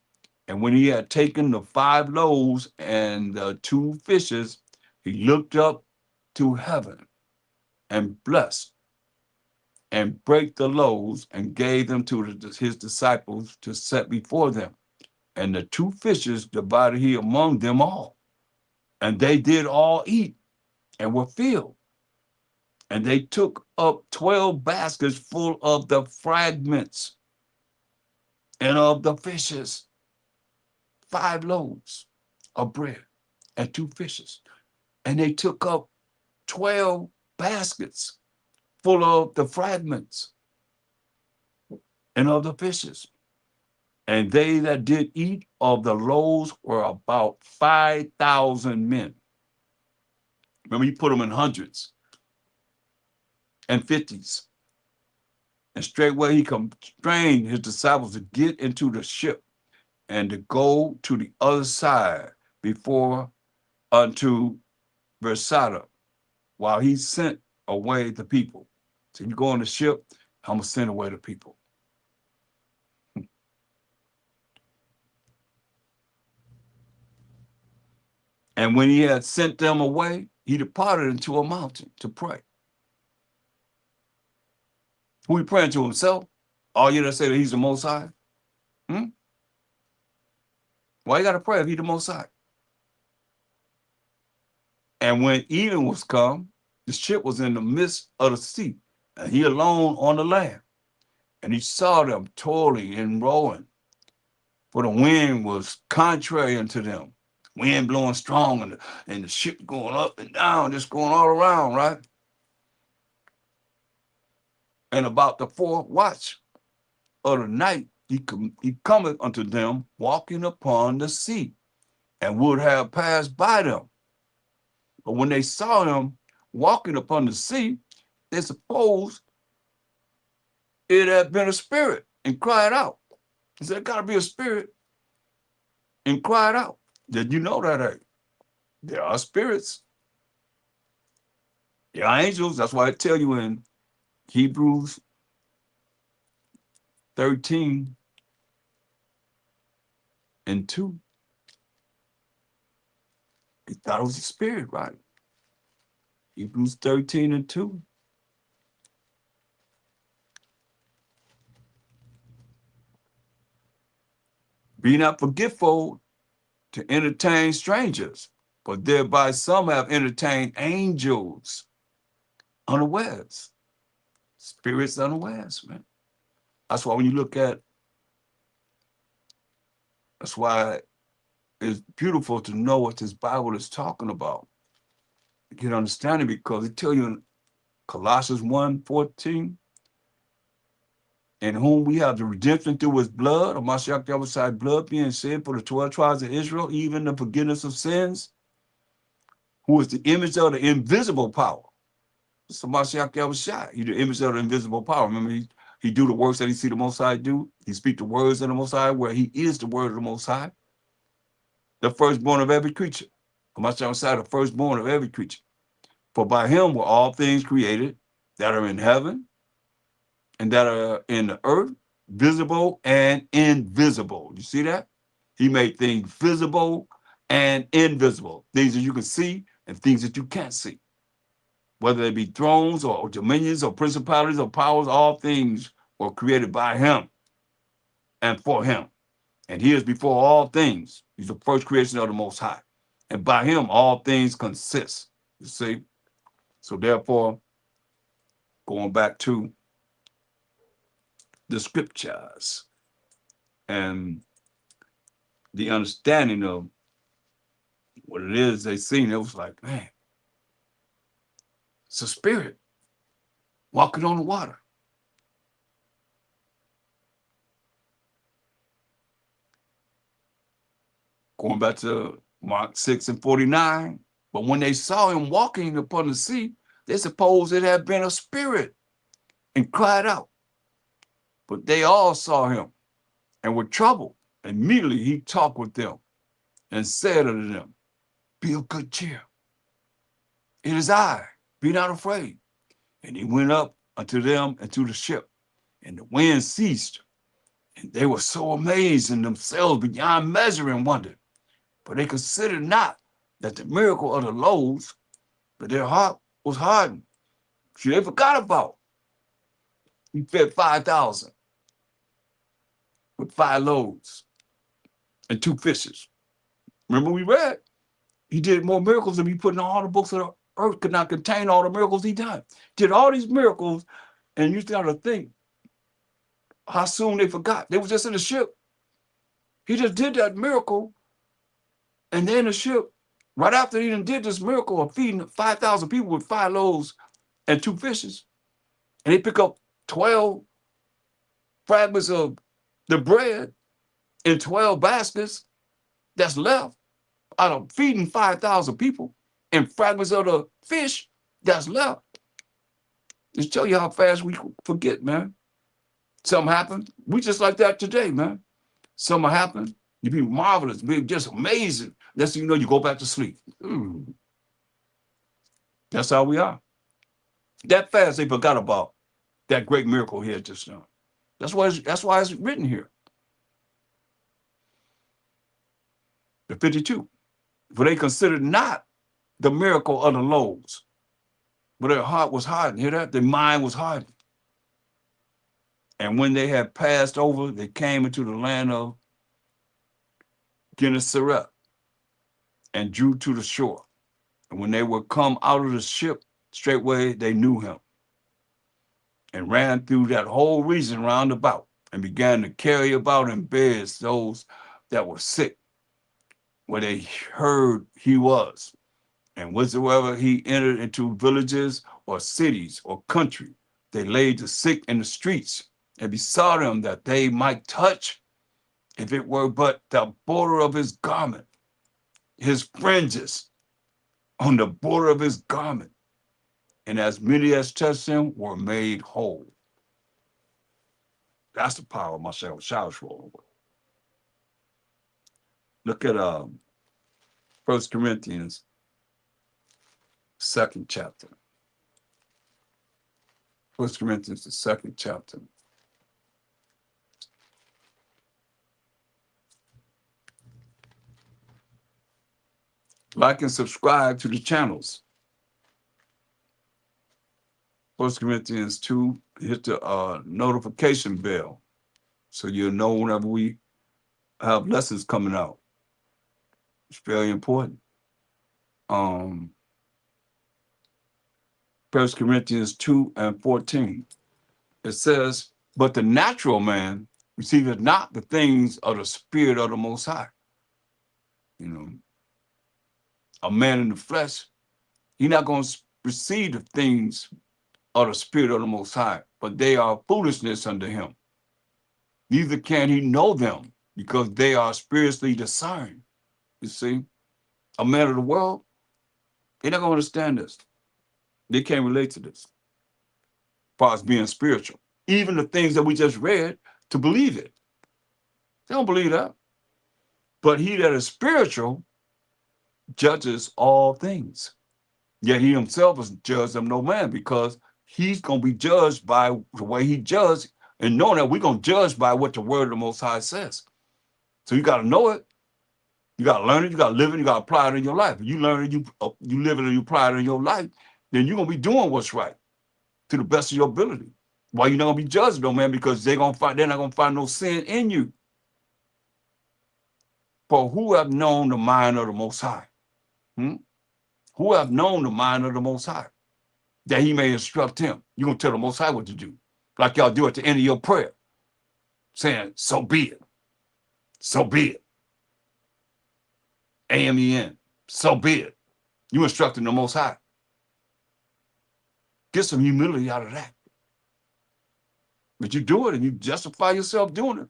And when he had taken the 5 loaves and the 2 fishes, he looked up to heaven and blessed and brake the loaves and gave them to his disciples to set before them. And the 2 fishes divided he among them all. And they did all eat and were filled. And they took up 12 baskets full of the fragments and of the fishes, 5 loaves of bread and 2 fishes. And they took up 12 baskets full of the fragments and of the fishes. And they that did eat of the loaves were about 5,000 men. Remember, he put them in hundreds and 50s. And straightway he constrained his disciples to get into the ship and to go to the other side before unto Bethsaida, while he sent away the people. So you go on the ship, I'm going to send away the people. And when he had sent them away, he departed into a mountain to pray. Who he praying to, himself? All you that say that he's the Most High? Why you got to pray if he's the Most High? And when evening was come, the ship was in the midst of the sea, and he alone on the land. And he saw them toiling and rowing, for the wind was contrary unto them. Wind blowing strong, and the ship going up and down, just going all around, right? And about the 4th watch of the night, he cometh unto them walking upon the sea, and would have passed by them. But when they saw him walking upon the sea, they supposed it had been a spirit and cried out. He said, it got to be a spirit, and cried out. Did you know that? There are spirits. There are angels. That's why I tell you in Hebrews 13 and 2, he thought it was a spirit, right? Hebrews 13 and 2. Be not forgetful to entertain strangers, but thereby some have entertained angels unawares. Spirits unawares, man. That's why when you look at, that's why it's beautiful to know what this Bible is talking about. Get understanding, because it tell you in Colossians 1:14, in whom we have the redemption through his blood, Ha Mashayach Yahawashi blood being shed for the 12 tribes of Israel, even the forgiveness of sins, who is the image of the invisible power. So Ha Mashayach Yahawashi, he's the image of the invisible power. Remember, he do the works that he see the Most High do. He speak the words of the Most High, where he is the word of the Most High. The firstborn of every creature. Ha Mashayach Yahawashi, the firstborn of every creature. For by him were all things created that are in heaven and that are in the earth, visible and invisible. You see that? He made things visible and invisible, things that you can see and things that you can't see. Whether they be thrones or dominions or principalities or powers, all things were created by him and for him. And he is before all things. He's the first creation of the Most High. And by him, all things consist. You see? So therefore, going back to the scriptures and the understanding of what it is they seen, it was like, man, it's a spirit walking on the water. Going back to Mark 6:49. But when they saw him walking upon the sea, they supposed it had been a spirit and cried out. But they all saw him and were troubled. Immediately he talked with them and said unto them, be of good cheer. It is I, be not afraid. And he went up unto them into the ship, and the wind ceased. And they were so amazed in themselves beyond measure and wonder. For they considered not that the miracle of the loaves, but their heart was hardened. See, they forgot about. He fed 5,000 with 5 loaves and 2 fishes. Remember we read, he did more miracles than we put in all the books of the earth could not contain all the miracles he done. Did all these miracles, and you start to think how soon they forgot. They were just in the ship. He just did that miracle, and then the ship, right after he did this miracle of feeding 5,000 people with 5 loaves and 2 fishes, and they pick up 12 fragments of the bread in 12 baskets that's left out of feeding 5,000 people, and fragments of the fish that's left. Just tell you how fast we forget, man. Something happened. We just like that today, man. Something happened. You be marvelous, be just amazing. Next thing you know, you go back to sleep. That's how we are. That fast they forgot about that great miracle here just now. That's why it's written here. The 52. For they considered not the miracle of the loaves, but their heart was hardened. Hear that? Their mind was hardened. And when they had passed over, they came into the land of Gennesaret and drew to the shore. And when they were come out of the ship, straightway they knew him, and ran through that whole region round about, and began to carry about in beds those that were sick, where they heard he was. And whatsoever he entered into villages or cities or country, they laid the sick in the streets and besought him that they might touch, if it were but the border of his garment, his fringes on the border of his garment. And as many as touched him were made whole. That's the power of Mashayach Yahawashi. Look at 1 Corinthians second chapter. 1 Corinthians, the second chapter. Like and subscribe to the channels. 1 Corinthians 2, hit the notification bell so you'll know whenever we have lessons coming out. It's very important. 1 Corinthians 2 and 14. It says, but the natural man receiveth not the things of the Spirit of the Most High. You know, a man in the flesh, he's not going to receive the things of the Spirit of the Most High, but they are foolishness unto him. Neither can he know them, because they are spiritually discerned. You see, a man of the world, they're not going to understand this. They can't relate to this, as far as being spiritual. Even the things that we just read, to believe it. They don't believe that. But he that is spiritual judges all things. Yet he himself is judged of no man, because he's going to be judged by the way he judged, and knowing that we're going to judge by what the word of the Most High says. So you got to know it. You got to learn it. You got to live it. You got to apply it in your life. If you learn it, you live it, and you apply it in your life, then you're going to be doing what's right to the best of your ability. Why you're not going to be judged, though, man? Because they're not going to find no sin in you. For who have known the mind of the Most High? Who have known the mind of the Most High, that he may instruct him? You're going to tell the Most High what to do, like y'all do at the end of your prayer, saying, so be it. So be it. AMEN. So be it. You instructing the Most High. Get some humility out of that. But you do it, and you justify yourself doing it,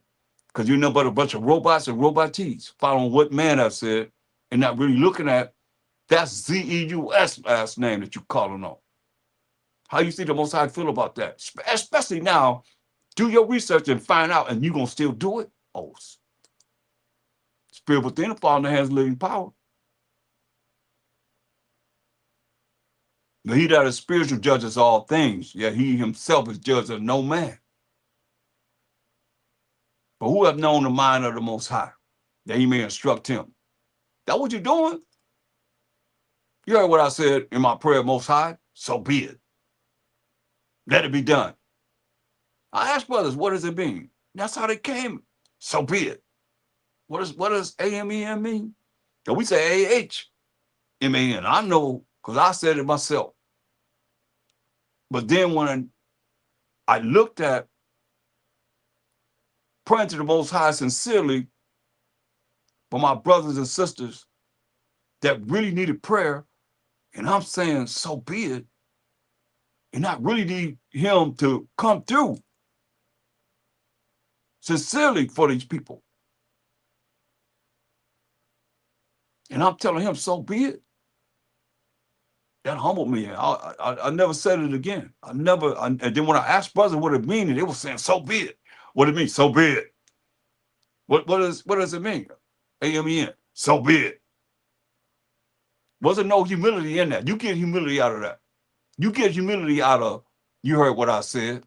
because you're nothing but a bunch of robots and robotees following what man have said, and not really looking at that's Zeus last name that you're calling on. How you see the Most High feel about that? Especially now, do your research and find out, and you're going to still do it? Oh, spirit within, fall in the hands of living power. But he that is spiritual judges all things, yet he himself is judged of no man. But who have known the mind of the Most High, that he may instruct him? That what you're doing? You heard what I said in my prayer, Most High? So be it. Let it be done. I asked brothers, what does it mean? That's how they came. So be it. What does AMEN mean? And we say AHMAN. I know, because I said it myself. But then when I looked at praying to the Most High sincerely for my brothers and sisters that really needed prayer, and I'm saying, so be it, and I really need him to come through sincerely for these people. And I'm telling him, so be it. That humbled me. I never said it again. And then when I asked brothers what it means, they were saying, so be it. What it means? So be it. What does it mean? AMEN. So be it. Wasn't no humility in that. You get humility out of that. You get humility out of, you heard what I said.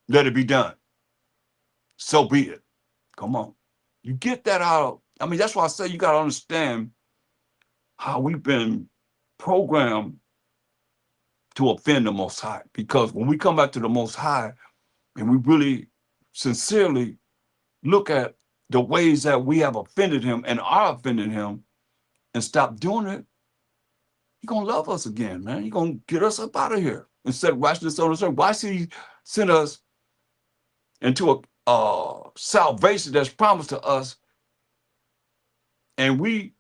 Let it be done. So be it. Come on. You get that out of, I mean, that's why I say you got to understand how we've been programmed to offend the Most High. Because when we come back to the Most High and we really sincerely look at the ways that we have offended him and are offending him and stop doing it, he's going to love us again, man. He's going to get us up out of here. Instead of watching this on the earth, why should he send us into a salvation that's promised to us, and we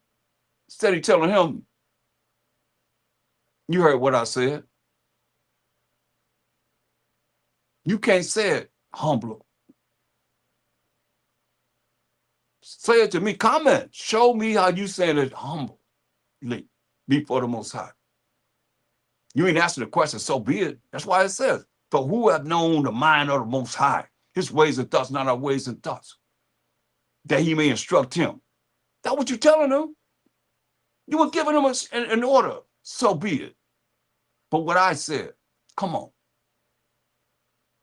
steady telling him, you heard what I said. You can't say it humble. Say it to me. Comment. Show me how you saying it humbly before the Most High. You ain't asking the question, so be it. That's why it says, for who have known the mind of the Most High, his ways and thoughts, not our ways and thoughts, that he may instruct him. That's what you're telling him. You were giving them an order, so be it. But what I said, come on.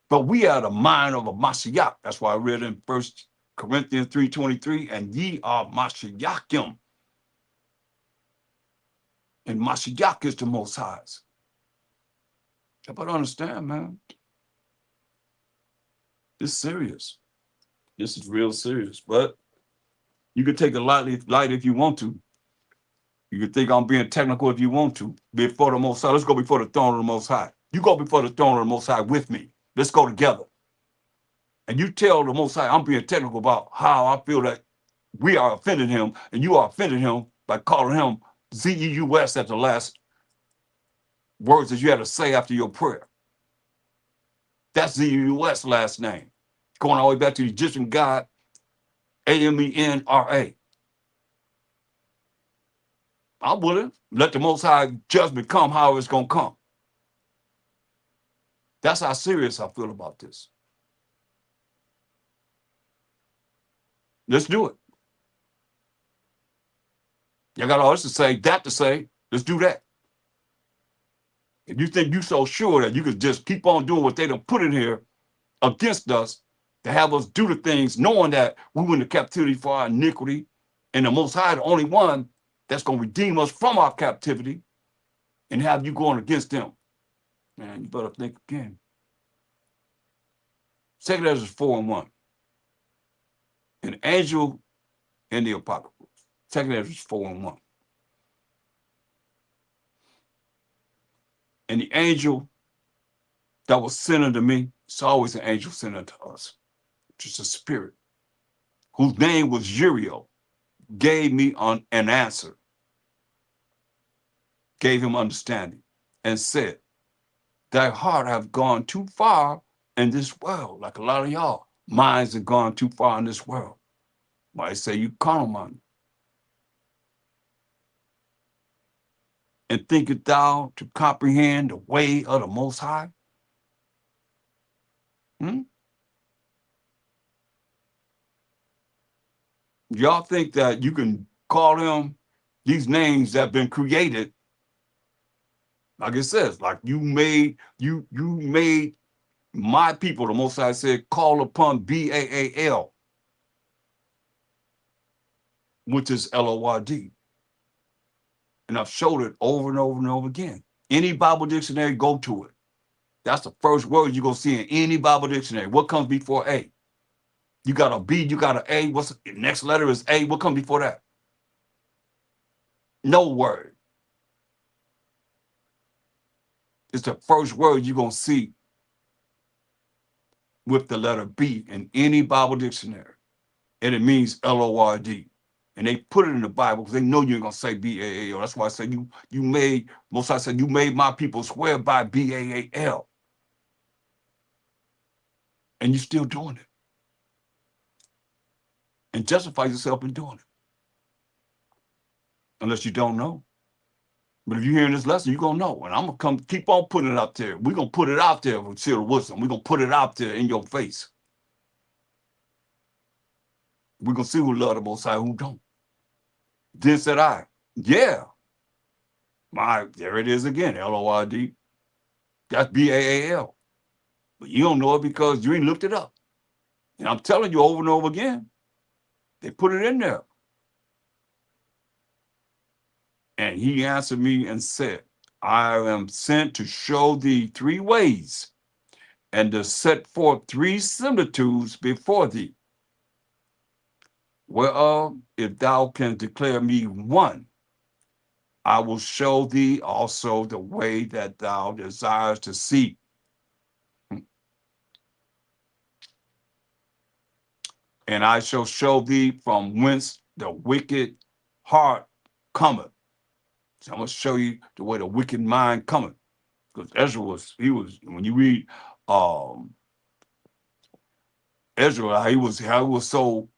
But we are the mind of a Mashayach. That's why I read in 1 Corinthians 3:23, and ye are Mashayachim. And Mashayach is the Most High's. You better understand, man. This is serious. This is real serious. But you can take it light if you want to. You can think I'm being technical if you want to. Before the Most High. Let's go before the throne of the Most High. You go before the throne of the Most High with me. Let's go together. And you tell the Most High I'm being technical about how I feel that we are offending him and you are offending him by calling him Zeus at the last words that you had to say after your prayer. That's Zeus last name. Going all the way back to the Egyptian god Amenra. I'm willing. Let the Most High judgment come how it's going to come. That's how serious I feel about this. Let's do it. You got all this to say, that to say. Let's do that. If you think you're so sure that you could just keep on doing what they done put in here against us, to have us do the things knowing that we went into captivity for our iniquity, and the Most High, the only one that's going to redeem us from our captivity, and have you going against them, man, you better think again. 2 Ezra 4:1. An angel in the Apocrypha. 2 Ezra 4:1. And the angel that was sent unto me, it's always an angel sent unto us, which is a spirit, whose name was Uriel, gave me an answer, gave him understanding, and said, thy heart have gone too far in this world. Like a lot of y'all, minds have gone too far in this world. Why say you carnal minded? And thinkest thou to comprehend the way of the Most High? Y'all think that you can call him these names that have been created, like it says, like you made my people, the Most High said, call upon Baal, which is Lord. And I've showed it over and over and over again. Any Bible dictionary, go to it. That's the first word you're going to see in any Bible dictionary. What comes before A? You got a B, you got an A. What's the next letter is A. What comes before that? No word. It's the first word you're going to see with the letter B in any Bible dictionary. And it means Lord. And they put it in the Bible because they know you ain't going to say Baal. That's why I said you made, Most I said, you made my people swear by Baal. And you're still doing it. And justify yourself in doing it. Unless you don't know. But if you're hearing this lesson, you're going to know. And I'm going to keep on putting it out there. We're going to put it out there with Cyril Wilson. We're going to put it out there in your face. We're going to see who love the Most High, who don't. Then said I, yeah. There it is again, Lord. That's Baal. But you don't know it because you ain't looked it up. And I'm telling you over and over again, they put it in there. And he answered me and said, I am sent to show thee three ways and to set forth three similitudes before thee. Whereof, if thou canst declare me one, I will show thee also the way that thou desires to see. And I shall show thee from whence the wicked heart cometh. So I'm going to show you the way the wicked mind cometh. Because Ezra when you read Ezra, he was so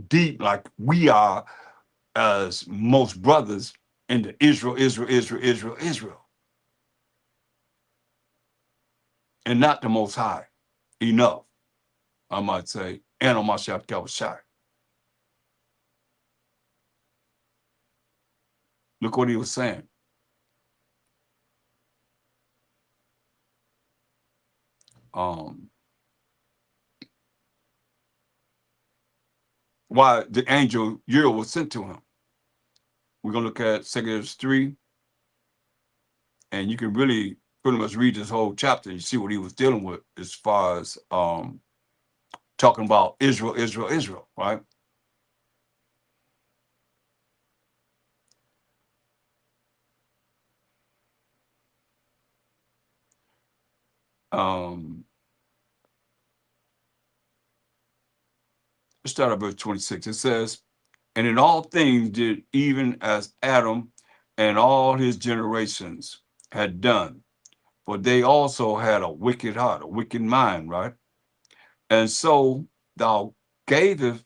deep, like we are as most brothers into Israel. And not the Most High. Enough, I might say, and Ha Mashayach Yahawashi. Look what he was saying. Why the angel Uriel was sent to him. We're going to look at 2 3, and you can really pretty much read this whole chapter. You see what he was dealing with as far as talking about Israel, Israel, Israel, right? Let's start at verse 26. It says, and in all things did even as Adam and all his generations had done, for they also had a wicked heart, a wicked mind, right? And so thou gavest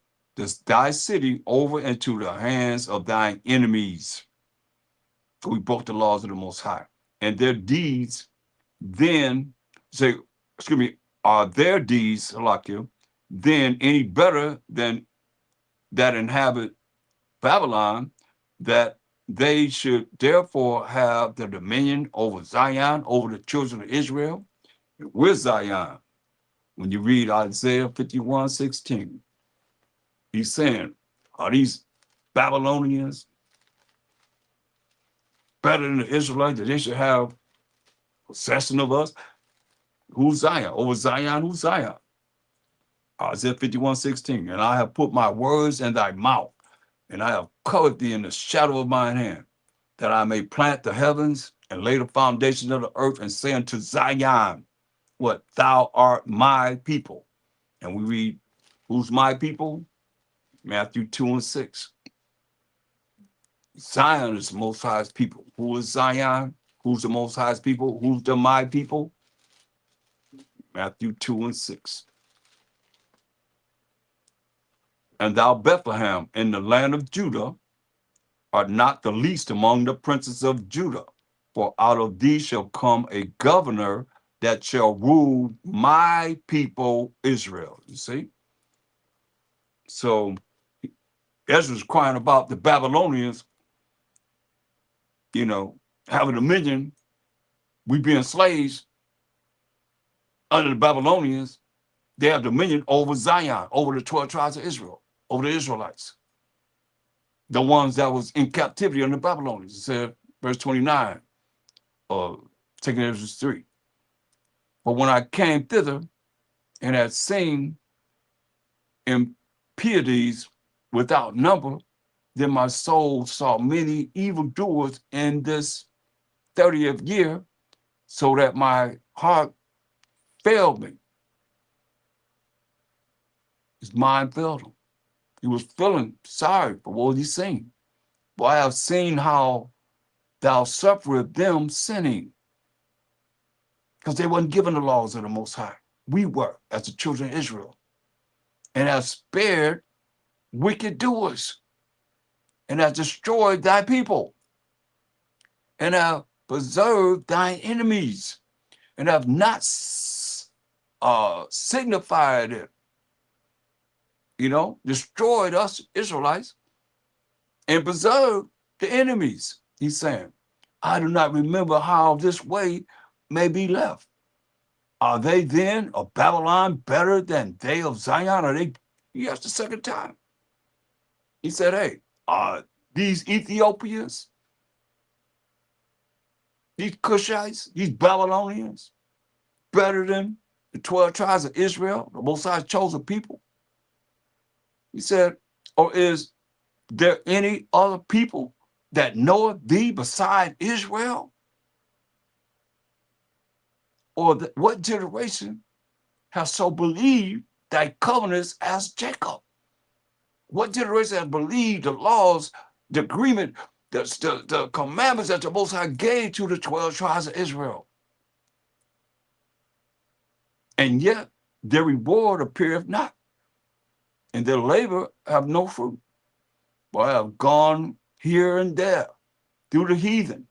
thy city over into the hands of thine enemies. So we broke the laws of the Most High. And their deeds then, say, excuse me, are their deeds, like you, then any better than that inhabit Babylon, that they should therefore have the dominion over Zion, over the children of Israel? With Zion, when you read Isaiah 51:16, he's saying, are these Babylonians better than the Israelites, that they should have possession of us? Who's Zion? Over Zion, who's Zion? Isaiah 51:16, and I have put my words in thy mouth, and I have covered thee in the shadow of mine hand, that I may plant the heavens and lay the foundation of the earth, and say unto Zion, what? Thou art my people. And we read, who's my people? Matthew 2:6. Zion is the Most High's people. Who is Zion? Who's the Most High's people? Who's the my people? Matthew 2:6. And thou, Bethlehem, in the land of Judah, art not the least among the princes of Judah, for out of thee shall come a governor that shall rule my people Israel. You see? So Ezra's crying about the Babylonians, having dominion. We being slaves under the Babylonians. They have dominion over Zion, over the 12 tribes of Israel, over the Israelites, the ones that was in captivity under the Babylonians. It said, verse 29, taking Ezra 3. But when I came thither and had seen impieties without number, then my soul saw many evildoers in this 30th year, so that my heart failed me. His mind failed him. He was feeling sorry for what he's seen. For I have seen how thou sufferest them sinning, because they weren't given the laws of the Most High. We were, as the children of Israel, and have spared wicked doers, and have destroyed thy people, and have preserved thine enemies, and have not signified it, destroyed us Israelites, and preserved the enemies. He's saying, I do not remember how this way may be left. Are they then of Babylon better than they of Zion? Are they? He asked the second time. He said, hey, are these Ethiopians, these Cushites, these Babylonians better than the 12 tribes of Israel, the Most High's chosen people? He said, or is there any other people that knoweth thee beside Israel? Or what generation has so believed thy covenants as Jacob? What generation has believed the laws, the agreement, the commandments that the Most High gave to the 12 tribes of Israel? And yet their reward appeareth not, and their labor have no fruit. But I have gone here and there through the heathen,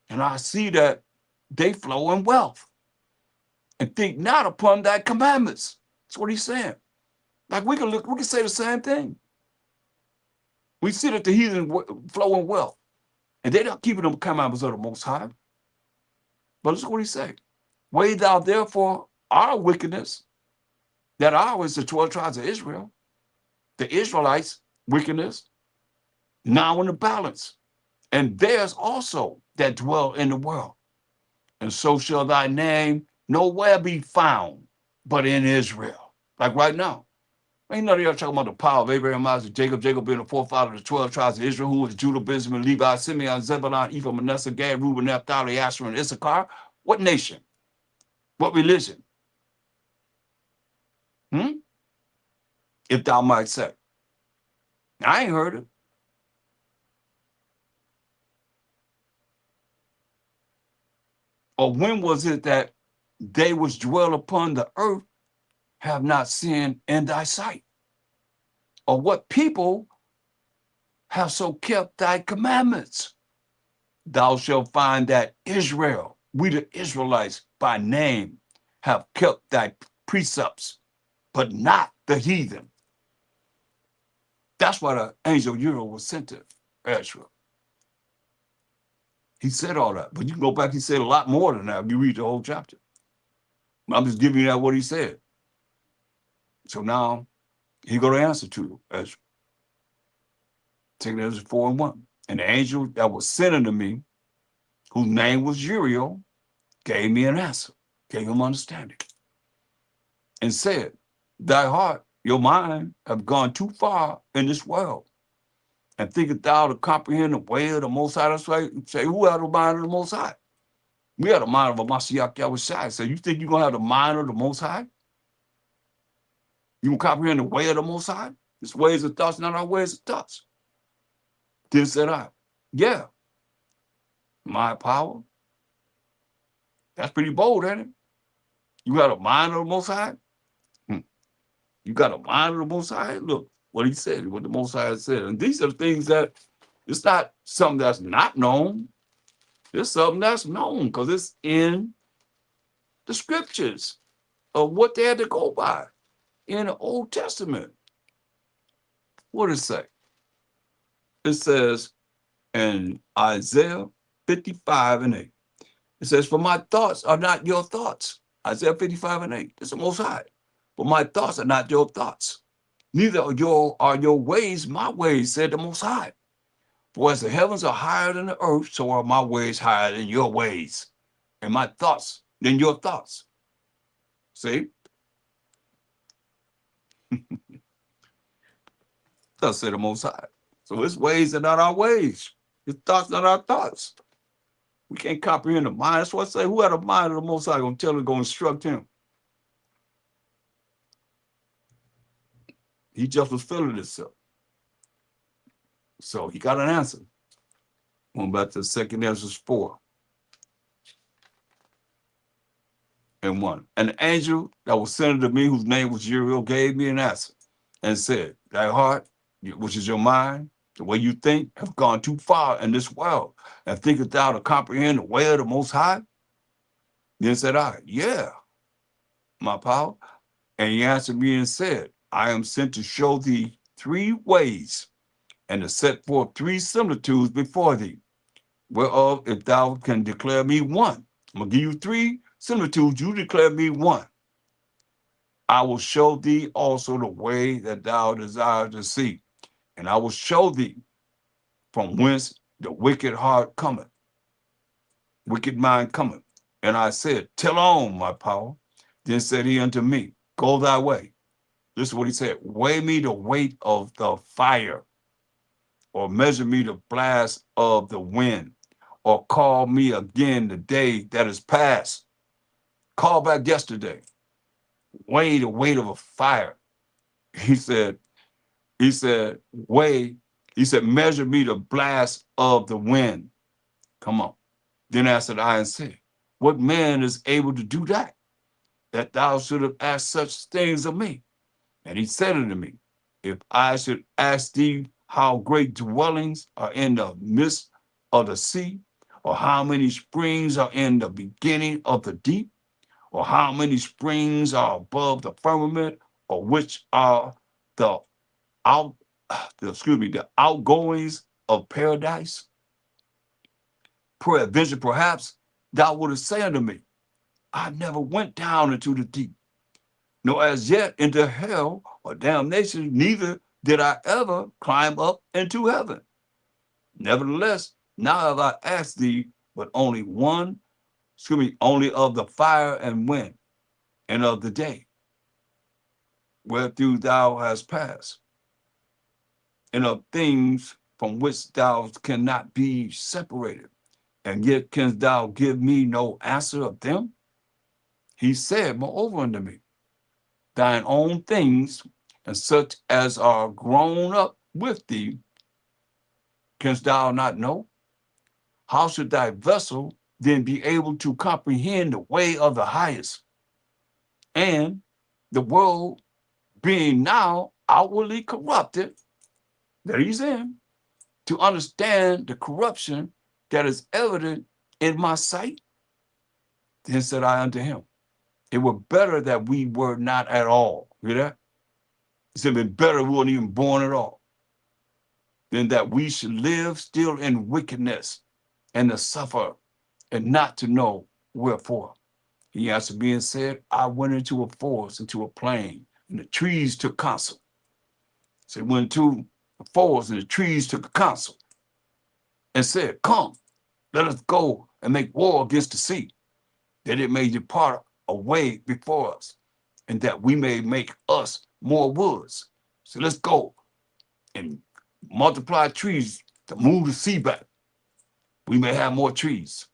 and I see that they flow in wealth, and think not upon thy commandments. That's what he's saying. Like we can say the same thing. We see that the heathen flow in wealth. And they're not keeping the commandments of the Most High. But look what he said. Weigh thou therefore our wickedness, that ours the 12 tribes of Israel, the Israelites' wickedness, now in the balance, and theirs also that dwell in the world. And so shall thy name nowhere be found but in Israel. Like right now. Ain't none of y'all talking about the power of Abraham, Isaac, Jacob, Jacob being the forefather of the 12 tribes of Israel, who was Judah, Benjamin, Levi, Simeon, Zebulun, Ephraim, Manasseh, Gad, Reuben, Naphtali, Asher, and Issachar. What nation? What religion? If thou might say. I ain't heard it. Or when was it that they which dwell upon the earth have not sinned in thy sight? Or what people have so kept thy commandments? Thou shalt find that Israel, we the Israelites by name, have kept thy precepts, but not the heathen. That's why the angel Uriel was sent to Israel. He said all that, but you can go back, he said a lot more than that if you read the whole chapter. I'm just giving you that what he said. So now he got an answer to Ezra. Taking Ezra 4:1. And the angel that was sent unto me, whose name was Uriel, gave me an answer, gave him understanding, and said, thy heart, your mind, have gone too far in this world, and thinketh thou to comprehend the way of the Most High. That's why say, who had the mind of the Most High? We had the mind of Ha Mashayach Yahawashi. So you think you're going to have the mind of the Most High? You can comprehend the way of the Most High? His ways of thoughts, not our ways of thoughts. Then said I, yeah, my power. That's pretty bold, ain't it? You got a mind of the Most High? You got a mind of the Most High? Look what he said, what the Most High said. And these are the things that it's not something that's not known. It's something that's known because it's in the scriptures of what they had to go by in the Old Testament. What does it say? It says in Isaiah 55:8. It says, for my thoughts are not your thoughts. Isaiah 55:8. It's the Most High. But my thoughts are not your thoughts. Neither are your ways my ways, said the Most High. For as the heavens are higher than the earth, so are my ways higher than your ways, and my thoughts than your thoughts. See? Thus said the Most High. So his ways are not our ways. His thoughts are not our thoughts. We can't comprehend the mind. That's why I say, who had a mind of the Most High going to tell him, going to instruct him? He just was feeling himself. So he got an answer. Going back to 2 Ezra 4:1. And the angel that was sent to me, whose name was Uriel, gave me an answer and said, thy heart, which is your mind, the way you think, have gone too far in this world, and thinketh thou to comprehend the way of the Most High? Then said I, yeah, my power. And he answered me and said, I am sent to show thee 3 ways, and to set forth 3 similitudes before thee, whereof if thou can declare me one. I'm going to give you 3 similitudes, you declare me one. I will show thee also the way that thou desire to see, and I will show thee from whence the wicked heart cometh, wicked mind cometh. And I said, tell on, my power. Then said he unto me, go thy way. This is what he said, weigh me the weight of the fire, or measure me the blast of the wind, or call me again the day that is past. Call back yesterday. Weigh the weight of a fire. He said, weigh, he said, measure me the blast of the wind. Come on. Then answered I and said, what man is able to do that thou should have asked such things of me? And he said unto me, if I should ask thee how great dwellings are in the midst of the sea, or how many springs are in the beginning of the deep, or how many springs are above the firmament, or which are the the outgoings of paradise, peradventure, perhaps thou wouldst say unto me, I never went down into the deep, nor as yet into hell or damnation, neither did I ever climb up into heaven. Nevertheless, now have I asked thee, but only only of the fire and wind, and of the day, wherethrough thou hast passed, and of things from which thou cannot be separated, and yet canst thou give me no answer of them? He said, moreover unto me, thine own things, and such as are grown up with thee, canst thou not know? How should thy vessel then be able to comprehend the way of the highest? And the world being now outwardly corrupted, that he's in, to understand the corruption that is evident in my sight? Then said I unto him, it were better that we were not at all. Hear that? It said, it better we weren't even born at all, than that we should live still in wickedness and to suffer and not to know wherefore. He answered me and said, I went into a forest, into a plain, and the trees took counsel. So he went to the forest, and the trees took counsel and said, come, let us go and make war against the sea, that it may depart away before us, and that we may make us more woods. So let's go and multiply trees to move the sea back. We may have more trees.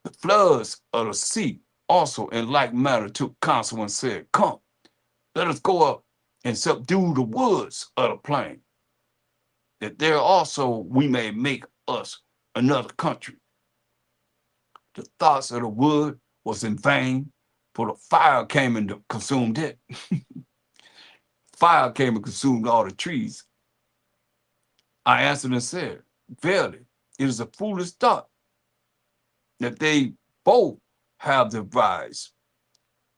The floods of the sea also in like manner took counsel and said, come, let us go up and subdue the woods of the plain, that there also we may make us another country. The thoughts of the wood was in vain, for the fire came and consumed it. Fire came and consumed all the trees. I answered and said, verily, it is a foolish thought that they both have devised.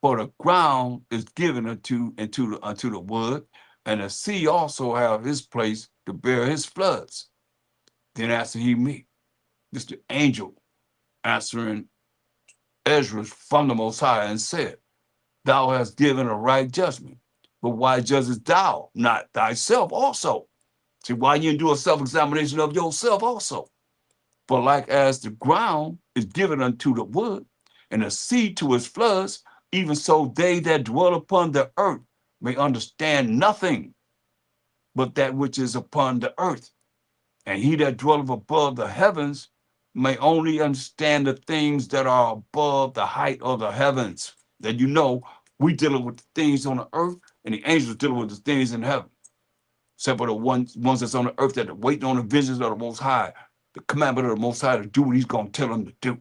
For the ground is given unto the wood, and the sea also have his place to bear his floods. Then answered he me, this the angel answering Ezra from the Most High, and said, thou hast given a right judgment, but why judgest thou not thyself also? See, why you do a self-examination of yourself also? For like as the ground is given unto the wood, and the sea to its floods, even so they that dwell upon the earth may understand nothing but that which is upon the earth. And he that dwelleth above the heavens may only understand the things that are above the height of the heavens. That you know, we dealing with the things on the earth, and the angels dealing with the things in heaven. Except for the ones that's on the earth that are waiting on the visions of the Most High, the commandment of the Most High to do what he's going to tell them to do.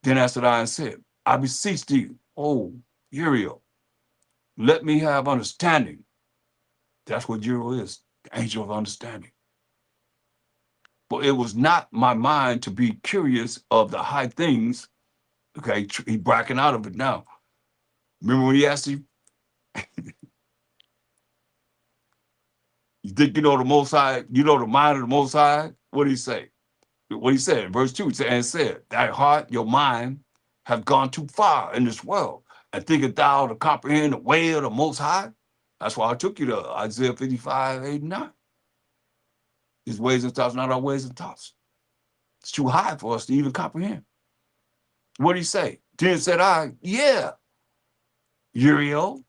Then answered I and said, I beseech thee, O Uriel, let me have understanding. That's what Uriel is, the angel of understanding. But it was not my mind to be curious of the high things. Okay, he backing out of it now. Remember when he asked you, you think you know the Most High, you know the mind of the Most High? What did he say? What he said in verse 2, he said, and said, thy heart, your mind, have gone too far in this world, and thinkest thou to comprehend the way of the Most High? That's why I took you to Isaiah 55, 8, and 9. His ways and thoughts, not our ways and thoughts. It's too high for us to even comprehend. What did he say? Then said I, yeah, Uriel,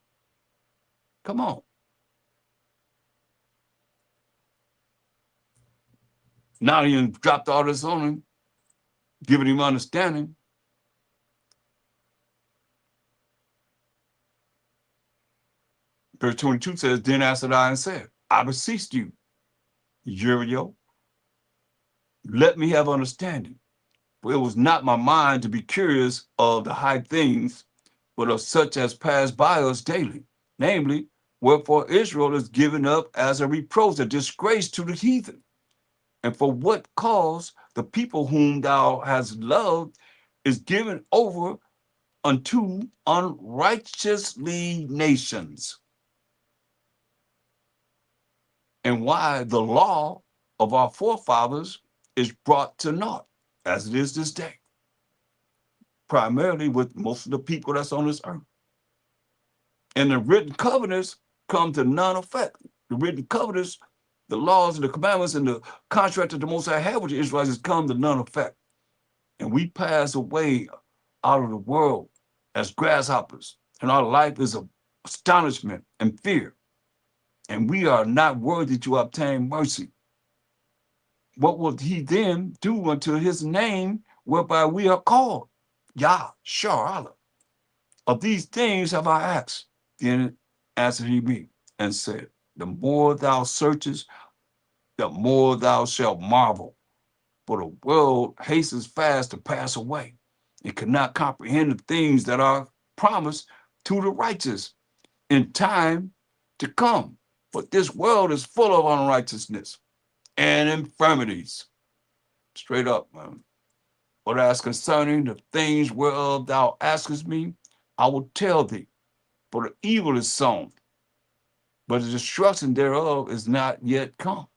come on. Now he dropped all this on him, giving him understanding. Verse 22 says, then answered I and said, I beseech you, Uriel, let me have understanding. For it was not my mind to be curious of the high things, but of such as pass by us daily. Namely, wherefore Israel is given up as a reproach, a disgrace to the heathen. And for what cause the people whom thou hast loved is given over unto unrighteously nations. And why the law of our forefathers is brought to naught, as it is this day, primarily with most of the people that's on this earth. And the written covenants come to none effect. The written covenants, the laws and the commandments and the contract that the Most High had with the Israelites has come to none effect. And we pass away out of the world as grasshoppers. And our life is of astonishment and fear. And we are not worthy to obtain mercy. What will he then do unto his name whereby we are called? Yah, Shar, of these things have I asked. Then answered he me and said, the more thou searchest, the more thou shalt marvel. For the world hastens fast to pass away. It cannot comprehend the things that are promised to the righteous in time to come. But this world is full of unrighteousness and infirmities. Straight up, man. But as concerning the things whereof thou askest me, I will tell thee. For the evil is sown, but the destruction thereof is not yet come.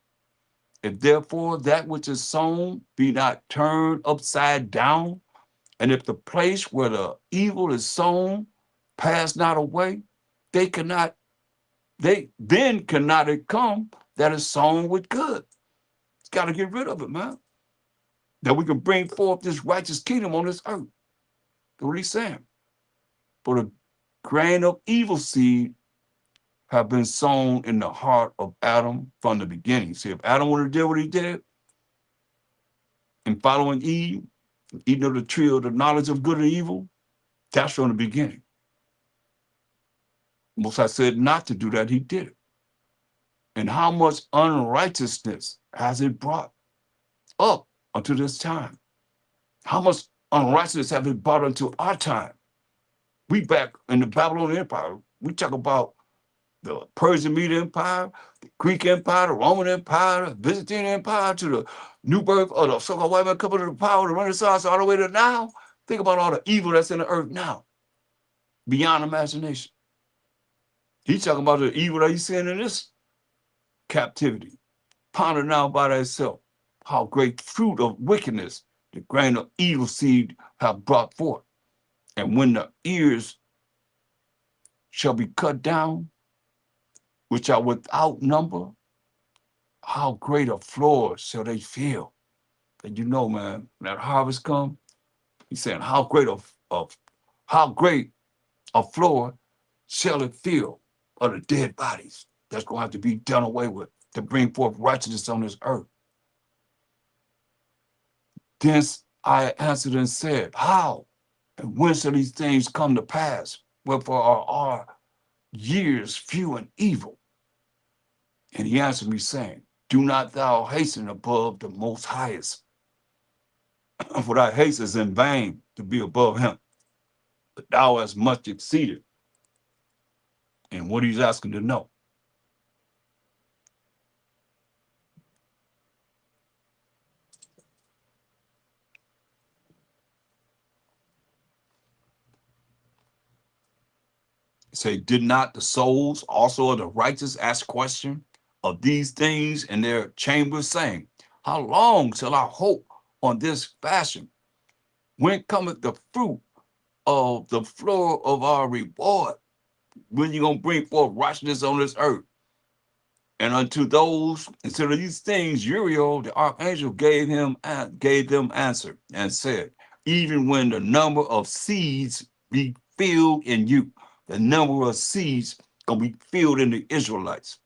If therefore that which is sown be not turned upside down, and if the place where the evil is sown pass not away, they then cannot it come that is sown with good. It's got to get rid of it, man. That we can bring forth this righteous kingdom on this earth. That's what he's saying. For the grain of evil seed have been sown in the heart of Adam from the beginning. See, if Adam would have did what he did in following Eve, eating of the tree of the knowledge of good and evil, that's from the beginning. Most I said not to do that, he did it. And how much unrighteousness has it brought up unto this time? How much unrighteousness have it brought unto our time? We back in the Babylonian Empire. We talk about the Persian Media Empire, the Greek Empire, the Roman Empire, the Byzantine Empire, to the new birth of the so-called white man coming to the power, the Renaissance, all the way to now. Think about all the evil that's in the earth now, beyond imagination. He's talking about the evil that he's seeing in this captivity. Ponder now by thyself how great fruit of wickedness the grain of evil seed have brought forth. And when the ears shall be cut down, which are without number, how great a floor shall they feel? And you know, man, when that harvest come, he's saying, how great a floor shall it feel of the dead bodies that's going to have to be done away with to bring forth righteousness on this earth. Thence I answered and said, how and when shall these things come to pass? Wherefore are our years few and evil? And he answered me, saying, do not thou hasten above the most highest, for thy haste is in vain to be above him. But thou hast much exceeded. And what he's asking to know. Say, did not the souls also of the righteous ask question of these things in their chambers, saying, how long shall I hope on this fashion? When cometh the fruit of the floor of our reward? When you gonna bring forth righteousness on this earth? And unto those, instead of these things, Uriel, the archangel, gave them answer and said, even when the number of seeds be filled in you, the number of seeds gonna be filled in the Israelites.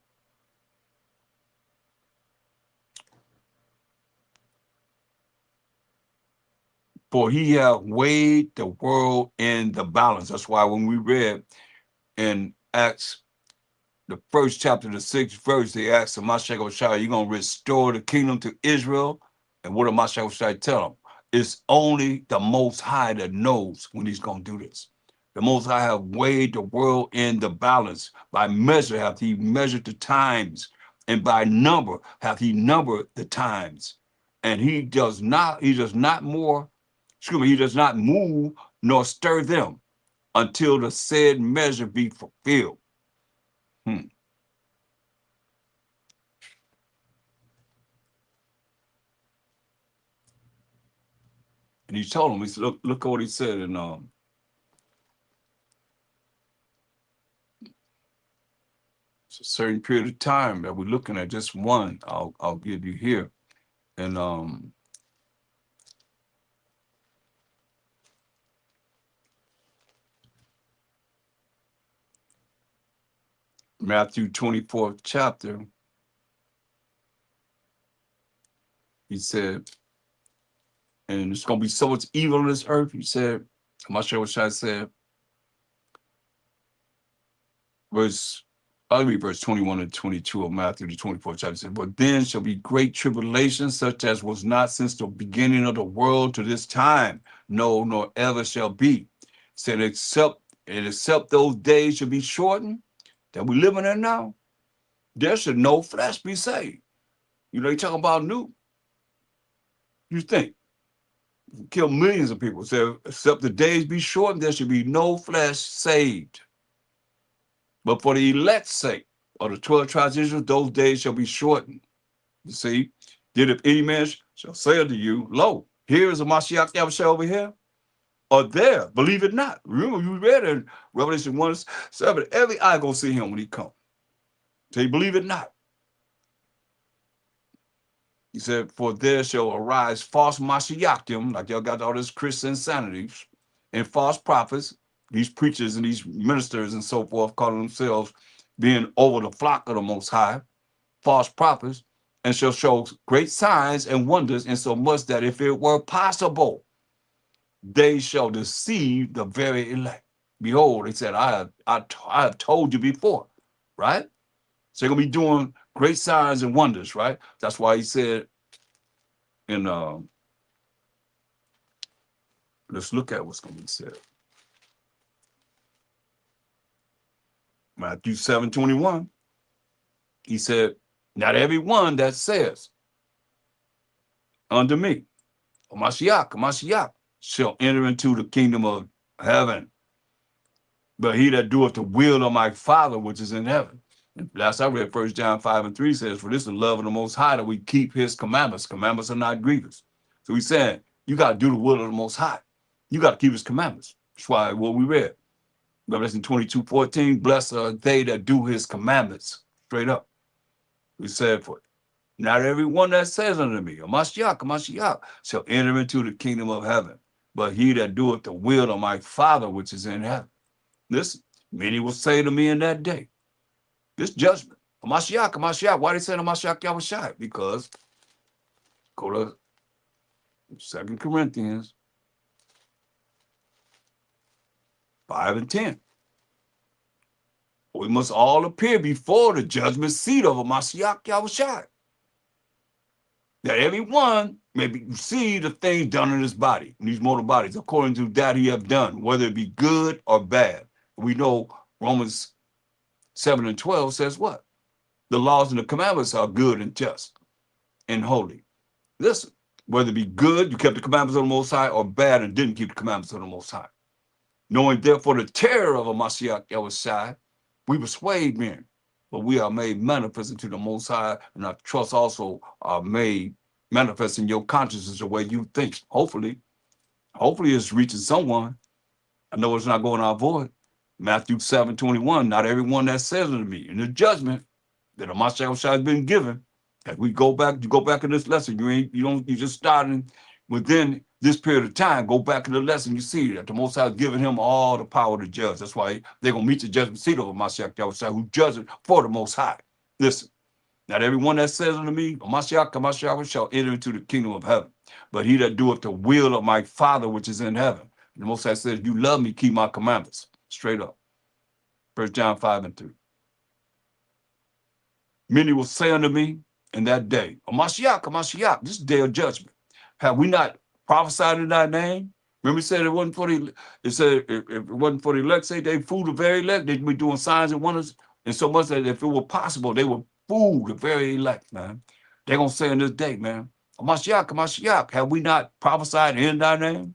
For he hath weighed the world in the balance. That's why when we read in Acts, the first chapter, the 6th verse, they asked Ha Mashayach Yahawashi, you gonna restore the kingdom to Israel? And what did Ha Mashayach Yahawashi tell them? It's only the Most High that knows when he's gonna do this. The Most High have weighed the world in the balance. By measure hath he measured the times, and by number hath he numbered the times. And he does not move nor stir them until the said measure be fulfilled. And he told him, he said, look what he said in it's a certain period of time that we're looking at. Just one I'll give you here. And Matthew 24th chapter, he said, and it's going to be so much evil on this earth. He said, I'm not sure what I said. I'll read verse 21 and 22 of Matthew, the 24th chapter. Said, but then shall be great tribulation, such as was not since the beginning of the world to this time, no, nor ever shall be. Said, except those days shall be shortened that we living in now, there should no flesh be saved. You know, they talking about new. You think, kill millions of people. So except the days be shortened, there should be no flesh saved. But for the elect's sake, of the 12 tribes of Israel, those days shall be shortened. You see, then if any man shall say unto you, lo, here is a Mashayach Yahawashi over here, or there, believe it not. Remember, you read in Revelation 1:7, every eye gonna see him when he come. So you believe it not. He said, for there shall arise false Mashiachim, like y'all got all this Christian insanity, and false prophets, these preachers and these ministers and so forth, calling themselves being over the flock of the Most High, false prophets, and shall show great signs and wonders, insomuch that if it were possible, they shall deceive the very elect. Behold, he said, I have told you before, right? So they're going to be doing great signs and wonders, right? That's why he said in, let's look at what's going to be said. Matthew 7:21, he said, not everyone that says unto me, Ha Mashayach, shall enter into the kingdom of heaven, but he that doeth the will of my Father which is in heaven. And last I read 1 John 5:3 says, for this is the love of the Most High, that we keep his commandments. Commandments are not grievous. So he's saying, you got to do the will of the Most High. You got to keep his commandments. That's why what we read. Revelation 22:14, blessed are they that do his commandments. Straight up. We said, for not everyone that says unto me, Ha Mashayach, shall enter into the kingdom of heaven, but he that doeth the will of my Father which is in heaven. Listen, many will say to me in that day, this judgment, Ha Mashayach, why they say Ha Mashayach Yahawashi? Because go to 2 Corinthians 5:10. We must all appear before the judgment seat of Ha Mashayach Yahawashi, that everyone may see the things done in his body, in these mortal bodies, according to that he have done, whether it be good or bad. We know Romans 7:12 says what? The laws and the commandments are good and just and holy. Listen, whether it be good, you kept the commandments of the Most High, or bad and didn't keep the commandments of the Most High. Knowing therefore the terror of Ha Mashayach Yahawashi, we persuade men, but we are made manifest unto the Most High, and our trust also are made manifest in your consciousness the way you think. Hopefully it's reaching someone. I know it's not going out void. Matthew 7:21, not everyone that says unto me in the judgment that Ha Mashayach has been given. As you go back in this lesson, you just starting within this period of time, go back in the lesson, you see that the Most High has given him all the power to judge. That's why they're going to meet the judgment seat of Ha Mashayach Yahawashi, who judges for the Most High. Listen, not everyone that says unto me, Ha Mashayach shall enter into the kingdom of heaven, but he that doeth the will of my Father which is in heaven. And the Most High says, you love me, keep my commandments. Straight up. 1 John 5:3. Many will say unto me in that day, Ha Mashayach, this day of judgment. Have we not prophesied in thy name? Remember, he said it wasn't for the, it said if it wasn't for the elect, say they fool the very elect, they'd be doing signs and wonders, and so much that if it were possible, they would fool the very elect, man. They're gonna say in this day, man, Ha Mashayach, have we not prophesied in thy name?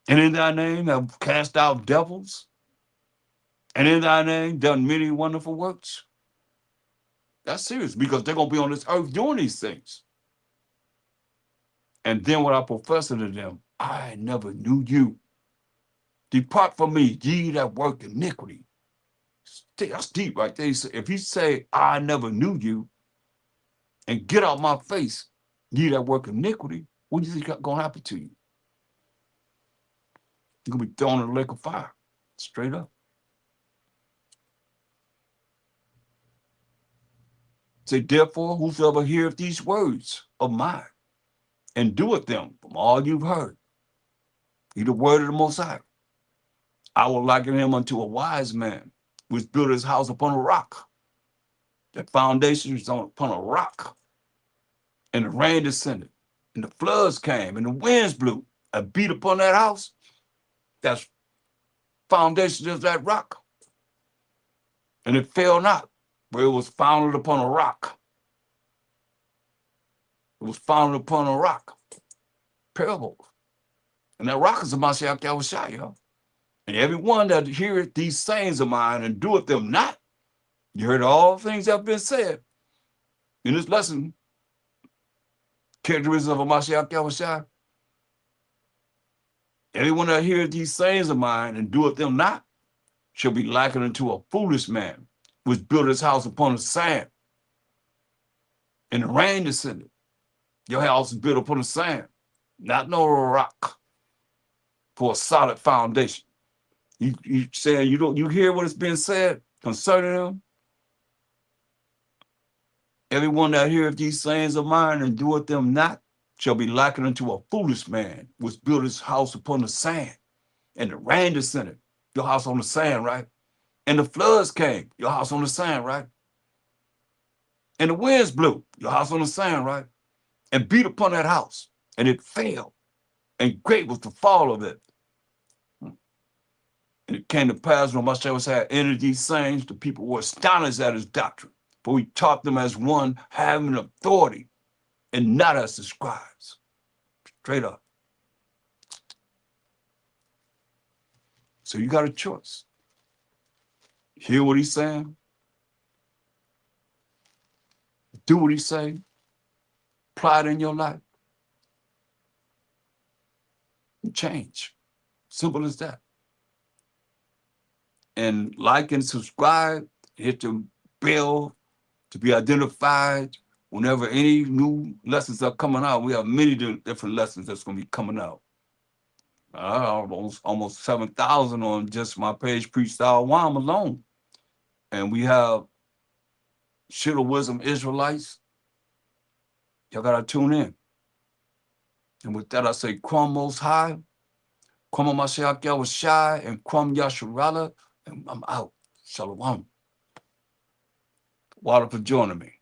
And in thy name have cast out devils, and in thy name done many wonderful works. That's serious, because they're going to be on this earth doing these things. And then what I profess unto them, I never knew you. Depart from me, ye that work iniquity. That's deep right there. If he say, I never knew you, and get out my face, ye that work iniquity, what do you think gonna happen to you? You're gonna be thrown in the lake of fire, straight up. Say, therefore, whosoever heareth these words of mine and doeth them from all you've heard, hear the word of the Most High. I will liken him unto a wise man which built his house upon a rock. That foundation is upon a rock. And the rain descended, and the floods came, and the winds blew and beat upon that house. That's foundation of that rock. And it fell not, but it was founded upon a rock. It was founded upon a rock. Parables. And that rock is Ha Mashayach Yahawashi. And everyone that heareth these sayings of mine and doeth them not, you heard all things that have been said in this lesson, characteristics of Ha Mashayach Yahawashi. Everyone that heareth these sayings of mine and doeth them not shall be likened unto a foolish man which built his house upon the sand. And the rain descended. Your house is built upon the sand, not no rock, for a solid foundation. You saying you hear what is being said concerning them? Everyone that heareth these sayings of mine and doeth them not shall be likened unto a foolish man which built his house upon the sand. And the rain descended, your house on the sand, right? And the floods came, your house on the sand, right? And the winds blew, your house on the sand, right? And beat upon that house, and it fell, and great was the fall of it. And it came to pass when Mashayach had entered these sayings, the people were astonished at his doctrine, for he taught them as one having authority, and not as the scribes. Straight up. So you got a choice. Hear what he's saying, do what he's saying, apply it in your life, and change. Simple as that. And like and subscribe, hit the bell to be identified whenever any new lessons are coming out. We have many different lessons that's going to be coming out. Almost 7,000 on just my page, Freestyle Wham alone. And we have Shit of Wisdom Israelites. Y'all got to tune in. And with that, I say, Kwam Most High, Kwam Ha Mashayach Yahawashi, and Kwam Yasharala. And I'm out. Shalom. Water for joining me.